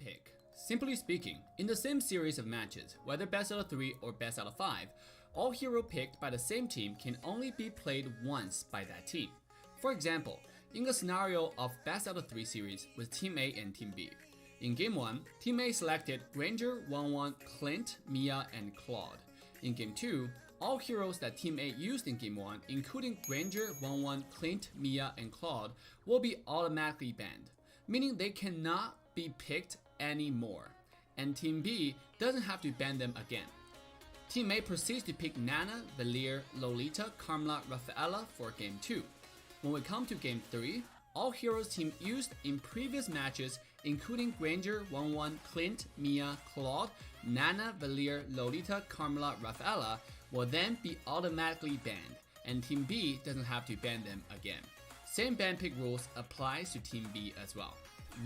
Pick. Simply speaking, in the same series of matches, whether best out of 3 or best out of 5, all hero picked by the same team can only be played once by that team. For example, in a scenario of best out of 3 series with Team A and Team B. In Game 1, Team A selected Granger, 1-1, Clint, Mia, and Claude. In Game 2, all heroes that Team A used in Game 1, including Granger, 1-1, Clint, Mia, and Claude, will be automatically banned, meaning they cannot be picked anymore, and Team B doesn't have to ban them again. Team A proceeds to pick Nana, Valier, Lolita, Carmela, Rafaela for Game 2. When we come to Game 3, all heroes team used in previous matches, including Granger, 1-1, Clint, Mia, Claude, Nana, Valier, Lolita, Carmela, Rafaela, will then be automatically banned, and Team B doesn't have to ban them again. Same ban pick rules applies to Team B as well.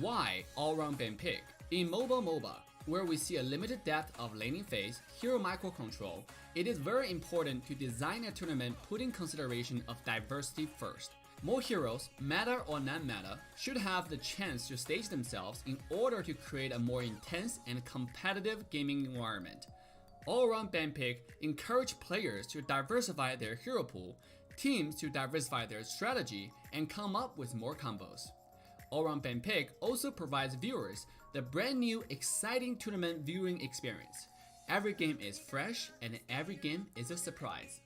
Why all-round ban pick? In MOBA, where we see a limited depth of laning phase, hero microcontrol, it is very important to design a tournament putting consideration of diversity first. More heroes, meta or non-meta, should have the chance to stage themselves in order to create a more intense and competitive gaming environment. All-around ban pick encourage players to diversify their hero pool, teams to diversify their strategy, and come up with more combos. All-around ban pick also provides viewers the brand new exciting tournament viewing experience. Every game is fresh and every game is a surprise.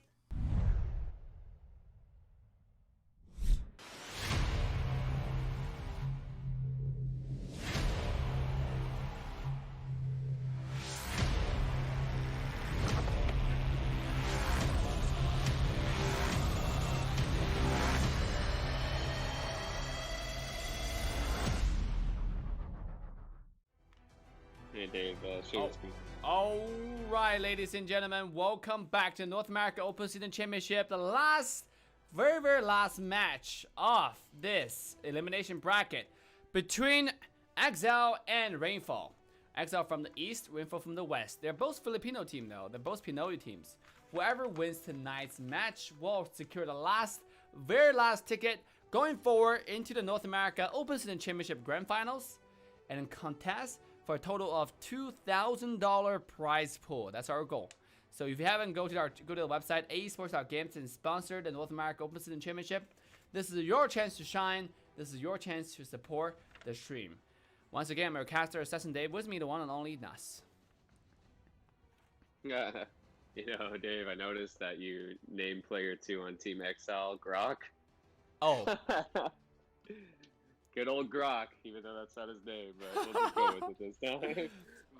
Hey Dave, share screen. Alright, ladies and gentlemen, welcome back to North America Open Season Championship, the last, very last match of this elimination bracket between EXILE and Rainfall. EXILE from the east, Rainfall from the west. They're both Filipino team though, they're both Pinoy teams. Whoever wins tonight's match will secure the very last ticket going forward into the North America Open Season Championship Grand Finals and contest for a total of $2,000 prize pool. That's our goal. So if you haven't, go to the website Esports.games and sponsor the North America Open Season Championship. This is your chance to shine. This is your chance to support the stream. Once again, I'm your caster Assassin Dave. With me, the one and only Nas. You know, Dave, I noticed that you named player 2 on Team EXILE Grok. Oh. Good old Grok, even though that's not his name, but we'll just go with it this time.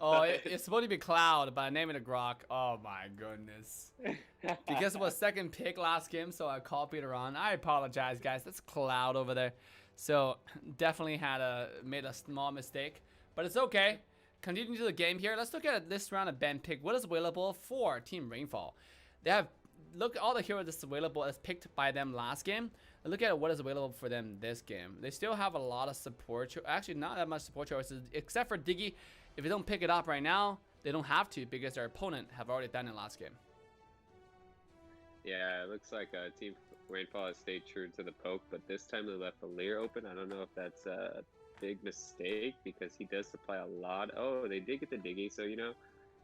Oh, it's supposed to be Cloud, but I named it a Grok. Oh my goodness. Because it was second pick last game, so I copied it around. I apologize, guys. That's Cloud over there. So definitely made a small mistake, but it's okay. Continuing to the game here, let's look at this round of ban pick. What is available for Team Rainfall? They have look at all the heroes that's available as picked by them last game. And look at what is available for them this game. They still have a lot of support. Actually, not that much support choices, except for Diggy. If they don't pick it up right now, they don't have to because their opponent have already done it last game. Yeah, it looks like Team Rainfall has stayed true to the poke, but this time they left Valier open. I don't know if that's a big mistake because he does supply a lot. Oh, they did get the Diggy, so you know,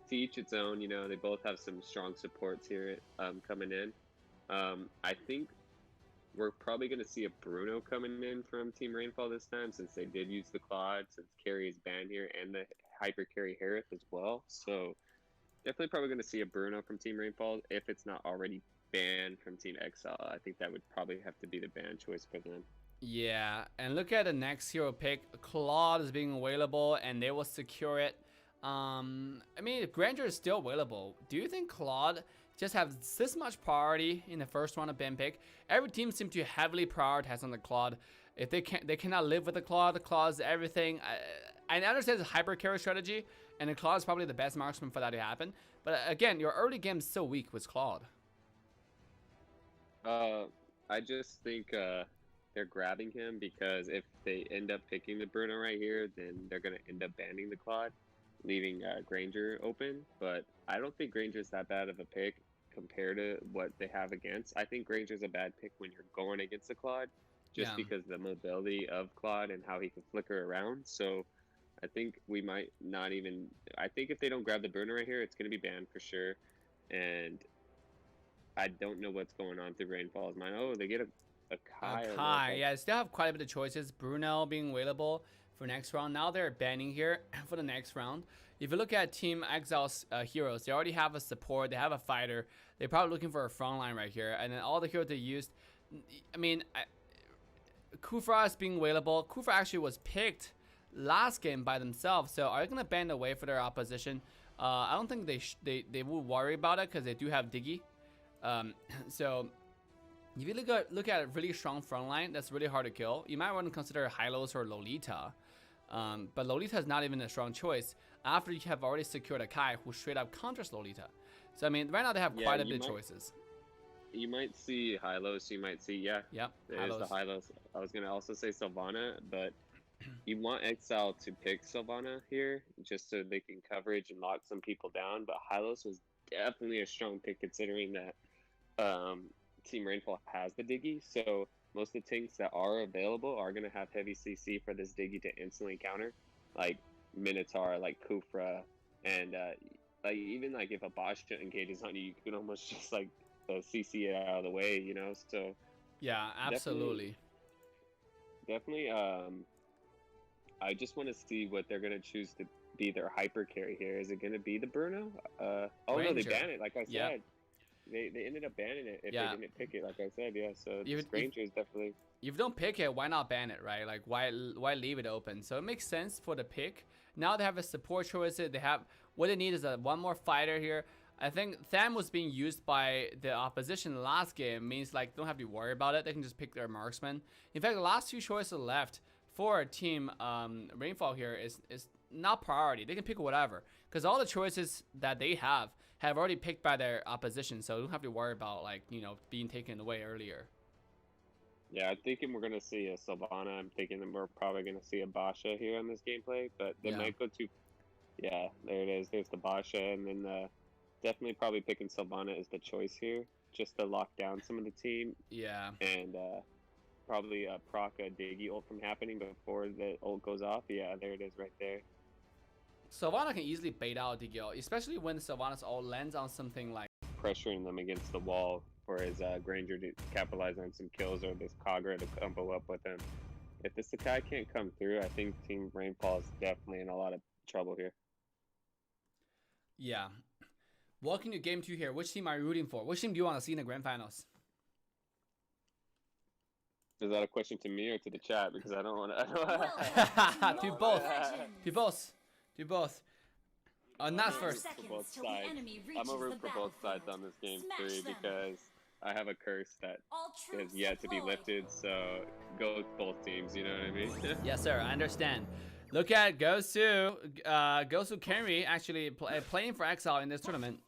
to each its own. You know, they both have some strong supports here coming in. I think we're probably going to see a Bruno coming in from Team Rainfall this time since they did use the Claude, since Carry is banned here, and the Hyper Carry Harith as well. So definitely probably going to see a Bruno from Team Rainfall if it's not already banned from Team EXILE. I think that would probably have to be the ban choice for them. Yeah, and look at the next hero pick. Claude is being available, and they will secure it. I mean, Granger is still available. Do you think Claude just have this much priority in the first round of ban pick? Every team seems to heavily prioritize on the Claude. If they cannot live with the Claude. The Claude is everything. I understand it's a hyper carry strategy, and the Claude is probably the best marksman for that to happen. But again, your early game is so weak with Claude. I just think they're grabbing him because if they end up picking the Bruno right here, then they're gonna end up banning the Claude, leaving Granger open. But I don't think Granger's that bad of a pick compared to what they have against. I think Granger's a bad pick when you're going against the Claude, just because of the mobility of Claude and how he can flicker around. So I think we might not even. I think if they don't grab the Bruno right here, it's going to be banned for sure. And I don't know what's going on through Rainfall's mind. Oh, they get a Kai. Kai, yeah, they still have quite a bit of choices. Bruno being available for next round. Now they're banning here for the next round. If you look at Team Exile's heroes, they already have a support. They have a fighter. They're probably looking for a front line right here. And then all the heroes they used, I mean, Kufra is being available. Kufra actually was picked last game by themselves. So are they gonna ban away for their opposition? I don't think they will worry about it because they do have Diggy. So if you look at a really strong front line, that's really hard to kill. You might want to consider Hylos or Lolita. But Lolita is not even a strong choice after you have already secured a Kai who straight up counters Lolita. So I mean, right now they have quite a bit of choices. You might see Hylos, you might see, Yep, there's the Hylos. I was going to also say Sylvana, but you want Exile to pick Sylvana here just so they can coverage and lock some people down. But Hylos was definitely a strong pick considering that Team Rainfall has the Diggy. So most of the tanks that are available are going to have heavy CC for this Diggy to instantly counter. Like Minotaur, like Kufra, and like even like if a Basha engages on you, you can almost just like CC it out of the way, you know. So yeah, absolutely. Definitely. I just want to see what they're gonna choose to be their hyper carry here. Is it gonna be the Bruno? Oh Ranger. no, they banned it. Like I said, Yep. they ended up banning it if Yeah. they didn't pick it. Like I said, yeah. So this Ranger is definitely. If you don't pick it, why not ban it, right? Like why leave it open? So it makes sense for the pick. Now they have a support choice. They have what they need is one more fighter here. I think Tham was being used by the opposition last game, means like don't have to worry about it. They can just pick their marksman. In fact, the last two choices left for Team Rainfall here is not priority. They can pick whatever because all the choices that they have already picked by their opposition, so they don't have to worry about like being taken away earlier. Yeah, I'm thinking we're gonna see a Sylvana. I'm thinking that we're probably gonna see a Basha here on this gameplay, but they might go to. Yeah, there it is. There's the Basha, and then definitely probably picking Sylvana as the choice here, just to lock down some of the team. Yeah. And probably proc a Diggy ult from happening before the ult goes off. Yeah, there it is right there. Sylvana can easily bait out Diggy ult, especially when Sylvana's ult lands on something like pressuring them against the wall for his Granger to capitalize on some kills or this Kagura to combo up with him. If the Sakai can't come through, I think Team Rainfall is definitely in a lot of trouble here. Yeah. Welcome to Game 2 here. Which team are you rooting for? Which team do you want to see in the Grand Finals? Is that a question to me or to the chat? Because I don't want to... Do both. Do both. Do both. Not first. For both sides. I'm over for both sides on this game 3 because I have a curse that is yet to be lifted. So go with both teams, you know what I mean? Yes, sir. I understand. Look at Gosu. Gosu Kenry actually playing for Exile in this tournament.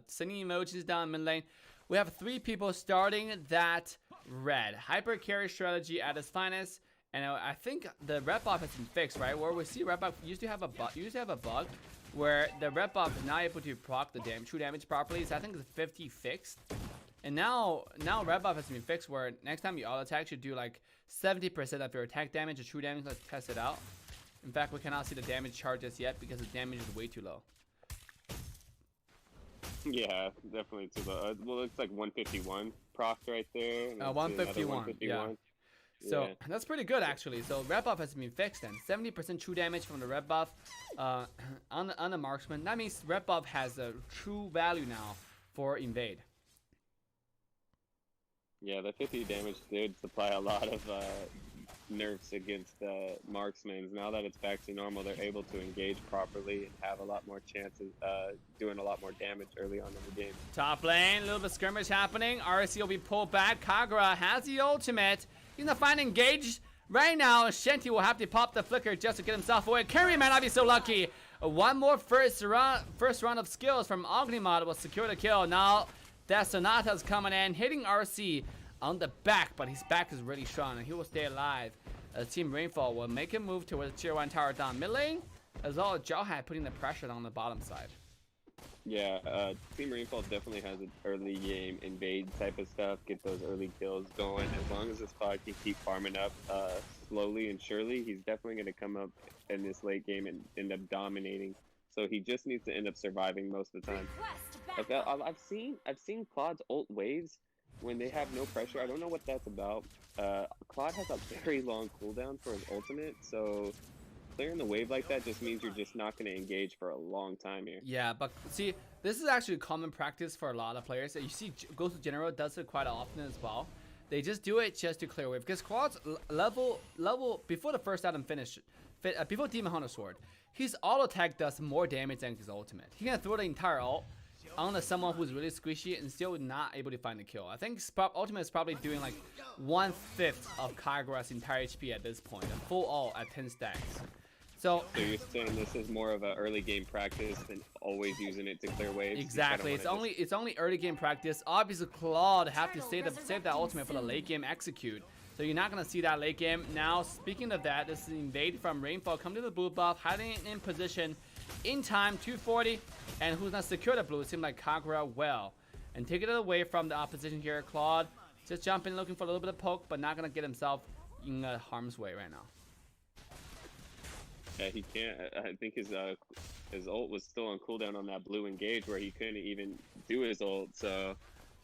Sending emojis down mid lane. We have 3 people starting that red. Hyper carry strategy at its finest. And I think the red buff has been fixed, right? Where we see red buff used to have a bug where the red buff is not able to proc the true damage properly. So I think it's 50 fixed. And now red buff has been fixed where next time you auto attack should do like 70% of your attack damage or true damage. Let's test it out. In fact, we cannot see the damage charges yet because the damage is way too low. Yeah, definitely too low. Well, it's like 151 proc right there. 151. Yeah. So that's pretty good actually. So red buff has been fixed then. 70% true damage from the red buff on the marksman. That means red buff has a true value now for invade. Yeah, the 50 damage did supply a lot of nerfs against marksmen. Now that it's back to normal, they're able to engage properly and have a lot more chances doing a lot more damage early on in the game. Top lane, a little bit of skirmish happening. RC will be pulled back. Kagura has the ultimate. He's gonna find engaged right now. Shanty will have to pop the flicker just to get himself away. Carry might not be so lucky. One more first round of skills from Ognimod will secure the kill. Now that Sonata's coming in, hitting RC on the back, but his back is really strong and he will stay alive. Team Rainfall will make a move towards the tier 1 tower down mid lane, as well as Jawhead putting the pressure on the bottom side. Yeah, Team Rainfall definitely has an early game invade type of stuff, get those early kills going. As long as this pod can keep farming up slowly and surely, he's definitely going to come up in this late game and end up dominating So he just needs to end up surviving most of the time. Request Like, backup. I've seen Claude's ult waves when they have no pressure. I don't know what that's about. Claude has a very long cooldown for his ultimate, so clearing the wave like that just means you're just not going to engage for a long time here. Yeah, but see, this is actually common practice for a lot of players. You see, Gosu General does it quite often as well. They just do it just to clear wave because Claude's level before the first item finish, before Demon Hunter Sword, his auto attack does more damage than his ultimate. He can throw the entire ult on someone who's really squishy and still not able to find the kill. I think ultimate is probably doing like 1/5 of Kagura's entire HP at this point, a full ult at 10 stacks. So you're saying this is more of an early game practice than always using it to clear waves? exactly, it's only early game practice. Obviously, Claude have to save that ultimate for the late game execute. So you're not gonna see that late game. Now, speaking of that, this is invade from Rainfall. Come to the blue buff, hiding in position, in time, 240, and who's gonna secure the blue? It seems like Kagura well, and take it away from the opposition here. Claude just jumping, looking for a little bit of poke, but not gonna get himself in harm's way right now. Yeah, he can't. I think his ult was still on cooldown on that blue engage where he couldn't even do his ult, so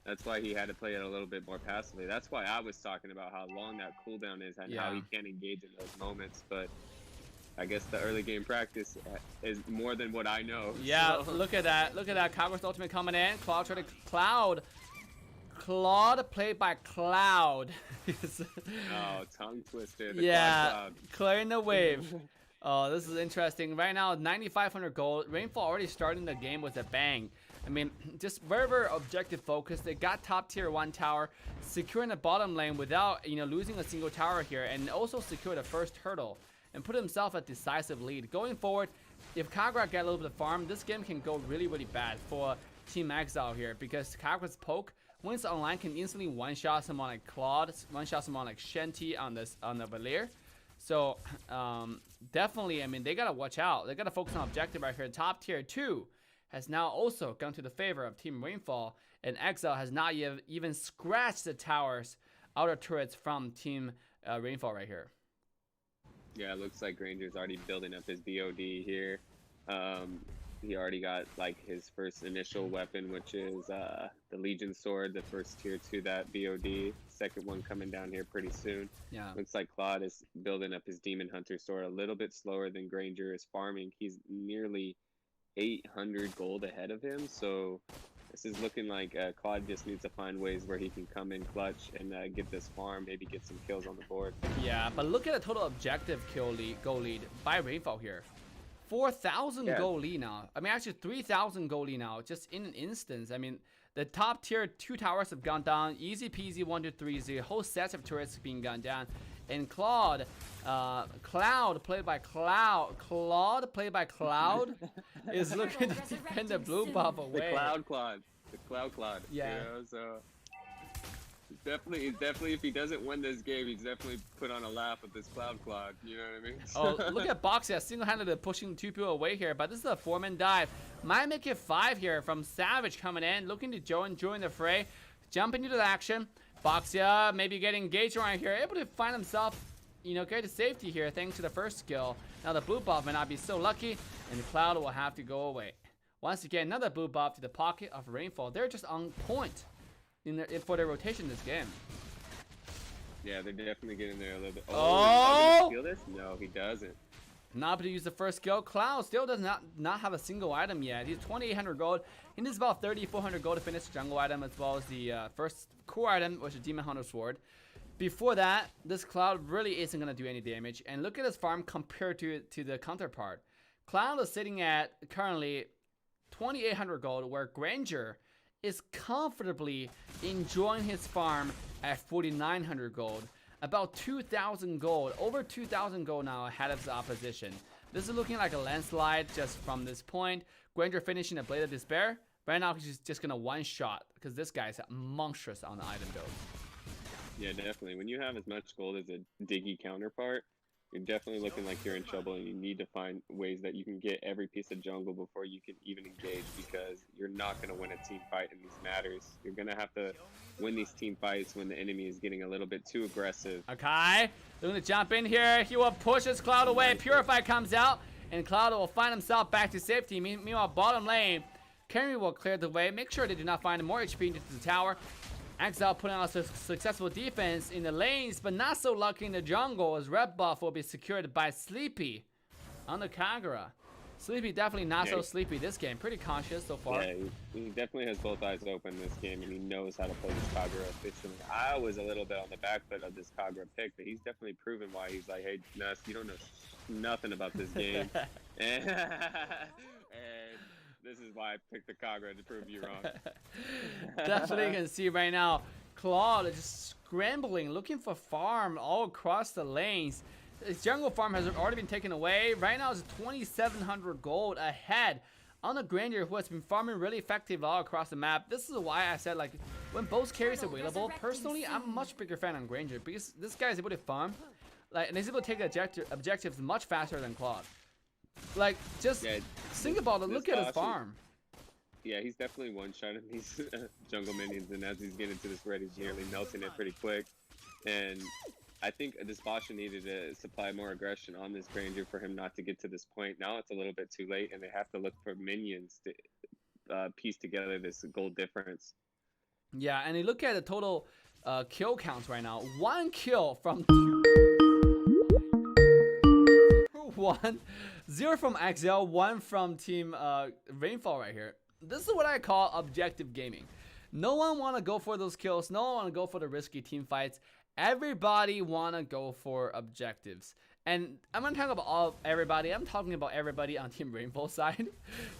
that's why he had to play it a little bit more passively. That's why I was talking about how long that cooldown is and how he can't engage in those moments. But I guess the early game practice is more than what I know. Yeah, so. look at that. Look at that. Kagura's ultimate coming in. Claude trying to Claude played by Cloud. Oh, tongue twister. Yeah, clearing the wave. Oh, this is interesting. Right now, 9,500 gold. Rainfall already starting the game with a bang. I mean, just very, very objective focus. They got top tier 1 tower, securing the bottom lane without, losing a single tower here, and also secure the first hurdle and put himself a decisive lead. Going forward, if Kagura get a little bit of farm, this game can go really, really bad for Team Exile here because Kagura's poke, when it's online, can instantly one-shot someone like Claude, one-shot someone like Shanty on the Valier. So, definitely, I mean, they gotta watch out. They gotta focus on objective right here. Top tier 2 has now also gone to the favor of Team Rainfall, and Exile has not even scratched the towers, outer turrets from Team Rainfall right here. Yeah, it looks like Granger's already building up his BOD here. He already got like his first initial weapon, which is the Legion Sword, the first tier 2 that BOD. Second one coming down here pretty soon. Yeah. Looks like Claude is building up his Demon Hunter Sword a little bit slower than Granger is farming. He's nearly 800 gold ahead of him, so this is looking like Claude just needs to find ways where he can come in clutch and get this farm, maybe get some kills on the board. Yeah, but look at the total objective goal lead by Rainfall here. 4,000 goal lead now. I mean, actually 3,000 goal lead now, just in an instance. I mean, the top tier 2 towers have gone down. Easy peasy 1 to 3 0. Whole sets of turrets being gone down. And Claude played by Cloud, is looking to defend the blue buff away. The Cloud. Yeah. So definitely, if he doesn't win this game, he's definitely put on a laugh with this Cloud. You know what I mean? Oh, look at Boxia single-handedly pushing 2 people away here, but this is a 4-man dive. Might make it 5 here from Savage coming in, looking to join the fray, jumping into the action. Boxia maybe getting engaged right here, able to find himself, get to safety here thanks to the first skill. Now the blue buff may not be so lucky, and the Cloud will have to go away. Once again, another blue buff to the pocket of Rainfall. They're just on point for their rotation this game. Yeah, they're definitely getting there a little bit. Oh! Does he feel this? No, he doesn't. Not able to use the first skill. Cloud still does not have a single item yet. He's 2,800 gold. He needs about 3,400 gold to finish the jungle item as well as the first core item, which is Demon Hunter Sword. Before that, this Cloud really isn't going to do any damage. And look at his farm compared to the counterpart. Cloud is sitting at currently 2,800 gold, where Granger is comfortably enjoying his farm at 4,900 gold. About 2,000 gold, over 2,000 gold now ahead of his opposition. This is looking like a landslide just from this point. Granger finishing a Blade of Despair. Right now he's just gonna one-shot because this guy's monstrous on the item build. Yeah, definitely. When you have as much gold as a Diggy counterpart, you're definitely looking like you're in trouble, and you need to find ways that you can get every piece of jungle before you can even engage, because you're not going to win a team fight in these matters. You're going to have to win these team fights when the enemy is getting a little bit too aggressive. Okay, looking to jump in here. He will push his Cloud away. Purify comes out. and Cloud will find himself back to safety. Meanwhile, bottom lane, Kenry will clear the way, make sure they do not find more HP into the tower. EXILE putting out a successful defense in the lanes, but not so lucky in the jungle, as red buff will be secured by Sleepy on the Kagura. Sleepy definitely not so sleepy this game. Pretty conscious so far. Yeah, he definitely has both eyes open this game, and he knows how to play this Kagura efficiently. I was a little bit on the back foot of this Kagura pick, but he's definitely proven why he's like, hey, Ness, you don't know nothing about this game. and this is why I picked the Kagura, to prove you wrong. Definitely can see right now, Claude is just scrambling, looking for farm all across the lanes. His jungle farm has already been taken away. Right now it's 2,700 gold ahead on the Granger, who has been farming really effective all across the map. This is why I said, like, when both carries available, personally, I'm a much bigger fan on Granger, because this guy is able to farm, like, and he's able to take objectives much faster than Claude. Like, just think about it. Look at his farm. Yeah, he's definitely one-shotting these jungle minions, and as he's getting into this red, he's nearly melting it pretty quick. And I think this Basha needed to supply more aggression on this Granger for him not to get to this point. Now it's a little bit too late, and they have to look for minions to piece together this gold difference. Yeah, and you look at the total kill counts right now. 1 kill from 2. 0 from EXILE, 1 from Team Rainfall right here. This is what I call objective gaming. No one want to go for those kills. No one want to go for the risky team fights. Everybody want to go for objectives. And I'm not talking about everybody. I'm talking about everybody on Team Rainfall side.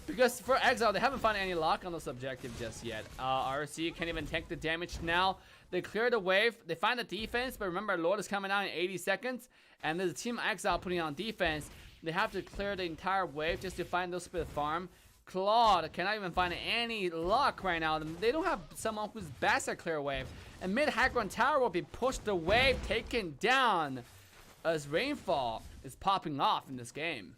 Because for EXILE, they haven't found any luck on this objective just yet. RC can't even tank the damage now. They clear the wave. They find the defense. But remember, Lord is coming out in 80 seconds. And there's a Team EXILE putting on defense. They have to clear the entire wave just to find those bit of farm. Claude cannot even find any luck right now. They don't have someone who's best at clear wave. And mid high ground tower will be pushed away, taken down, as Rainfall is popping off in this game.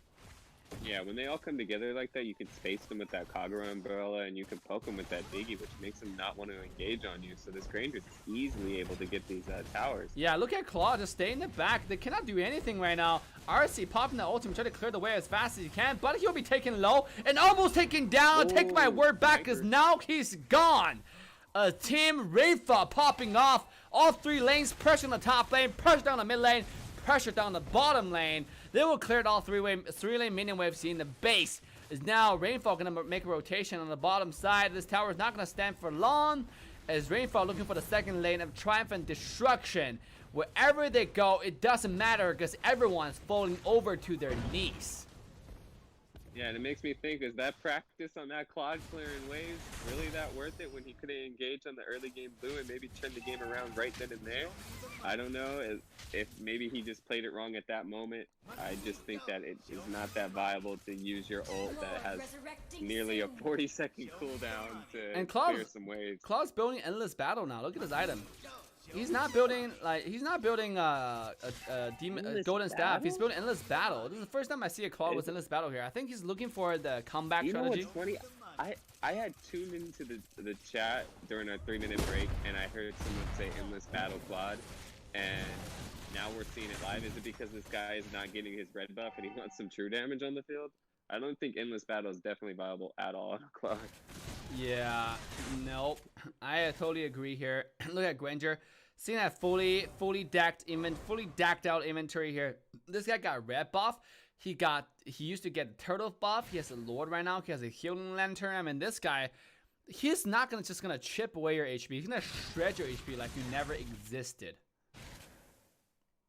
Yeah, when they all come together like that, you can space them with that Kagura umbrella, and you can poke them with that Biggie, which makes them not want to engage on you. So this Granger is easily able to get these towers. Yeah, look at Claude just stay in the back. They cannot do anything right now. RC popping the ultimate, try to clear the way as fast as he can, but he'll be taken low and almost taken down. Take my word back, because now he's gone. Team Rainfall popping off. All 3 lanes, pressure on the top lane, pressure down the mid lane, pressure down the bottom lane. They will clear all 3 lane minion waves. See, in the base is now Rainfall going to make a rotation on the bottom side. This tower is not going to stand for long, as Rainfall looking for the second lane of triumphant destruction. Wherever they go, it doesn't matter, because everyone's falling over to their knees. Yeah, and it makes me think, is that practice on that Claude clearing waves really that worth it when he could have engaged on the early game blue and maybe turned the game around right then and there? I don't know if maybe he just played it wrong at that moment. I just think that it is not that viable to use your ult that has nearly a 40-second cooldown to clear some waves. Claude's building endless battle now. Look at his item. He's not building a golden staff. He's building endless battle. This is the first time I see a Claude with endless battle here. I think he's looking for the comeback strategy. You know what's funny? I had tuned into the chat during our 3-minute break, and I heard someone say endless battle Claude, and now we're seeing it live. Is it because this guy is not getting his red buff and he wants some true damage on the field? I don't think endless battle is definitely viable at all on Claude. Yeah, nope. I totally agree here. Look at Granger. Seeing that fully decked out inventory here. This guy got red buff. He used to get turtle buff. He has a Lord right now. He has a healing lantern. I mean, this guy, he's not just gonna chip away your HP. He's gonna shred your HP like you never existed.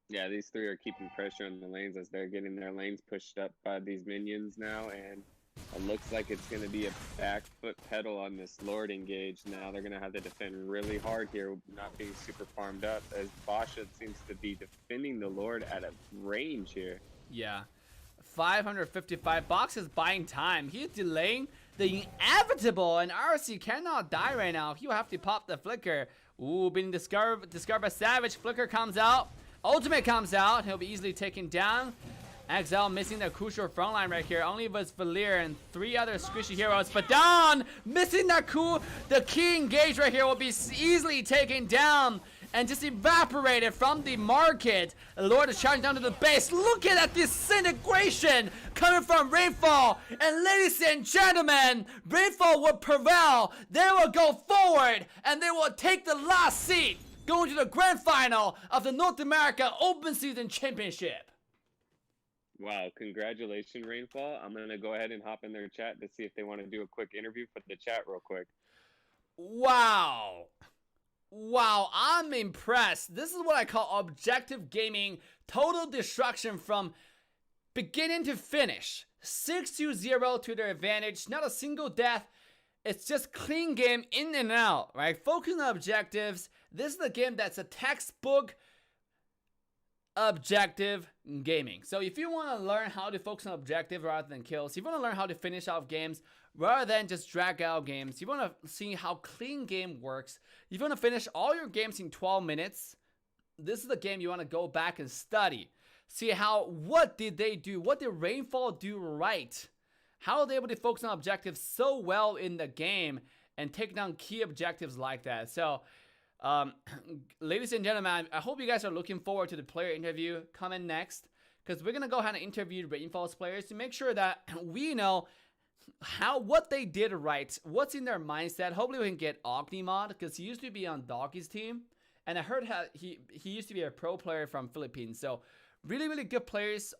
Yeah, these 3 are keeping pressure on the lanes as they're getting their lanes pushed up by these minions now, and it looks like it's going to be a back foot pedal on this Lord engage now. They're going to have to defend really hard here, not being super farmed up, as Basha seems to be defending the Lord at a range here. Yeah. 555 boxes buying time. He's delaying the inevitable, and RC cannot die right now. He'll have to pop the flicker. Ooh, being discovered by Savage. Flicker comes out. Ultimate comes out. He'll be easily taken down. EXILE missing the crucial front line right here. Only was Valir and 3 other squishy heroes. But down! Missing the key engage right here will be easily taken down. and just evaporated from the market. Lord is charging down to the base. Look at that disintegration coming from Rainfall. And ladies and gentlemen, Rainfall will prevail. They will go forward and they will take the last seat, going to the grand final of the North America Open Season Championship. Wow, congratulations, Rainfall. I'm going to go ahead and hop in their chat to see if they want to do a quick interview for the chat real quick. Wow. Wow, I'm impressed. This is what I call objective gaming. Total destruction from beginning to finish. 6-0 to their advantage. Not a single death. It's just clean game in and out, right? Focus on objectives. This is the game that's a textbook objective gaming. So if you want to learn how to focus on objective rather than kills, if you want to learn how to finish off games rather than just drag out games, you want to see how clean game works, if you want to finish all your games in 12 minutes, this is the game you want to go back and study. See what did they do? What did Rainfall do right? How are they able to focus on objectives so well in the game and take down key objectives like that? So ladies and gentlemen, I hope you guys are looking forward to the player interview coming next, because we're gonna go ahead and interview Rainfall's players to make sure that we know what they did right, what's in their mindset. Hopefully we can get Ognimod, because he used to be on Doggy's team, and I heard he used to be a pro player from Philippines. So really good players